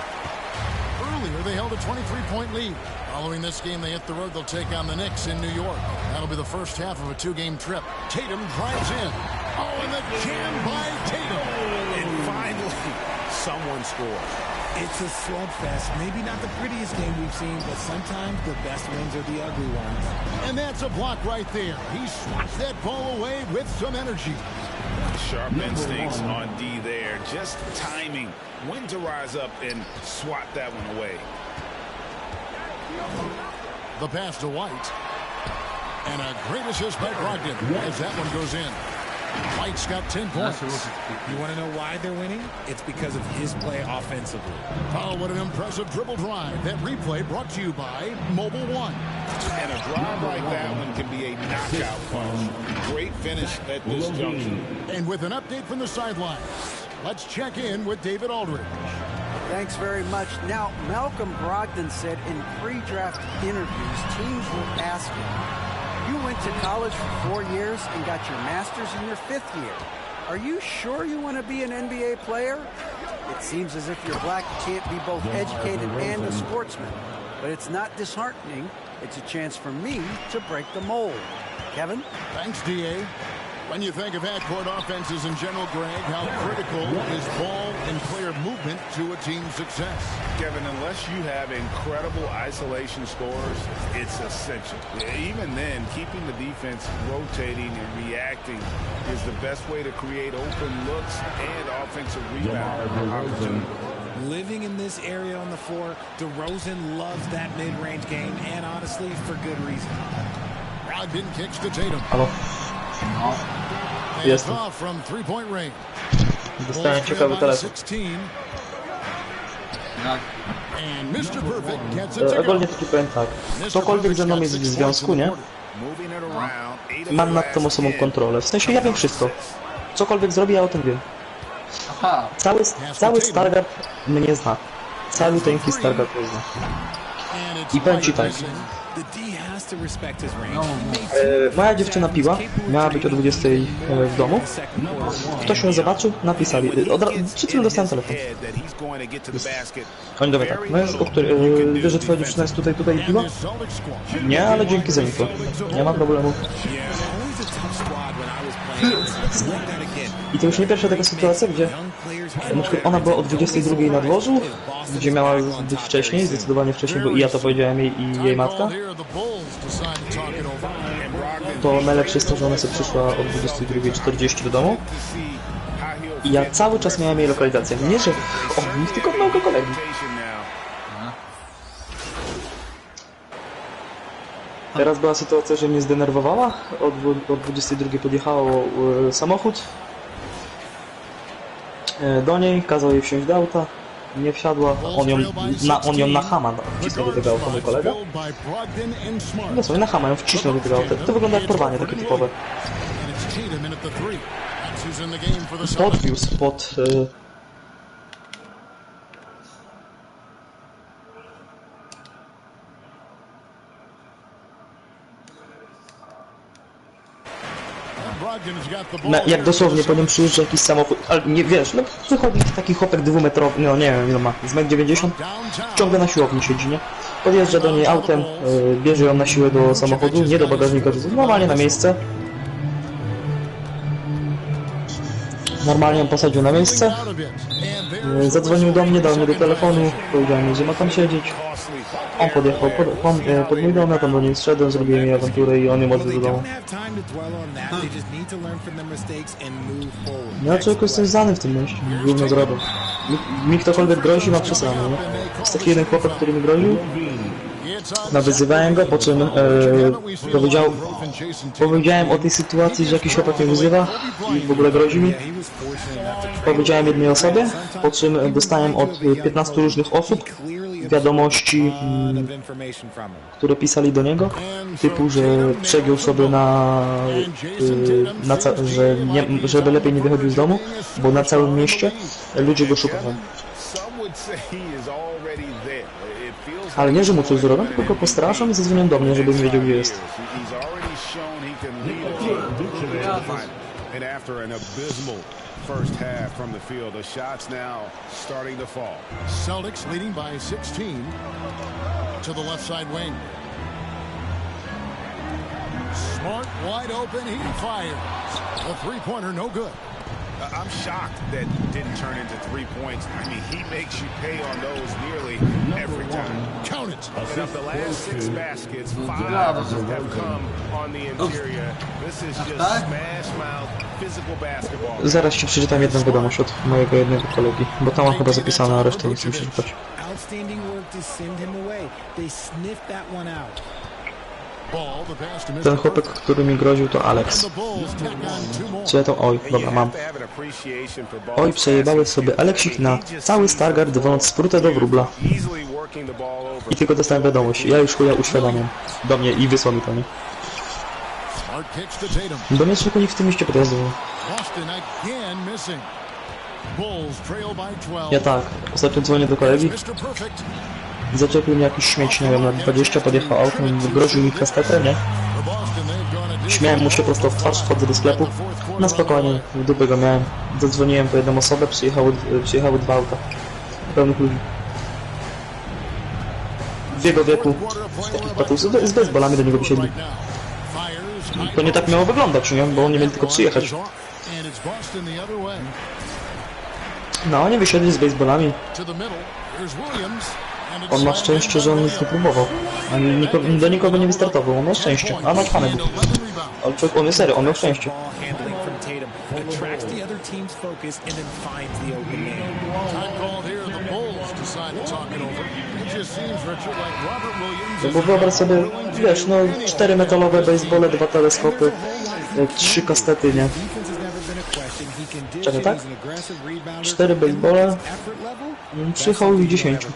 Earlier, they held a 23-point lead. Following this game, they hit the road. They'll take on the Knicks in New York. That'll be the first half of a 2-game trip. Tatum drives in. Oh, and the jam by Tatum. And finally, someone scores. It's a slugfest. Maybe not the prettiest game we've seen, but sometimes the best wins are the ugly ones. And that's a block right there. He swats that ball away with some energy. Sharp instincts on D there. Just timing when to rise up and swat that one away. The pass to White. And a great assist by Brogdon as that one goes in. White's got 10 points. You want to know why they're winning? It's because of his play offensively. Oh, what an impressive dribble drive. That replay brought to you by Mobile One. And a drive like that one can be a knockout punch. Great finish at this junction. And with an update from the sidelines, let's check in with David Aldridge. Thanks very much. Now, Malcolm Brogdon said in pre-draft interviews, teams will ask him, you went to college for 4 years and got your master's in your 5th year. Are you sure you want to be an NBA player? It seems as if you're black, you can't be both educated and a sportsman. But it's not disheartening. It's a chance for me to break the mold. Kevin? Thanks, D.A. When you think of half-court offenses in general, Greg, how critical is ball and player movement to a team's success? Kevin, unless you have incredible isolation scores, it's essential. Even then, keeping the defense rotating and reacting is the best way to create open looks and offensive rebound opportunities. Living in this area on the floor, DeRozan loves that mid-range game, and honestly, for good reason. Brogdon kicks to Tatum. Jest. Off from 3-point range. Dostałem ciekawy telefon. And Mr. Perfect gets it to Ogólnie go. taki powiem tak. Ktokolwiek ze mną jest w związku, nie? Mam nad tą osobą kontrolę. W sensie ja wiem wszystko. Cokolwiek zrobi, ja o tym wiem. Cały Stargard mnie zna. Cały ten Stargard mnie zna. I powiem ci tak. Moja dziewczyna piła, miała być o 20 w domu. Ktoś ją zobaczył, napisali. Przed chwilą dostałem telefon. Oni do mnie tak, no jest, wiesz, że twoja dziewczyna jest tutaj i piła? Nie, ale dzięki za info. Nie ma problemu. I to już nie pierwsza taka sytuacja, gdzie na przykład ona była o 22 na dworzu, gdzie miała być wcześniej, zdecydowanie wcześniej, bo i ja to powiedziałem jej i jej matka. To najlepsze jest to, że ona sobie przyszła o 22:40 do domu i ja cały czas miałem jej lokalizację. Nie, że od nich, tylko od mojego kolegi. Teraz była sytuacja, że mnie zdenerwowała. O 22 podjechał samochód do niej, kazał jej wsiąść do auta, nie wsiadła, on ją na chama wcisnął do tego auta, mój kolega. No co, na chama ją wcisnął do tego auta. To wygląda jak porwanie takie typowe. Podwiózł pod... jak dosłownie po nią przyjeżdża jakiś samochód, ale nie wiesz, no wychodzi taki chłopek 2-metrowy, no nie wiem ile ma, z 1,90 m, ciągle na siłowni siedzi, nie? Podjeżdża do niej autem, bierze ją na siłę do samochodu, nie do bagażnika, normalnie na miejsce. Normalnie ją posadził na miejsce, zadzwonił do mnie, dał mnie do telefonu, powiedziałem mi, że ma tam siedzieć. On podjechał pod mój dom, ja tam do niej zszedłem, zrobiłem jej awanturę i on ją odwiózł do domu. Ja człowieku jestem znany w tym mieście, główną zradą. Mi ktokolwiek grozi, ma przesrane, nie? Jest taki jeden chłopak, który mi groził. Nawyzywałem go, po czym powiedziałem o tej sytuacji, że jakiś chłopak mnie wyzywa i w ogóle grozi mi. Powiedziałem jednej osobie, po czym dostałem od 15 różnych osób wiadomości, które pisali do niego, typu, że przegiął sobie żeby lepiej nie wychodził z domu, bo na całym mieście ludzie go szukają. Ale nie, że mu coś zrobią, tylko go postraszą i zadzwonią do mnie, żebym wiedział, gdzie jest. First half from the field. The shots now starting to fall. Celtics leading by 16 to the left side wing. Smart wide open. He fires. The three-pointer no good. I'm shocked that didn't turn into 3 points. I mean, he makes you pay on those nearly every time. Count it. And of the last 6 baskets, 5 have come on the interior. This is just smash mouth physical basketball. Zaraz ci przeczytam jedną wiadomość od mojego jednego kolegi, bo tam mam chyba zapisane, a resztę nie chcę mi się czytać. Ten chłopak, który mi groził, to Alex. Czy ja to... Oj, dobra, mam. Oj, przejebały sobie Aleksik na cały Stargard, woląc sprutę do wróbla. I tylko dostałem wiadomość. Ja już chuja uświadamiam. Do mnie i wysłał mi to, nie? Do mnie tylko nikt w tym mieście podjazdu. Ja tak, ostatnio dzwonię do kolegi. Zaczepił mnie jakiś śmieć, nie wiem, na 20, podjechał autem, groził mi kastetem, nie? Śmiałem mu się prosto w twarz, wchodzę do sklepu. Na spokojnie, w dupę go miałem. Zadzwoniłem po jedną osobę, przyjechały 2 auta. Pełnych ludzi. W jego wieku, takich patusów, z baseballami do niego wysiedli. To nie tak miało wyglądać, nie? Bo oni mieli tylko przyjechać. No, oni wysiedli z baseballami. On ma szczęście, że on nic nie próbował. Ani do nikogo nie wystartował, on ma szczęście. A naćpany był. Ale człowiek, on jest serio, on miał szczęście. Bo wyobraź sobie, wiesz, no 4 metalowe basebole, 2 teleskopy, 3 kastety, nie? Czekaj, tak? 4 basebole, przyjechał ich 10.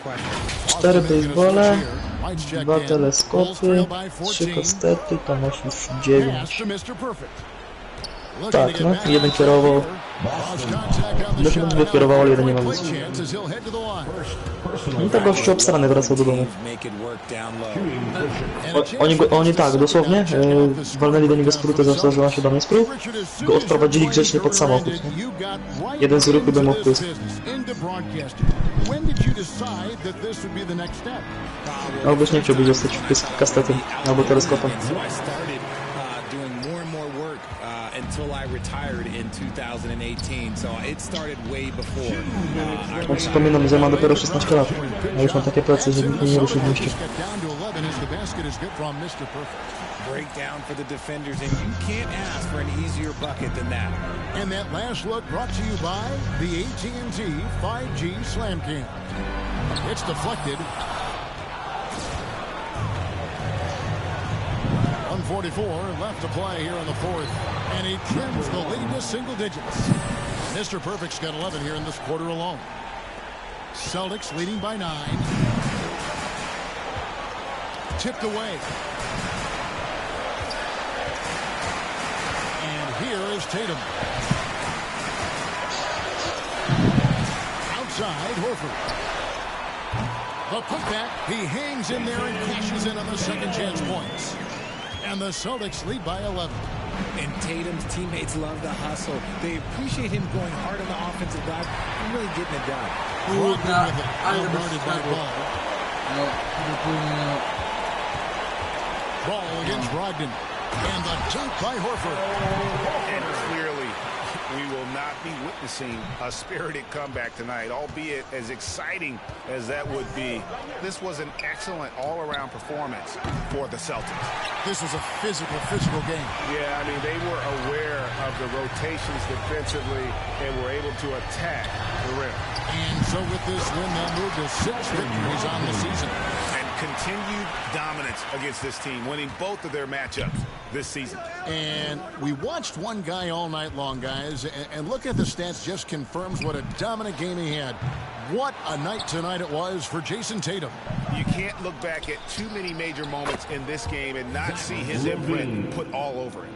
4 basebole, 2 teleskopy, 3 kastety, to masz już 9. Tak, no, jeden kierował. Znaczy dwie kierował, ale jeden nie ma nic. I tak gościu obstrany wracał do domu. Oni tak, dosłownie, walnęli do niego sprutę za to, że on się do mnie sprół. Go odprowadzili grzecznie pod samochód. Jeden z ruchu do mógł. Alboś nie chciałby dostać kastetem, albo teleskopem. Until I retired in 2018, so it started way before. Jak wspominam, że ma dopiero 16 lat, a już mam takie plecy, że nikt nie ruszy w mieście. Breakdown for the defenders, and you can't ask for an easier bucket than that. And that last look brought to you by the AT&T 5G Slam Cam. It's deflected. 1:44 left to play here in the fourth, and he trims the lead to single digits. Mr. Perfect's got 11 here in this quarter alone. Celtics leading by 9. Tipped away. And here is Tatum. Outside, Horford. The putback, he hangs in there and cashes in on the second chance points. And the Celtics lead by 11. And Tatum's teammates love the hustle. They appreciate him going hard on the offensive glass and really getting it done. Guarded by Ball. Ball against Brogdon. And the dunk by Horford. And clearly, we will not be witnessing a spirited comeback tonight, albeit as exciting as that would be. This was an excellent all-around performance for the Celtics. This was a physical game. Yeah, I mean, they were aware of the rotations defensively and were able to attack the rim. And so with this win, they'll move to 6 victories on the season. And continued dominance against this team, winning both of their matchups this season. And we watched one guy all night long, guys, and looking at the stats just confirms what a dominant game he had. What a night tonight it was for Jason Tatum. You can't look back at too many major moments in this game and not see his imprint put all over it.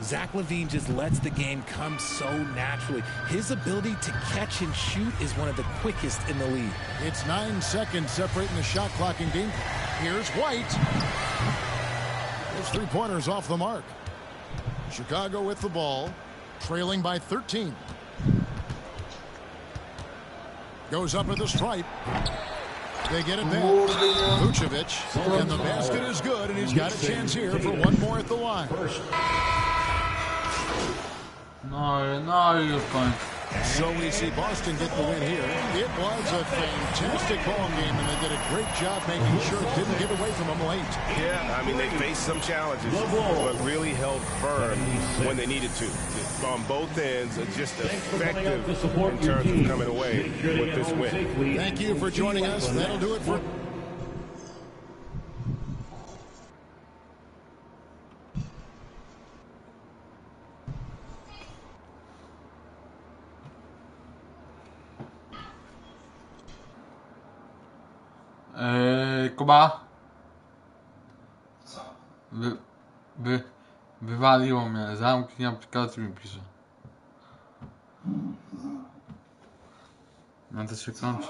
Zach LaVine just lets the game come so naturally. His ability to catch and shoot is one of the quickest in the league. It's 9 seconds separating the shot clock and game. Here's White. His three-pointers off the mark. Chicago with the ball, trailing by 13. Goes up at the stripe. They get it back. Vucevic, and the basket is good, and he's got a chance here for one more at the line. No, you're fine. So we see Boston get the win here. It was a fantastic ball game, and they did a great job making sure it didn't get away from them late. Yeah, I mean, they faced some challenges, but really held firm when they needed to. On both ends, just effective in terms of coming away with this win. Thank you for joining us. That'll do it for... Kuba? Wywaliło mnie. Zamknij aplikację, mi pisze. No to się kończy.